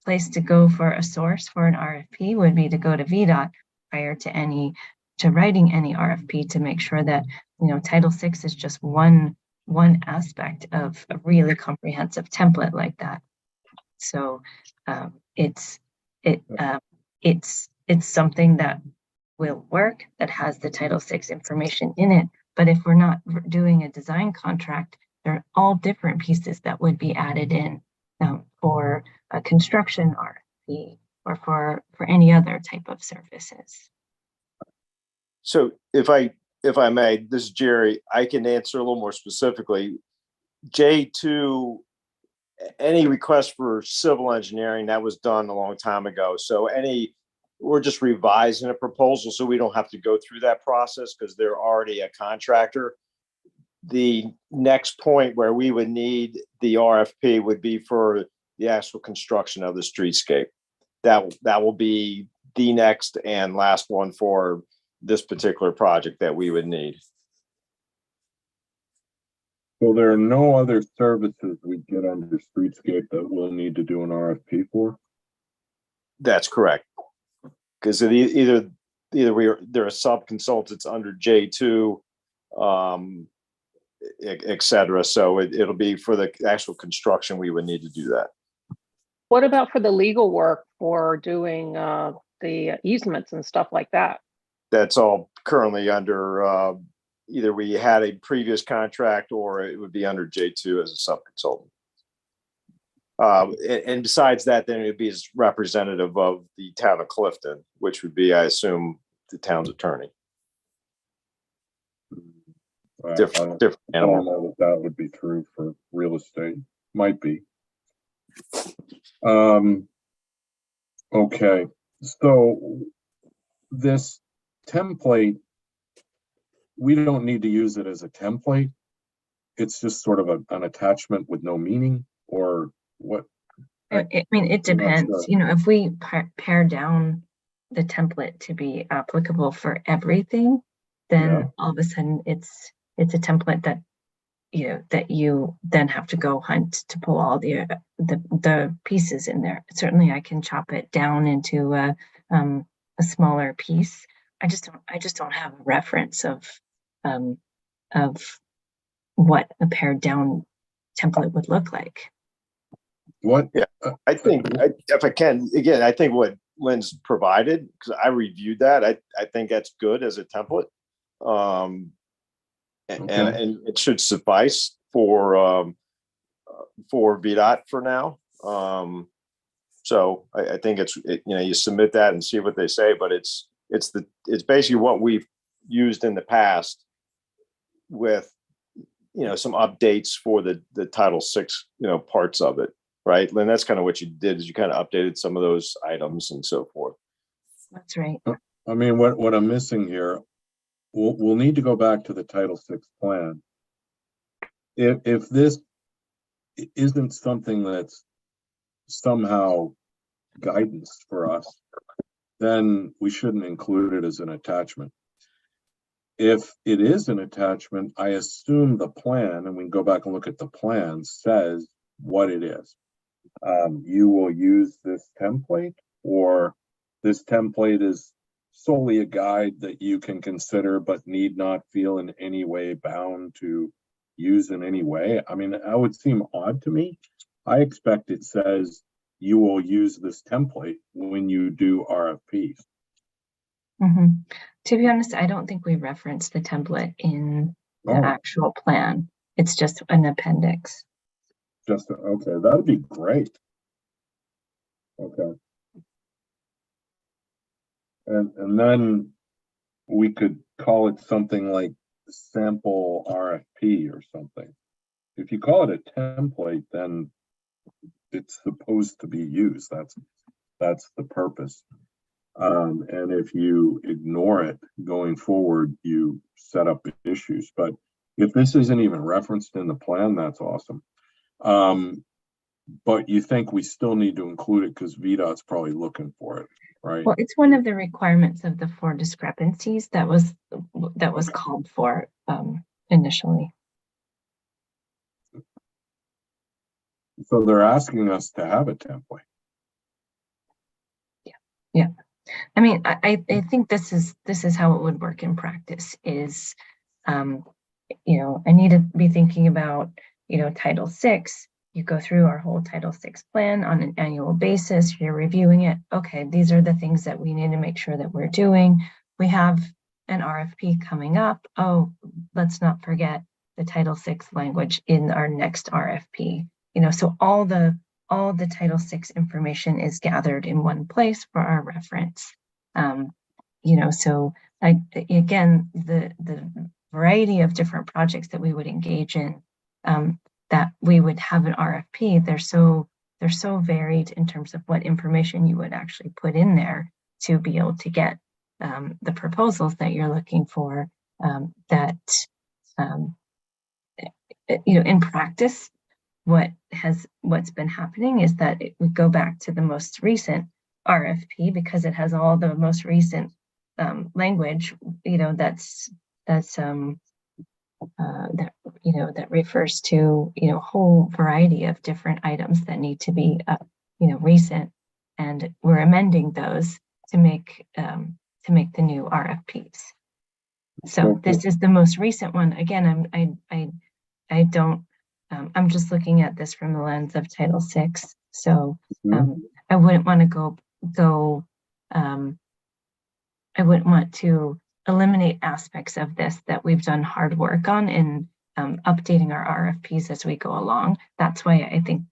place to go for a source for an RFP would be to go to VDOT prior to writing any RFP to make sure that Title VI is just one aspect of a really comprehensive template like that. So it's something that will work, that has the Title VI information in it. But if we're not doing a design contract, there are all different pieces that would be added in for a construction RFP or for any other type of services. So if I may, this is Jerry, I can answer a little more specifically. J2, any request for civil engineering, that was done a long time ago. So we're just revising a proposal so we don't have to go through that process because they're already a contractor. The next point where we would need the RFP would be for the actual construction of the streetscape. That will be the next and last one for this particular project that we would need. So there are no other services we get under streetscape that we'll need to do an RFP for? That's correct. Because either there are sub-consultants under J2, et cetera. So it'll be for the actual construction, we would need to do that. What about for the legal work for doing the easements and stuff like that? That's all currently under either we had a previous contract or it would be under J2 as a sub-consultant. And besides that, then it would be as representative of the town of Clifton, which would be, I assume, the town's attorney. Different I don't know if that would be true for real estate. Might be. Okay, so this template, we don't need to use it as a template. It's just sort of an attachment with no meaning, or what? I mean, it depends. Sure. If we pare down the template to be applicable for everything, then all of a sudden it's a template that that you then have to go hunt to pull all the pieces in there. Certainly, I can chop it down into a smaller piece. I just don't have a reference of what a pared down template would look like. What? Yeah, I think if I can, again, I think what Lynn's provided, because I reviewed that. I think that's good as a template. And it should suffice for VDOT for now. So I think you submit that and see what they say, but it's basically what we've used in the past with, some updates for the Title VI, parts of it, right? Lynn, that's kind of what you did, is you kind of updated some of those items and so forth. That's right. I mean, what I'm missing here, we'll need to go back to the Title VI plan. If this isn't something that's somehow guidance for us, then we shouldn't include it as an attachment. If it is an attachment, I assume the plan, and we can go back and look at the plan, says what it is. You will use this template, or this template is solely a guide that you can consider but need not feel in any way bound to use in any way. I mean, that would seem odd to me. I expect it says you will use this template when you do RFPs. Mm-hmm. To be honest, I don't think we reference the template in the actual plan. It's just an appendix. Okay, that'd be great. Okay. And then we could call it something like sample RFP or something. If you call it a template, then it's supposed to be used. That's the purpose. And if you ignore it going forward, you set up issues. But if this isn't even referenced in the plan, that's awesome. But you think we still need to include it because VDOT's probably looking for it, right? Well, it's one of the requirements of the 4 discrepancies that was called for initially. So they're asking us to have a template. Yeah. I mean, I think this is how it would work in practice is, I need to be thinking about, Title VI. You go through our whole Title VI plan on an annual basis. You're reviewing it. Okay, these are the things that we need to make sure that we're doing. We have an RFP coming up. Oh, let's not forget the Title VI language in our next RFP. So all the Title VI information is gathered in one place for our reference. So again, the variety of different projects that we would engage in, that we would have an RFP, they're so varied in terms of what information you would actually put in there to be able to get the proposals that you're looking for. In practice, what's been happening is that it would go back to the most recent RFP because it has all the most recent language, that refers to a whole variety of different items that need to be recent, and we're amending those to make the new RFPs. So this is the most recent one. Again, I don't. I'm just looking at this from the lens of Title VI. So I wouldn't want to go. I wouldn't want to eliminate aspects of this that we've done hard work on in updating our RFPs as we go along. That's why I think,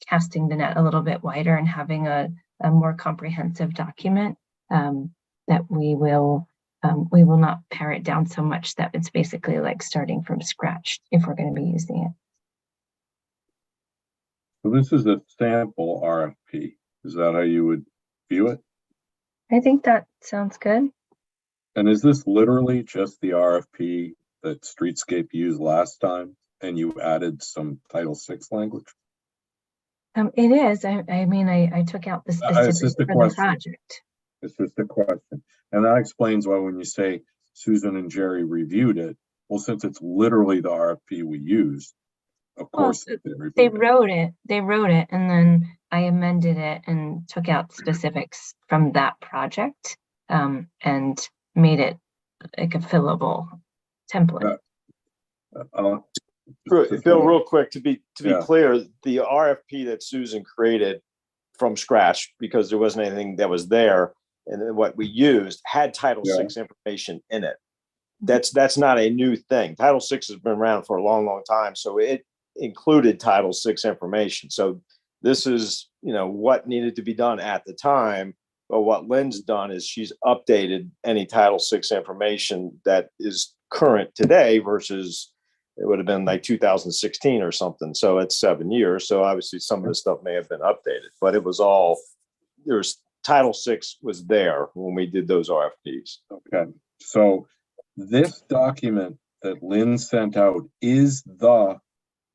casting the net a little bit wider and having a more comprehensive document, that we will not pare it down so much that it's basically like starting from scratch if we're going to be using it. So this is a sample RFP. Is that how you would view it? I think that sounds good. And is this literally just the RFP that Streetscape used last time and you added some Title VI language? It is. I mean, I took out the specifics for the project. It's just a question. And that explains why when you say Susan and Jerry reviewed it, well, since it's literally the RFP we used, of course they wrote it, and then I amended it and took out specifics from that project, and made it like a fillable template. Bill, real quick, to be clear, the RFP that Susan created from scratch because there wasn't anything that was there. And then what we used had Title VI information in it. That's not a new thing. Title VI has been around for a long, long time. So it included Title VI information. So this is, what needed to be done at the time. But what Lynn's done is she's updated any Title VI information that is current today versus it would have been like 2016 or something. So it's 7 years. So obviously some of the stuff may have been updated, but it was all, Title VI was there when we did those RFPs. Okay, so this document that Lynn sent out is the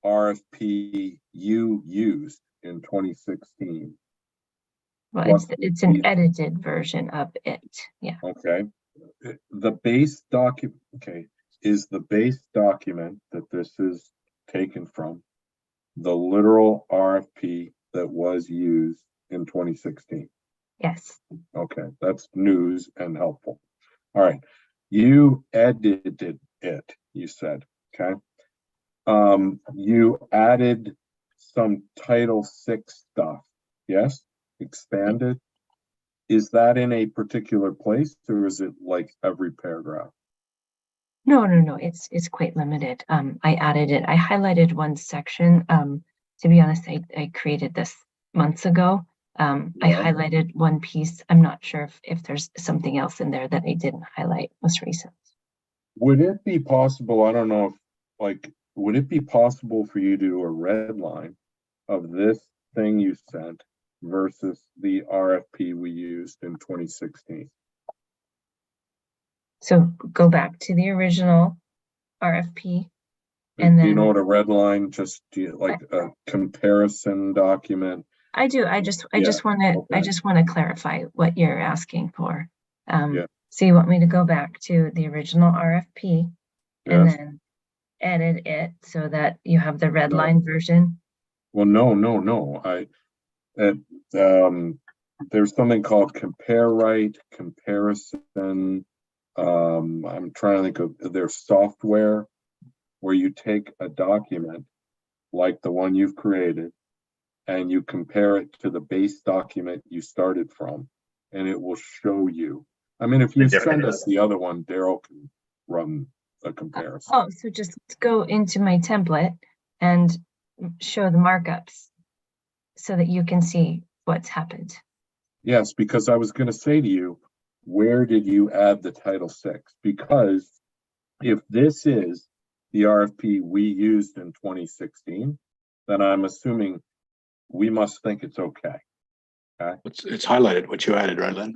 RFP you used in 2016. Well, it's an edited version of it. Yeah. Okay. The base document, is the base document that this is taken from the literal RFP that was used in 2016? Yes. Okay, that's news and helpful. All right. You edited it, you said, okay? You added some Title VI stuff, yes? Expanded. Is that in a particular place or is it like every paragraph? No. It's quite limited. I added it. I highlighted one section. To be honest, I created this months ago. I highlighted one piece. I'm not sure if there's something else in there that I didn't highlight most recent. Would it be possible, I don't know if, would it be possible for you to do a red line of this thing you sent versus the RFP we used in 2016? So go back to the original RFP. And then, do you know what a red line, just like a comparison document? I do. I just want to clarify what you're asking for. So you want me to go back to the original RFP and then edit it so that you have the red line version? Well, no. There's something called compare right, comparison. I'm trying to think of their software where you take a document like the one you've created and you compare it to the base document you started from, and it will show you. I mean, if you send us the other one, Daryl can run a comparison. Oh, so just go into my template and show the markups so that you can see what's happened. Yes, because I was going to say to you, where did you add the Title VI? Because if this is the RFP we used in 2016, then I'm assuming we must think it's okay. It's highlighted what you added, right, Lynn?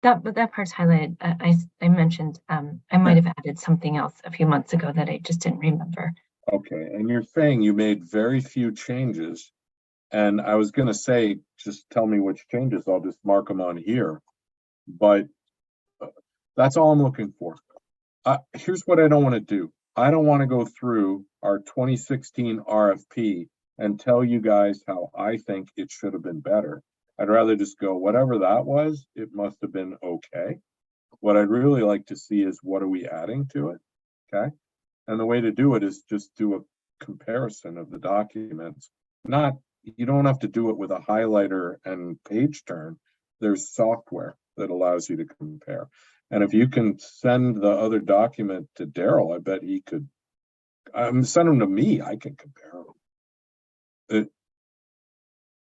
That part's highlighted. I mentioned I might have added something else a few months ago that I just didn't remember. Okay, and you're saying you made very few changes. And I was going to say, just tell me which changes. I'll just mark them on here. But that's all I'm looking for. Here's what I don't want to do. I don't want to go through our 2016 RFP and tell you guys how I think it should have been better. I'd rather just go, whatever that was, it must have been okay. What I'd really like to see is what are we adding to it, okay? And the way to do it is just do a comparison of the documents. You don't have to do it with a highlighter and page turn. There's software that allows you to compare. And if you can send the other document to Daryl, I bet he could. Send them to me. I can compare them.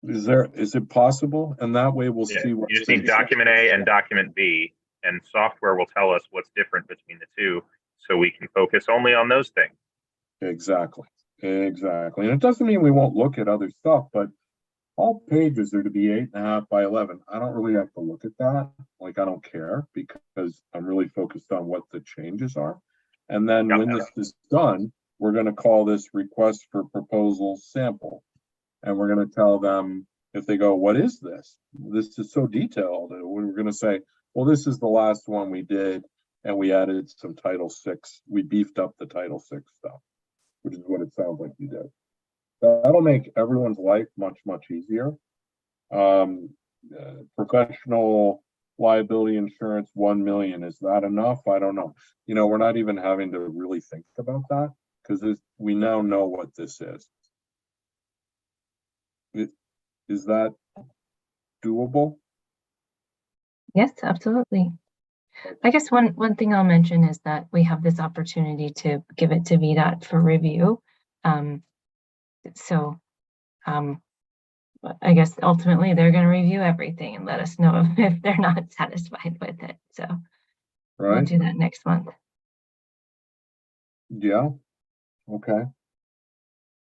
Is it possible? And that way we'll see what. You just need document A and document B, and software will tell us what's different between the two, so we can focus only on those things. Exactly. And it doesn't mean we won't look at other stuff, but all pages are to be 8.5 by 11. I don't really have to look at that. I don't care because I'm really focused on what the changes are. And then when this is done, we're going to call this request for proposal sample. And we're going to tell them, if they go, what is this? This is so detailed. And we're going to say, well, this is the last one we did. And we added some Title VI. We beefed up the Title VI stuff, which is what it sounds like you did. That'll make everyone's life much, much easier. Professional liability insurance, 1 million. Is that enough? I don't know. We're not even having to really think about that because we now know what this is. Is that doable? Yes, absolutely. I guess one thing I'll mention is that we have this opportunity to give it to VDOT for review. So I guess ultimately they're going to review everything and let us know if they're not satisfied with it. So we'll Right? do that next month. Yeah. Okay.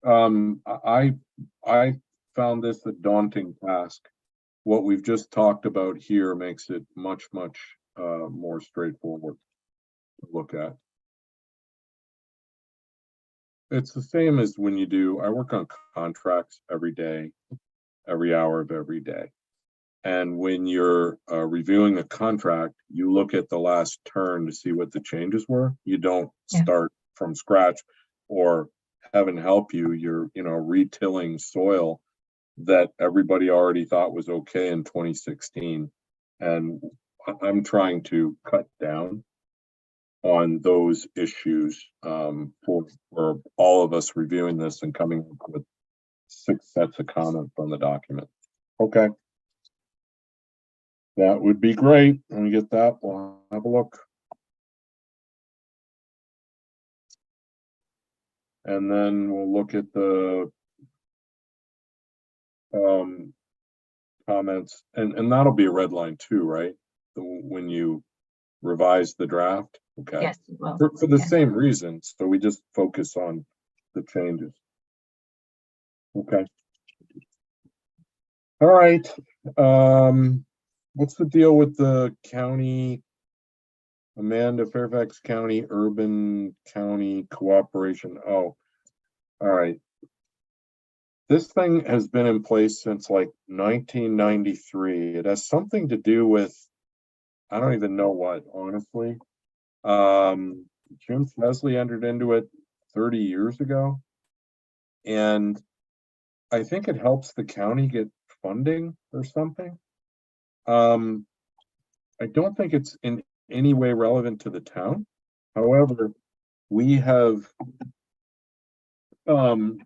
I found this a daunting task. What we've just talked about here makes it much more straightforward to look at. It's the same as when you do, I work on contracts every day, every hour of every day. And when you're reviewing a contract, you look at the last turn to see what the changes were. You don't start from scratch, or heaven help you, you're, retilling soil that everybody already thought was okay in 2016. And I'm trying to cut down on those issues for all of us reviewing this and coming up with 6 sets of comments on the document. Okay. That would be great. When we get that, we'll have a look. And then we'll look at the comments, and that'll be a red line too, right? When you revise the draft. Okay. Yes, well, For the same reasons. So we just focus on the changes. Okay. All right. What's the deal with the county, Amanda, Fairfax County, Urban County Cooperation? Oh, all right. This thing has been in place since like 1993. It has something to do with, I don't even know what, honestly. Jim Leslie entered into it 30 years ago. And I think it helps the county get funding or something. I don't think it's in any way relevant to the town. However, we have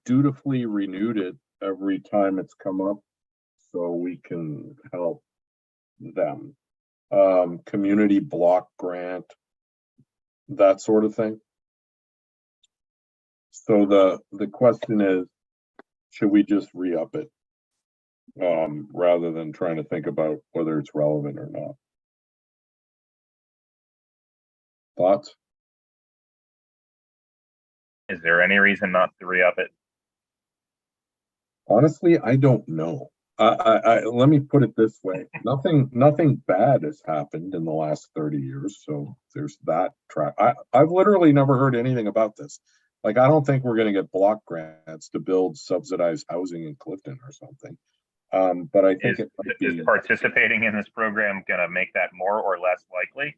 dutifully renewed it every time it's come up so we can help them. Community block grant, that sort of thing. So the question is, should we just re-up it rather than trying to think about whether it's relevant or not? Thoughts? Is there any reason not to re-up it? Honestly, I don't know. Let me put it this way. Nothing bad has happened in the last 30 years. So there's that track. I've literally never heard anything about this. Like, I don't think we're going to get block grants to build subsidized housing in Clifton or something. But I think is participating in this program going to make that more or less likely?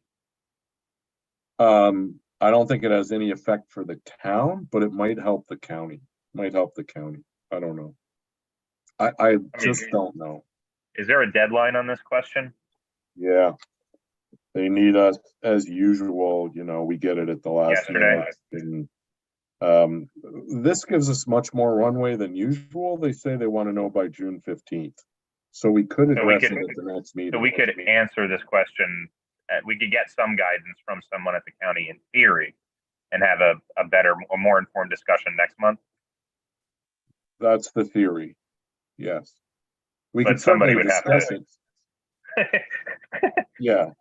I don't think it has any effect for the town, but it might help the county. I don't know. I just don't know. Is there a deadline on this question? Yeah. They need us as usual. We get it at the last minute. And, this gives us much more runway than usual. They say they want to know by June 15th. So we could address it at the next meeting. So we could answer this question. We could get some guidance from someone at the county in theory and have a better, a more informed discussion next month. That's the theory. Yes. We but could somebody certainly would have discuss to. it. Yeah.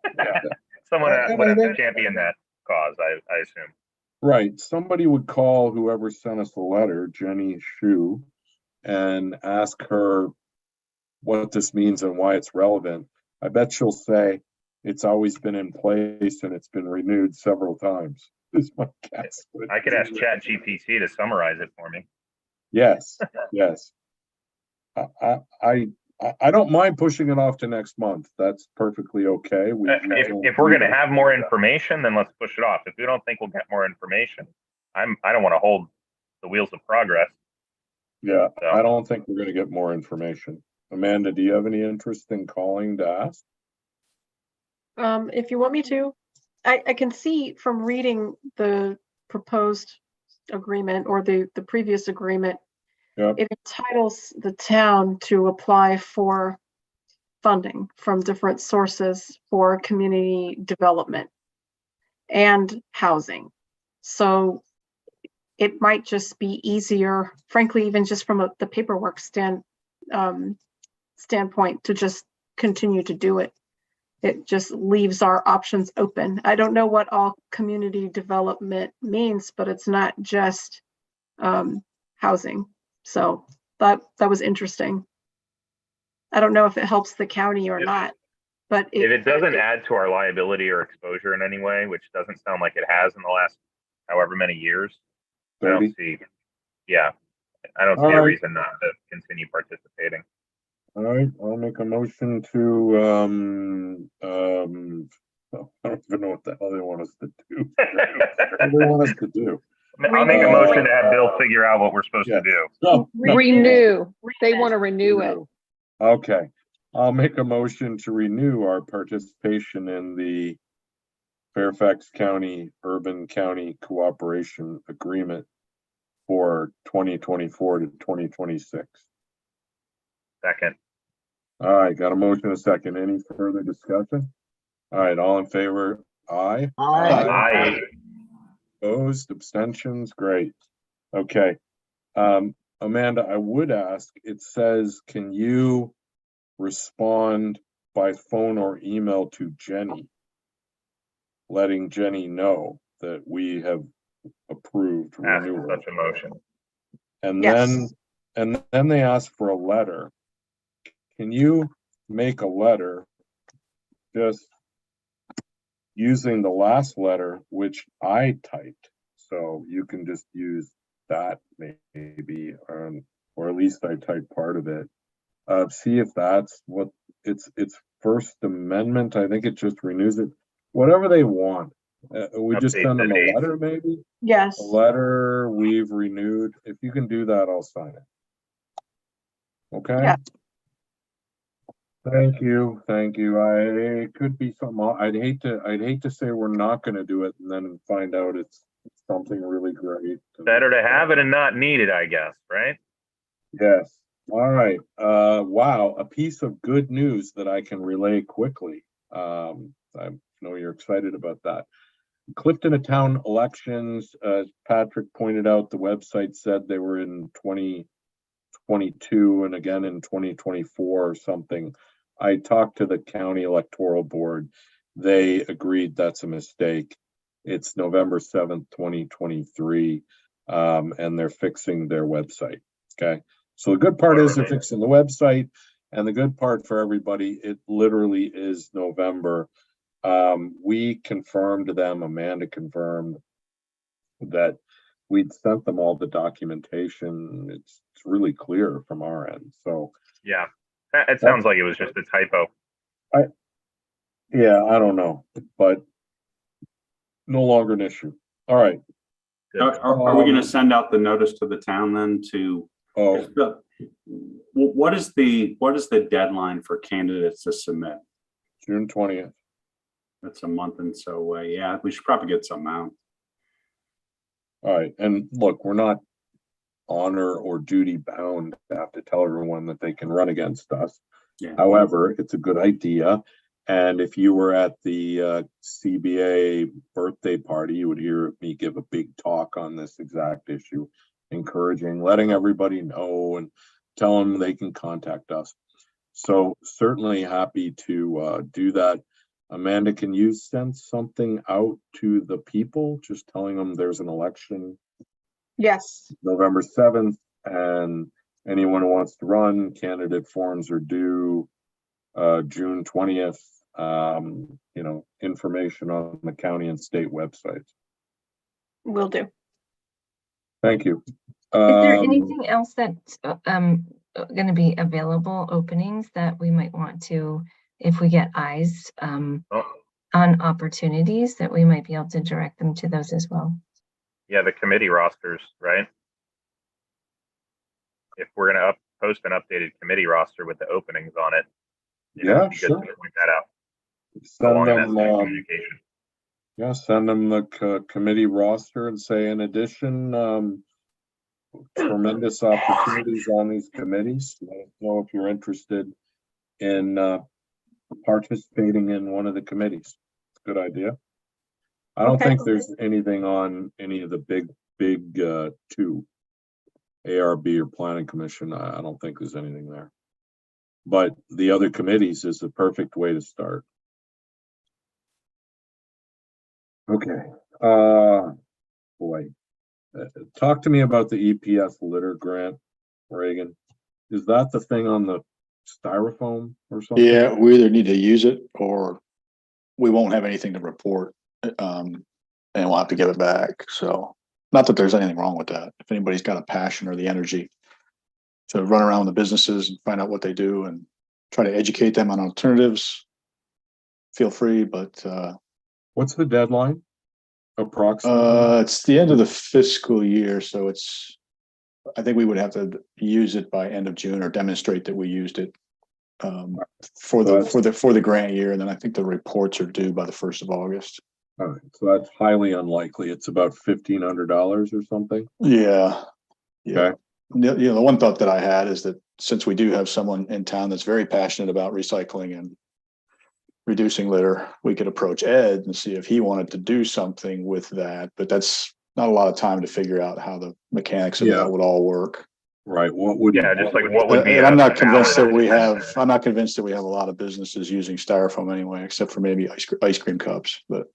Someone would have to champion that cause, I assume. Right. Somebody would call whoever sent us the letter, Jenny Shu, and ask her what this means and why it's relevant. I bet she'll say it's always been in place and it's been renewed several times. Is my guess. I could ask ChatGPT to summarize it for me. Yes. Yes. I don't mind pushing it off to next month. That's perfectly okay. If we're going to have more information, then let's push it off. If we don't think we'll get more information, I don't want to hold the wheels of progress. Yeah, so. I don't think we're going to get more information. Amanda, do you have any interest in calling to ask? If you want me to, I can see from reading the proposed agreement or the previous agreement, yep. It entitles the town to apply for funding from different sources for community development and housing. So it might just be easier, frankly, even just from the paperwork standpoint, to just continue to do it. It just leaves our options open. I don't know what all community development means, but it's not just housing. So that was interesting. I don't know if it helps the county or not, but if it doesn't add to our liability or exposure in any way, which doesn't sound like it has in the last however many years, 30. I don't see a reason not to continue participating. All right, I'll make a motion to, I don't even know what the hell they want us to do. What do they want us to do? I'll make a motion to have Bill figure out what we're supposed to do. Oh, Renew. They want to renew it. okay, I'll make a motion to renew our participation in the Fairfax County Urban County Cooperation Agreement for 2024 to 2026. Second. All right, got a motion and a second. Any further discussion? All right, all in favor? Aye. Aye. Opposed, abstentions, great. Okay. Amanda, I would ask, it says, can you respond by phone or email to Jenny, letting Jenny know that we have approved renewal? Such a motion. And Yes. then they ask for a letter. Can you make a letter just using the last letter, which I typed? So you can just use that maybe, or at least I typed part of it. See if that's what it's First Amendment. I think it just renews it. Whatever they want. We just Update send the them a date. letter, maybe? Yes. A letter, we've renewed. If you can do that, I'll sign it. Okay? Yeah. Thank you. It could be something. I'd hate to say we're not going to do it and then find out it's something really great. Better to have it and not need it, I guess, right? Yes. All right. Wow. A piece of good news that I can relay quickly. I know you're excited about that. Clifton town elections, as Patrick pointed out, the website said they were in 2022 and again in 2024 or something. I talked to the county electoral board. They agreed that's a mistake. It's November 7th, 2023, and they're fixing their website. Okay. So the good part is they're fixing the website, and the good part for everybody, it literally is November. We confirmed to them, Amanda confirmed that we'd sent them all the documentation. It's really clear from our end. So yeah, it sounds like it was just a typo. I don't know, but no longer an issue. All right. Are we going to send out the notice to the town then to? What is the deadline for candidates to submit? June 20th. That's a month and so away. Yeah, we should probably get some out. All right, and look, we're not honor or duty bound to have to tell everyone that they can run against us. Yeah. However, it's a good idea. And if you were at the CBA birthday party, you would hear me give a big talk on this exact issue, encouraging, letting everybody know and tell them they can contact us. So certainly happy to do that. Amanda, can you send something out to the people, just telling them there's an election? Yes. November 7th, and anyone who wants to run, candidate forms are due June 20th. Information on the county and state websites. Will do. Thank you. Is there anything else that's going to be available, openings that we might want to, if we get eyes on opportunities, that we might be able to direct them to those as well? Yeah, the committee rosters, right? If we're going to post an updated committee roster with the openings on it, yeah, sure. Good to point that out. Send them, communication. Yeah, send them the committee roster and say, in addition, tremendous opportunities on these committees. Let us know if you're interested in participating in one of the committees. Good idea. I don't Okay. think there's anything on any of the big two, ARB or Planning Commission. I don't think there's anything there. But the other committees is the perfect way to start. Okay. Boy, talk to me about the EPS litter grant, Reagan. Is that the thing on the styrofoam or something? Yeah, we either need to use it or we won't have anything to report. And we'll have to give it back. So not that there's anything wrong with that. If anybody's got a passion or the energy to run around the businesses and find out what they do and try to educate them on alternatives, feel free, but what's the deadline? Approximately? It's the end of the fiscal year, so I think we would have to use it by end of June or demonstrate that we used it for the grant year, and then I think the reports are due by the 1st of August. All right, so that's highly unlikely. It's about $1,500 or something. Yeah. Okay. The one thought that I had is that since we do have someone in town that's very passionate about recycling and reducing litter, we could approach Ed and see if he wanted to do something with that. But that's not a lot of time to figure out how the mechanics of that would all work. Right. What would? Yeah, just like what would be? And I'm not convinced that we have. I'm not convinced that we have a lot of businesses using styrofoam anyway, except for maybe ice cream cups. But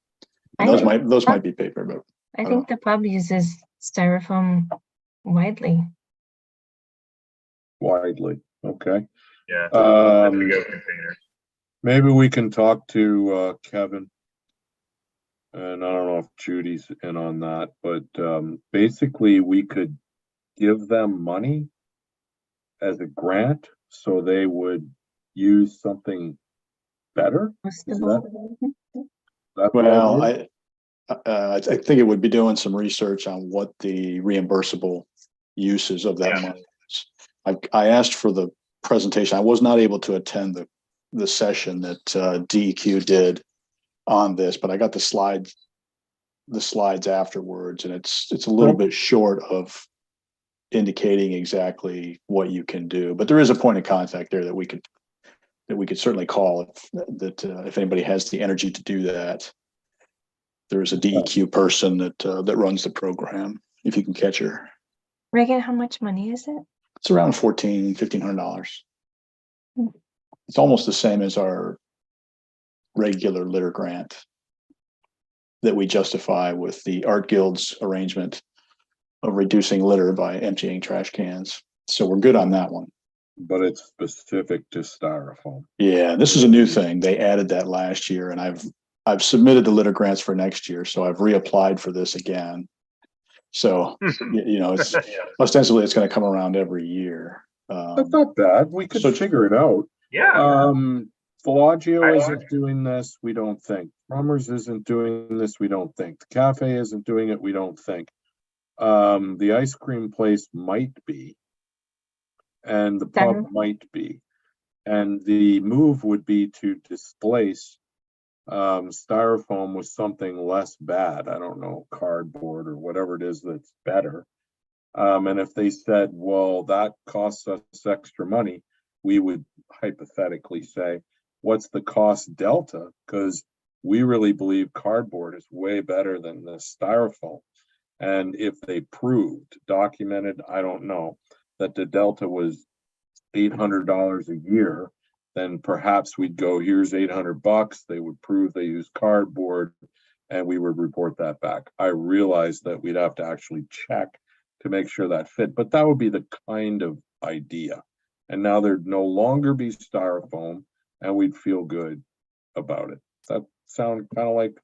those might be paper. But I think the pub uses styrofoam widely. Widely, okay. Yeah. To-go containers. Maybe we can talk to Kevin. And I don't know if Judy's in on that, but basically we could give them money as a grant so they would use something better. Well, I think it would be doing some research on what the reimbursable uses of that money is. I asked for the presentation. I was not able to attend the session that DEQ did on this, but I got the slides afterwards, and it's a little bit short of indicating exactly what you can do. But there is a point of contact there that we could certainly call if anybody has the energy to do that. There is a DEQ person that runs the program, if you can catch her. Reagan, how much money is it? It's around $1,500. It's almost the same as our regular litter grant that we justify with the Art Guild's arrangement of reducing litter by emptying trash cans. So we're good on that one. But it's specific to styrofoam. Yeah, this is a new thing. They added that last year, and I've submitted the litter grants for next year, so I've reapplied for this again. So it's ostensibly it's going to come around every year. That's not bad. We could figure it out. Yeah. Bellagio isn't doing this, we don't think. Rummers isn't doing this, we don't think. The cafe isn't doing it, we don't think. The ice cream place might be, and the pub might be. And the move would be to displace styrofoam with something less bad. I don't know, cardboard or whatever it is that's better. And if they said, well, that costs us extra money, we would hypothetically say, what's the cost delta? Because we really believe cardboard is way better than the styrofoam. And if they proved, documented, I don't know, that the delta was $800 a year, then perhaps we'd go, here's $800. They would prove they use cardboard, and we would report that back. I realize that we'd have to actually check to make sure that fit, but that would be the kind of idea. And now there'd no longer be styrofoam, and we'd feel good about it. Does that sound kind of like?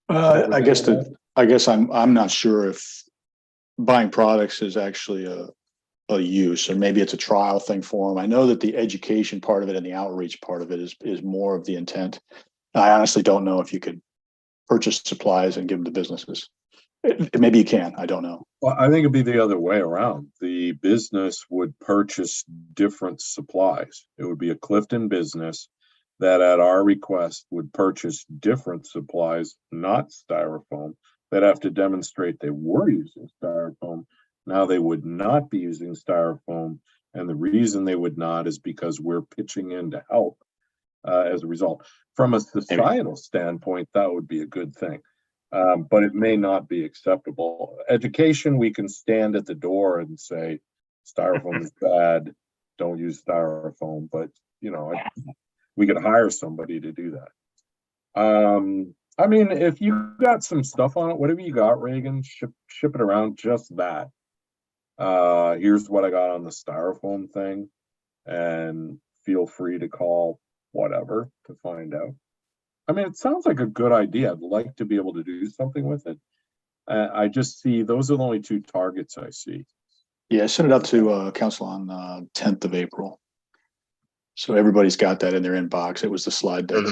I guess I'm not sure if buying products is actually a use, or maybe it's a trial thing for them. I know that the education part of it and the outreach part of it is more of the intent. I honestly don't know if you could purchase supplies and give them to businesses. Maybe you can, I don't know. Well, I think it'd be the other way around. The business would purchase different supplies. It would be a Clifton business that at our request would purchase different supplies, not styrofoam. They'd have to demonstrate they were using styrofoam. Now they would not be using styrofoam. And the reason they would not is because we're pitching in to help. as a result. From a societal standpoint, that would be a good thing. But it may not be acceptable. Education, we can stand at the door and say, styrofoam is bad, don't use styrofoam, but you know, we could hire somebody to do that. I mean, if you got some stuff on it, whatever you got, Reagan, ship it around, just that. Here's what I got on the styrofoam thing, and feel free to call whatever to find out. I mean, it sounds like a good idea. I'd like to be able to do something with it. I just see those are the only two targets I see. Yeah, I sent it out to council on 10th of April. So everybody's got that in their inbox. It was the slide deck.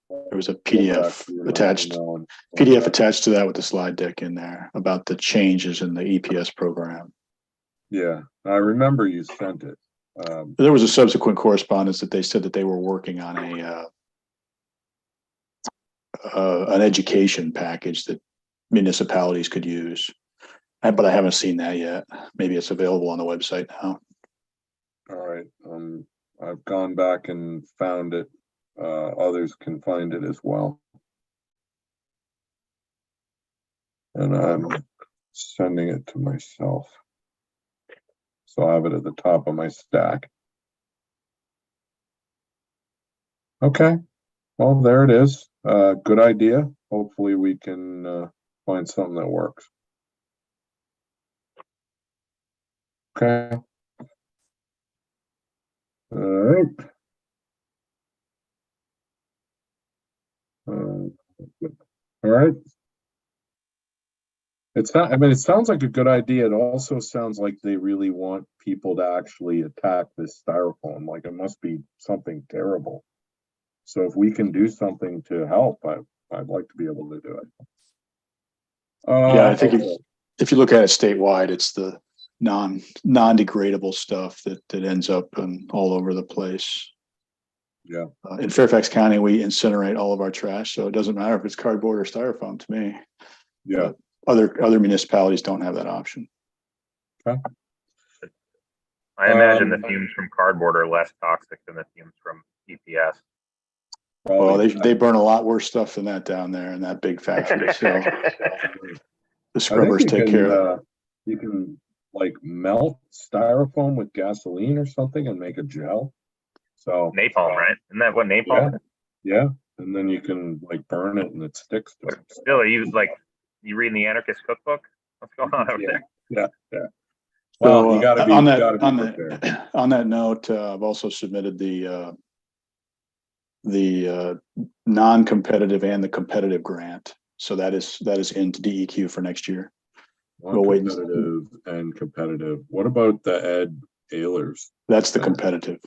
There was a PDF attached to that with the slide deck in there about the changes in the EPS program. Yeah, I remember you sent it. There was a subsequent correspondence that they said that they were working on an education package that municipalities could use, but I haven't seen that yet. Maybe it's available on the website now. All right, I've gone back and found it. Others can find it as well. And I'm sending it to myself. So I have it at the top of my stack. Okay, well, there it is. Good idea. Hopefully we can find something that works. Okay. All right. All right. It's not, I mean, it sounds like a good idea. It also sounds like they really want people to actually attack this styrofoam. Like it must be something terrible. So if we can do something to help, I'd like to be able to do it. Yeah, I think if you look at it statewide, it's the non-degradable stuff that ends up all over the place. Yeah. In Fairfax County, we incinerate all of our trash, so it doesn't matter if it's cardboard or styrofoam to me. Yeah. Other municipalities don't have that option. Okay. I imagine the fumes from cardboard are less toxic than the fumes from EPS. Well, they burn a lot worse stuff than that down there in that big factory. So the scrubbers take care of it. You can like melt styrofoam with gasoline or something and make a gel. So napalm, right? Isn't that what napalm is? Yeah. And then you can like burn it and it sticks to it. Still, you reading the anarchist cookbook? What's going on over there? Yeah. Well, so, you gotta be on that note, I've also submitted the non-competitive and the competitive grant. So that is into DEQ for next year. Competitive and competitive. What about the Ed Ehlers? That's the competitive.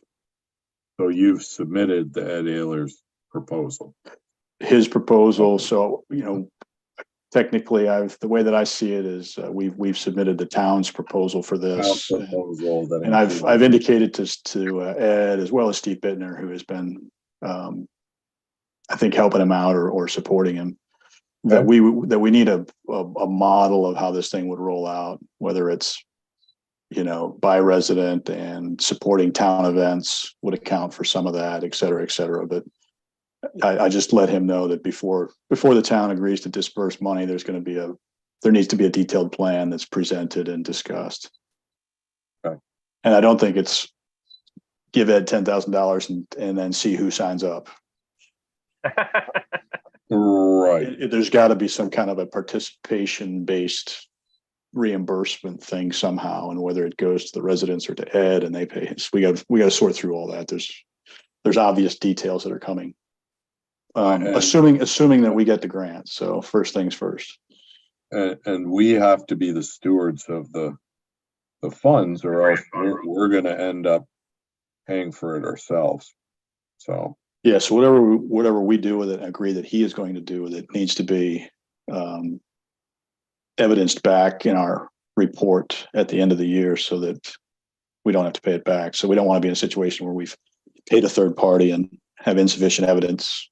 So you've submitted the Ed Ehlers proposal. His proposal. So, you know, technically the way that I see it is we've submitted the town's proposal for this. And I've indicated to Ed as well as Steve Bittner, who has been I think helping him out or supporting him, that we need a model of how this thing would roll out, whether it's, you know, by resident and supporting town events would account for some of that, et cetera, et cetera. But I just let him know that before the town agrees to disperse money, there needs to be a detailed plan that's presented and discussed. Okay. And I don't think it's give Ed $10,000 and then see who signs up. Right. There's got to be some kind of a participation based reimbursement thing somehow, and whether it goes to the residents or to Ed and they pay. So we got to sort through all that. There's obvious details that are coming. Assuming that we get the grant. So first things first. And we have to be the stewards of the funds, or else we're going to end up paying for it ourselves. So yeah. So whatever we do with it, agree that he is going to do with it, needs to be evidenced back in our report at the end of the year, so that we don't have to pay it back. So we don't want to be in a situation where we've paid a third party and have insufficient evidence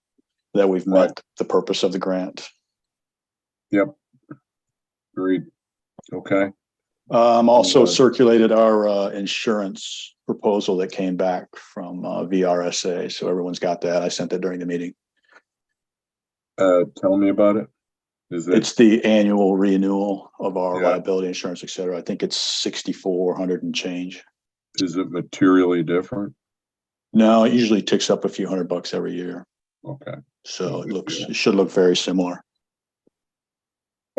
that we've met the purpose of the grant. Yep. Agreed. Okay. Also circulated our insurance proposal that came back from VRSA. So everyone's got that. I sent that during the meeting. Tell me about it. It's the annual renewal of our liability insurance, et cetera. I think it's 6,400 and change. Is it materially different? No, it usually ticks up a few $100 every year. Okay. So it should look very similar.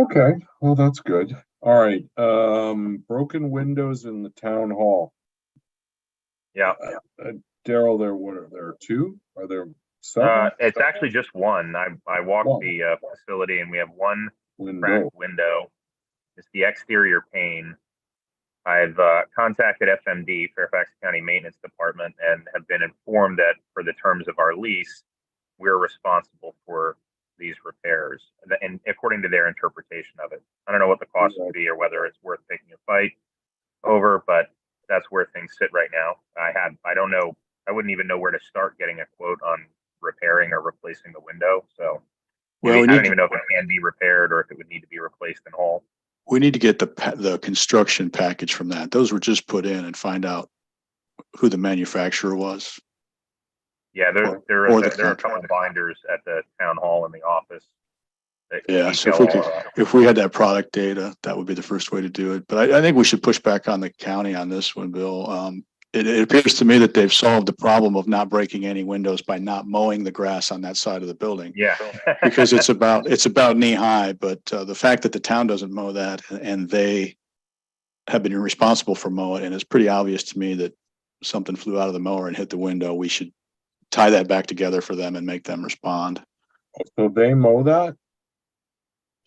Okay, well, that's good. All right, broken windows in the town hall. Yeah. Daryl, there are two? Are there several? It's actually just one. I walked the facility and we have one cracked window. It's the exterior pane. I've contacted FMD, Fairfax County Maintenance Department, and have been informed that for the terms of our lease, we're responsible for these repairs, and according to their interpretation of it. I don't know what the cost would be or whether it's worth taking a fight over, but that's where things sit right now. I don't know. I wouldn't even know where to start getting a quote on repairing or replacing the window. So I don't even know if it can be repaired or if it would need to be replaced in whole. We need to get the construction package from that. Those were just put in and find out who the manufacturer was. Yeah, there are a couple of binders at the town hall in the office. Yeah, so if we had that product data, that would be the first way to do it. But I think we should push back on the county on this one, Bill. It appears to me that they've solved the problem of not breaking any windows by not mowing the grass on that side of the building. Yeah, because it's about knee high. But the fact that the town doesn't mow that and they have been responsible for mowing, and it's pretty obvious to me that something flew out of the mower and hit the window. We should tie that back together for them and make them respond. So they mow that?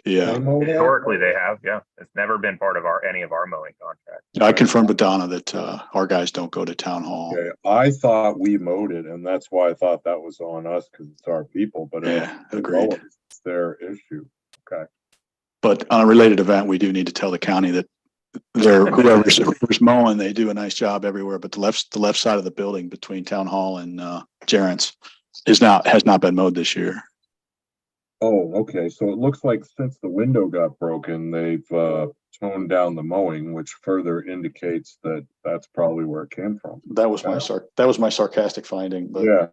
Yeah. Historically they have. Yeah, it's never been part of any of our mowing contracts. I confirmed with Donna that our guys don't go to town hall. Okay. I thought we mowed it, and that's why I thought that was on us because it's our people. But agreed. It's their issue. Okay. But on a related event, we do need to tell the county that whoever's mowing, they do a nice job everywhere. But the left side of the building between town hall and Jarrett's has not been mowed this year. Oh, okay. So it looks like since the window got broken, they've toned down the mowing, which further indicates that that's probably where it came from. That was my sarcastic finding. But yeah.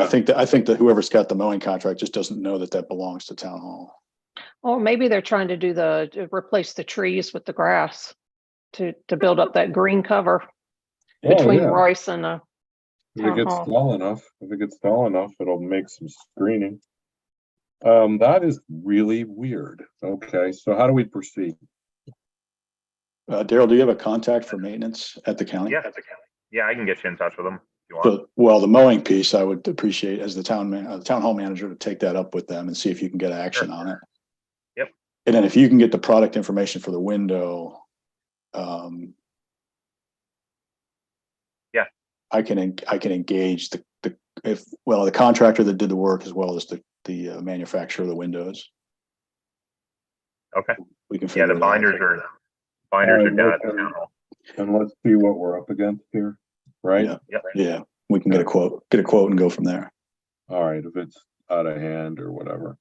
I think that whoever's got the mowing contract just doesn't know that belongs to town hall. Or maybe they're trying to to replace the trees with the grass to build up that green cover between Royce and town if it gets tall enough, it'll make some screening. That is really weird. Okay, so how do we proceed? Daryl, do you have a contact for maintenance at the county? Yeah, at the county. Yeah, I can get you in touch with them if you want. So, well, the mowing piece, I would appreciate as the town hall manager to take that up with them and see if you can get action on it. Yep. And then if you can get the product information for the window, I can engage the contractor that did the work as well as the manufacturer of the windows. Okay. We can figure the binders are done at the town hall. And let's see what we're up against here, right? Yeah. We can get a quote and go from there. All right, if it's out of hand or whatever.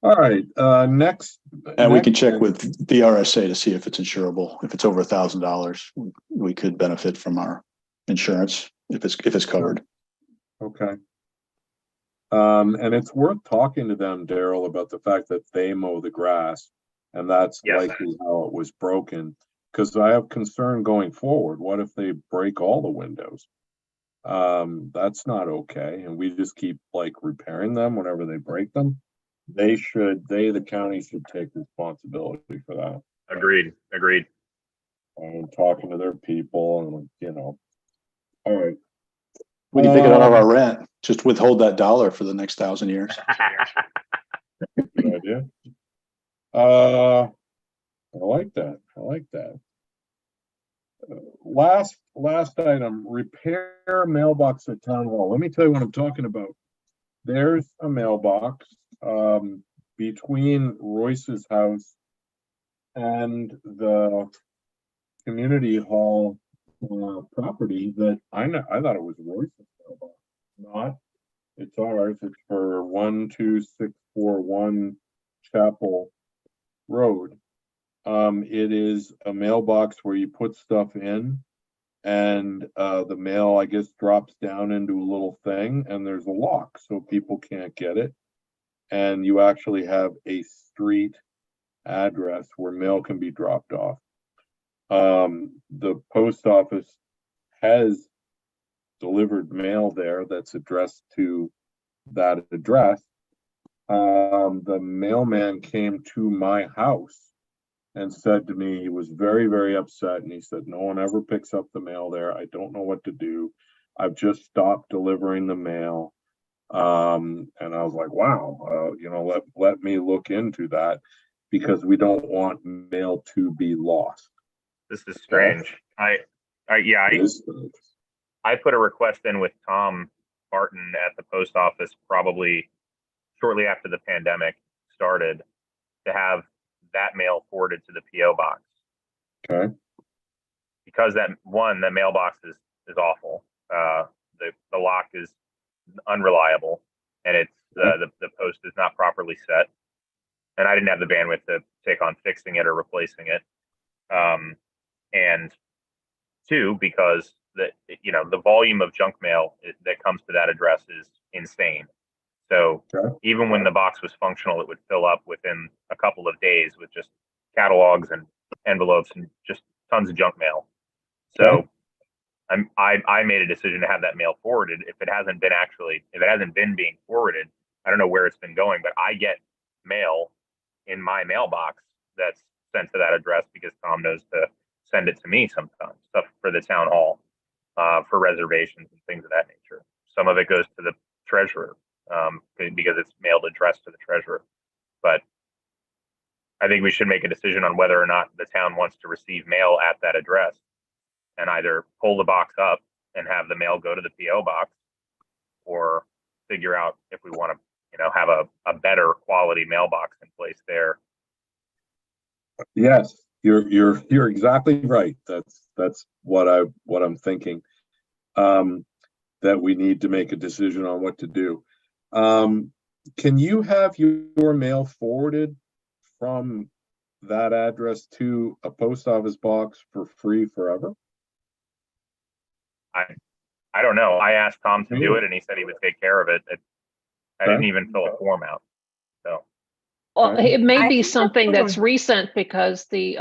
All right, next. And we can check with the RSA to see if it's insurable. If it's over $1,000, we could benefit from our insurance if it's covered. Okay. And it's worth talking to them, Daryl, about the fact that they mow the grass, and that's likely how it was broken. Because I have concern going forward. What if they break all the windows? That's not okay, and we just keep repairing them whenever they break them. The county should take responsibility for that. Agreed. And talking to their people, and all right. We can take it out of our rent. Just withhold that dollar for the next 1,000 years. Good idea. I like that. Last item: repair mailbox at town hall. Let me tell you what I'm talking about. There's a mailbox between Royce's house and the community hall property that I thought it was Royce's mailbox. Not, it's ours. It's for 12641 Chapel Road. It is a mailbox where you put stuff in, and the mail, I guess, drops down into a little thing, and there's a lock, so people can't get it. And you actually have a street address where mail can be dropped off. The post office has delivered mail there that's addressed to that address. The mailman came to my house and said to me, he was very, very upset. And he said, no one ever picks up the mail there. I don't know what to do. I've just stopped delivering the mail. And I was like, wow, let me look into that, because we don't want mail to be lost. This is strange. I put a request in with Tom Barton at the post office probably shortly after the pandemic started to have that mail forwarded to the PO box. Okay. Because the mailbox is awful. The lock is unreliable, and it's the post is not properly set. And I didn't have the bandwidth to take on fixing it or replacing it. And two, because the volume of junk mail that comes to that address is insane. So even when the box was functional, it would fill up within a couple of days with just catalogs and envelopes and just tons of junk mail. So I made a decision to have that mail forwarded. If it hasn't been being forwarded, I don't know where it's been going, but I get mail in my mailbox that's sent to that address because Tom knows to send it to me sometimes, stuff for the town hall, for reservations and things of that nature. Some of it goes to the treasurer, because it's mailed addressed to the treasurer. But I think we should make a decision on whether or not the town wants to receive mail at that address, and either pull the box up and have the mail go to the PO box, or figure out if we want to, have a better quality mailbox in place there. Yes, you're exactly right. That's what I'm thinking. That we need to make a decision on what to do. Can you have your mail forwarded from that address to a post office box for free forever? I don't know. I asked Tom to do it, and he said he would take care of it. I didn't even fill a form out. So, well, it may be something that's recent, because the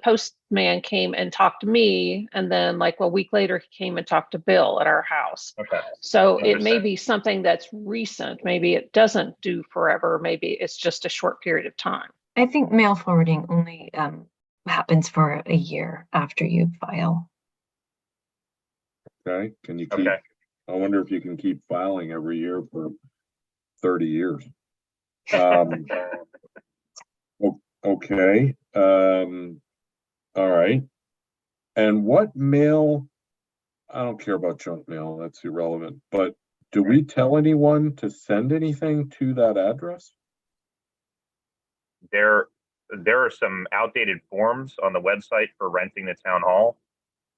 postman came and talked to me, and then like a week later he came and talked to Bill at our house. Okay. So it may be something that's recent. Maybe it doesn't do forever. Maybe it's just a short period of time. I think mail forwarding only happens for a year after you file. Okay. Can you keep? I wonder if you can keep filing every year for 30 years. Okay. All right. And what mail? I don't care about junk mail. That's irrelevant. But do we tell anyone to send anything to that address? There are some outdated forms on the website for renting the town hall.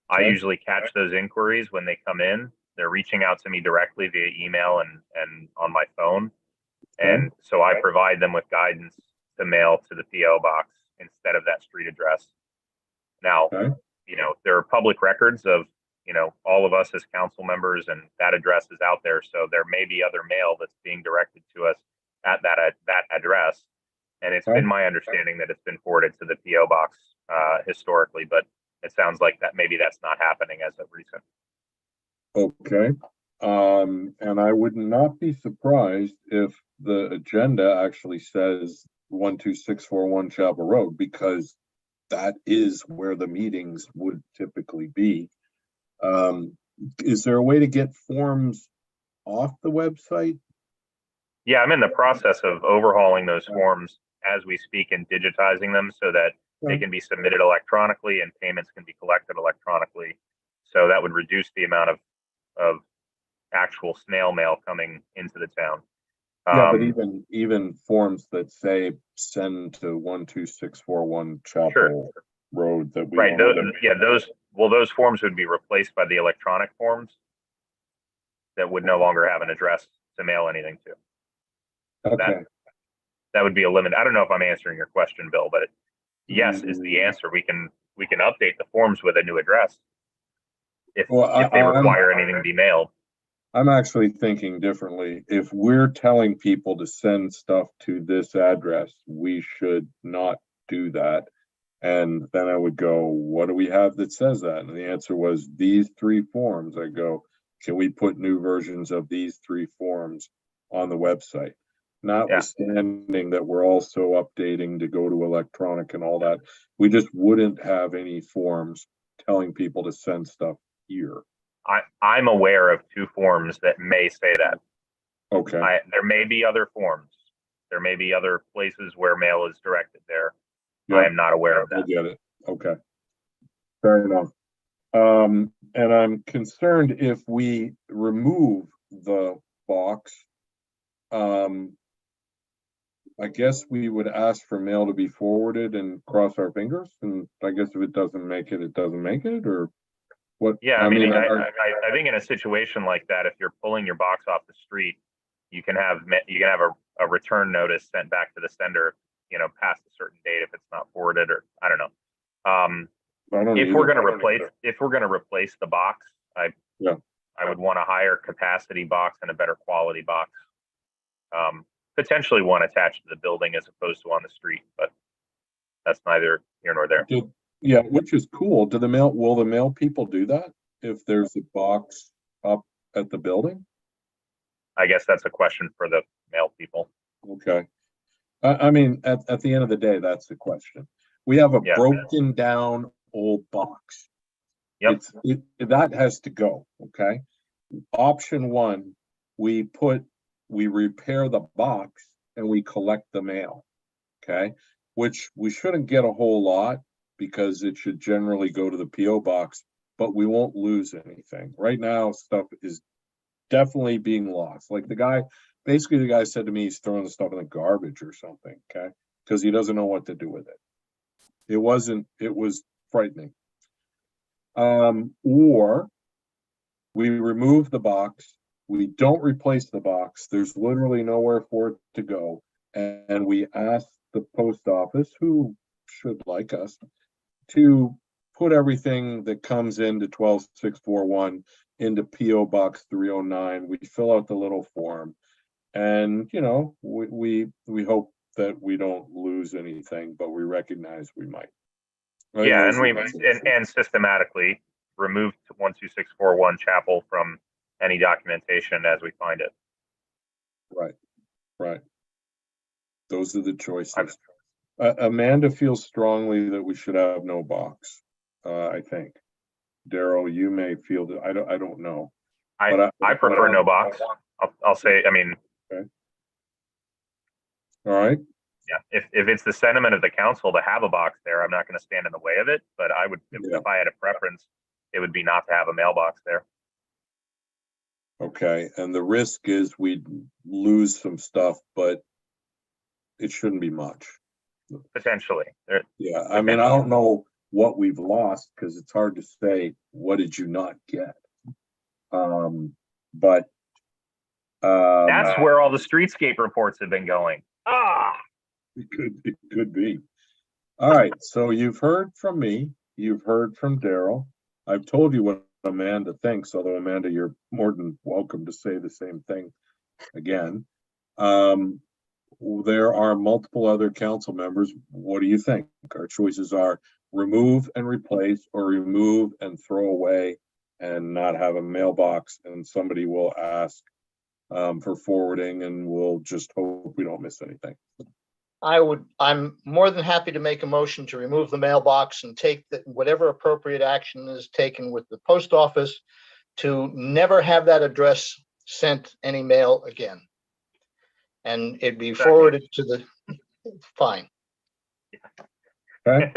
I usually catch those inquiries when they come in. They're reaching out to me directly via email and on my phone. And so I provide them with guidance to mail to the PO box instead of that street address. Now, there are public records of, all of us as council members, and that address is out there. So there may be other mail that's being directed to us at that address. And it's been my understanding that it's been forwarded to the PO box historically, but it sounds like that maybe that's not happening as of recent. Okay. And I would not be surprised if the agenda actually says 12641 Chapel Road, because that is where the meetings would typically be. Is there a way to get forms off the website? Yeah, I'm in the process of overhauling those forms as we speak and digitizing them so that they can be submitted electronically and payments can be collected electronically. So that would reduce the amount of actual snail mail coming into the town. Yeah, but even forms that say send to 12641 Chapel Road that we those forms would be replaced by the electronic forms that would no longer have an address to mail anything to. Okay. That would be a limit. I don't know if I'm answering your question, Bill, but yes is the answer. We can update the forms with a new address if they require anything to be mailed. I'm actually thinking differently. If we're telling people to send stuff to this address, we should not do that. And then I would go, what do we have that says that? And the answer was these 3 forms. I go, can we put new versions of these 3 forms on the website? Notwithstanding that we're also updating to go to electronic and all that, we just wouldn't have any forms telling people to send stuff here. I'm aware of 2 forms that may say that. Okay. There may be other forms. There may be other places where mail is directed there. Yep. I am not aware of that. I get it. Okay. Fair enough. And I'm concerned if we remove the box, I guess we would ask for mail to be forwarded and cross our fingers. And I guess if it doesn't make it, it doesn't make it, or what? Yeah, I mean, I think in a situation like that, if you're pulling your box off the street, you can have a return notice sent back to the sender, past a certain date if it's not forwarded, or I don't know. If we're going to replace the box, I would want a higher capacity box and a better quality box. Potentially one attached to the building as opposed to on the street, but that's neither here nor there. Yeah, which is cool. Will the mail people do that if there's a box up at the building? I guess that's a question for the mail people. Okay. I mean, at the end of the day, that's the question. We have a broken down old box. Yep. That has to go. Okay. Option 1, we repair the box and we collect the mail. Okay. Which we shouldn't get a whole lot because it should generally go to the PO box, but we won't lose anything. Right now, stuff is definitely being lost. Like the guy said to me, he's throwing the stuff in the garbage or something, okay? Because he doesn't know what to do with it. It was frightening. Or we remove the box, we don't replace the box, there's literally nowhere for it to go, and we ask the post office, who should like us, to put everything that comes into 12641 into PO Box 309. We fill out the little form, and we hope that we don't lose anything, but we recognize we might. Yeah, and systematically remove 12641 Chapel from any documentation as we find it. Right. Those are the choices. Amanda feels strongly that we should have no box. I think. Daryl, you may feel that. I don't know. I prefer no box. I'll say. I mean. Okay. All right. Yeah. If it's the sentiment of the council to have a box there, I'm not going to stand in the way of it. But I would, if I had a preference, it would be not to have a mailbox there. Okay, and the risk is we'd lose some stuff, but it shouldn't be much. Potentially. Yeah, I mean, I don't know what we've lost because it's hard to say what did you not get. But that's where all the streetscape reports have been going. It could be. All right, so you've heard from me, you've heard from Daryl. I've told you what Amanda thinks, although Amanda, you're more than welcome to say the same thing again. There are multiple other council members. What do you think? Our choices are remove and replace, or remove and throw away and not have a mailbox, and somebody will ask for forwarding, and we'll just hope we don't miss anything. I'm more than happy to make a motion to remove the mailbox and take whatever appropriate action is taken with the post office to never have that address sent any mail again. And it'd be forwarded to the, fine. Okay.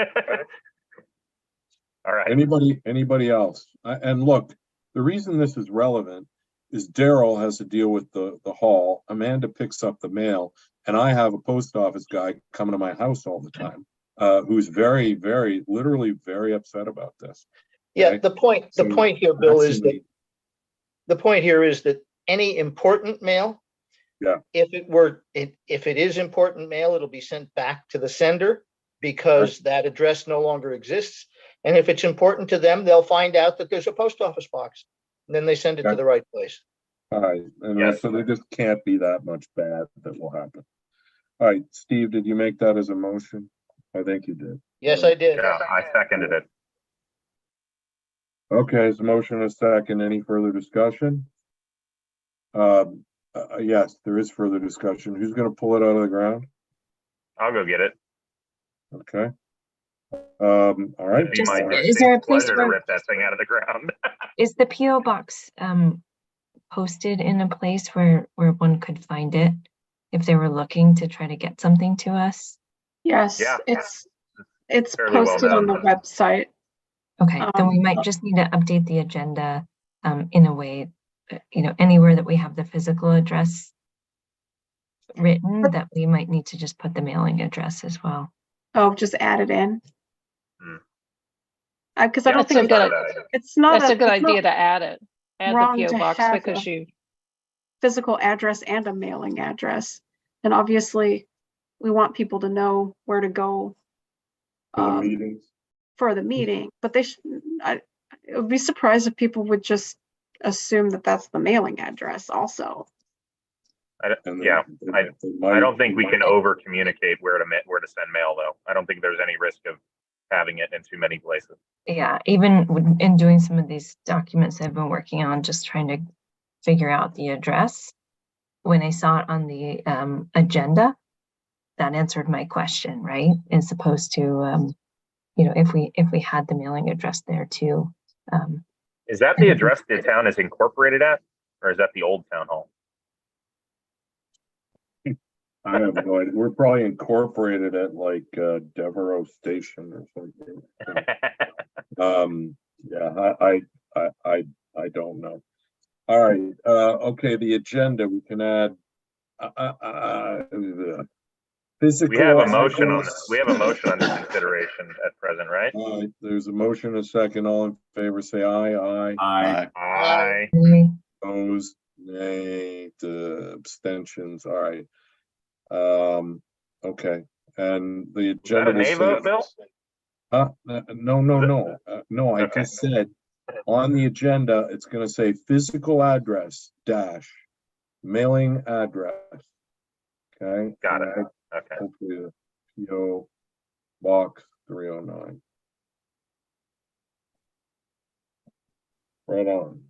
All right. Anybody else? And look, the reason this is relevant is Daryl has to deal with the hall. Amanda picks up the mail, and I have a post office guy coming to my house all the time, who's very, very, literally very upset about this. Yeah, okay? the point here, Bill, is that the point here is that any important mail, if it is important mail, it'll be sent back to the sender. because that address no longer exists. And if it's important to them, they'll find out that there's a post office box. And then they send it to the right place. All right, and Yes. so there just can't be that much bad that will happen. All right, Steve, did you make that as a motion? I think you did. Yes, I did. Yeah, I seconded it. Okay, it's a motion and a second. Any further discussion? Yes, there is further discussion. Who's gonna pull it out of the ground? I'll go get it. Okay. All right. It'd be my Is there a place pleasure to where, rip that thing out of the ground. is the PO box posted in a place where one could find it if they were looking to try to get something to us? Yes, Yeah. it's Fairly well posted on the done. website. Okay, then we might just need to update the agenda in a way, anywhere that we have the physical address written, that we might need to just put the mailing address as well. Oh, just add it in. Hmm. Because I don't That's a think good, it's not that's a good it's not idea to add it. Add the wrong PO to box have because you, physical address and a mailing address. And obviously, we want people to know where to go For the meetings. for the meeting, but I would be surprised if people would just assume that that's the mailing address also. I don't think we can over communicate where to send mail though. I don't think there's any risk of having it in too many places. Yeah, even in doing some of these documents I've been working on, just trying to figure out the address. When I saw it on the agenda, that answered my question, right? As opposed to, if we had the mailing address there too. Is that the address the town is incorporated at, or is that the old town hall? I have no idea. We're probably incorporated at like Devereaux Station or something. Yeah, I don't know. All right, okay, the agenda, we can add physical. We have a motion on this. We have a motion under consideration at present, right? There's a motion, a second. All in favor, say aye. Aye. Aye. Aye. Opposed, nay, abstentions. All right. Okay, and the Is that agenda. a nay vote, Bill? No. No, I Okay. just said on the agenda, it's gonna say physical address dash mailing address. Okay. Got it. Okay. Hopefully the PO box 309. Right on.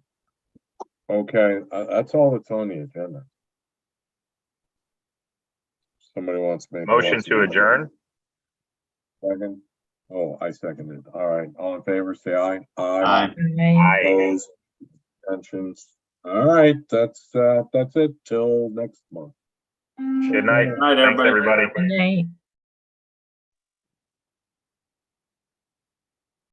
Okay, that's all that's on the agenda. Somebody wants to make a Motion to adjourn. Second. Oh, I seconded. All right. All in favor, say aye. Aye. Aye. Opposed. Abstentions. All right. That's it till next month. Good night. Good night, Thanks, everybody. everybody. Good night.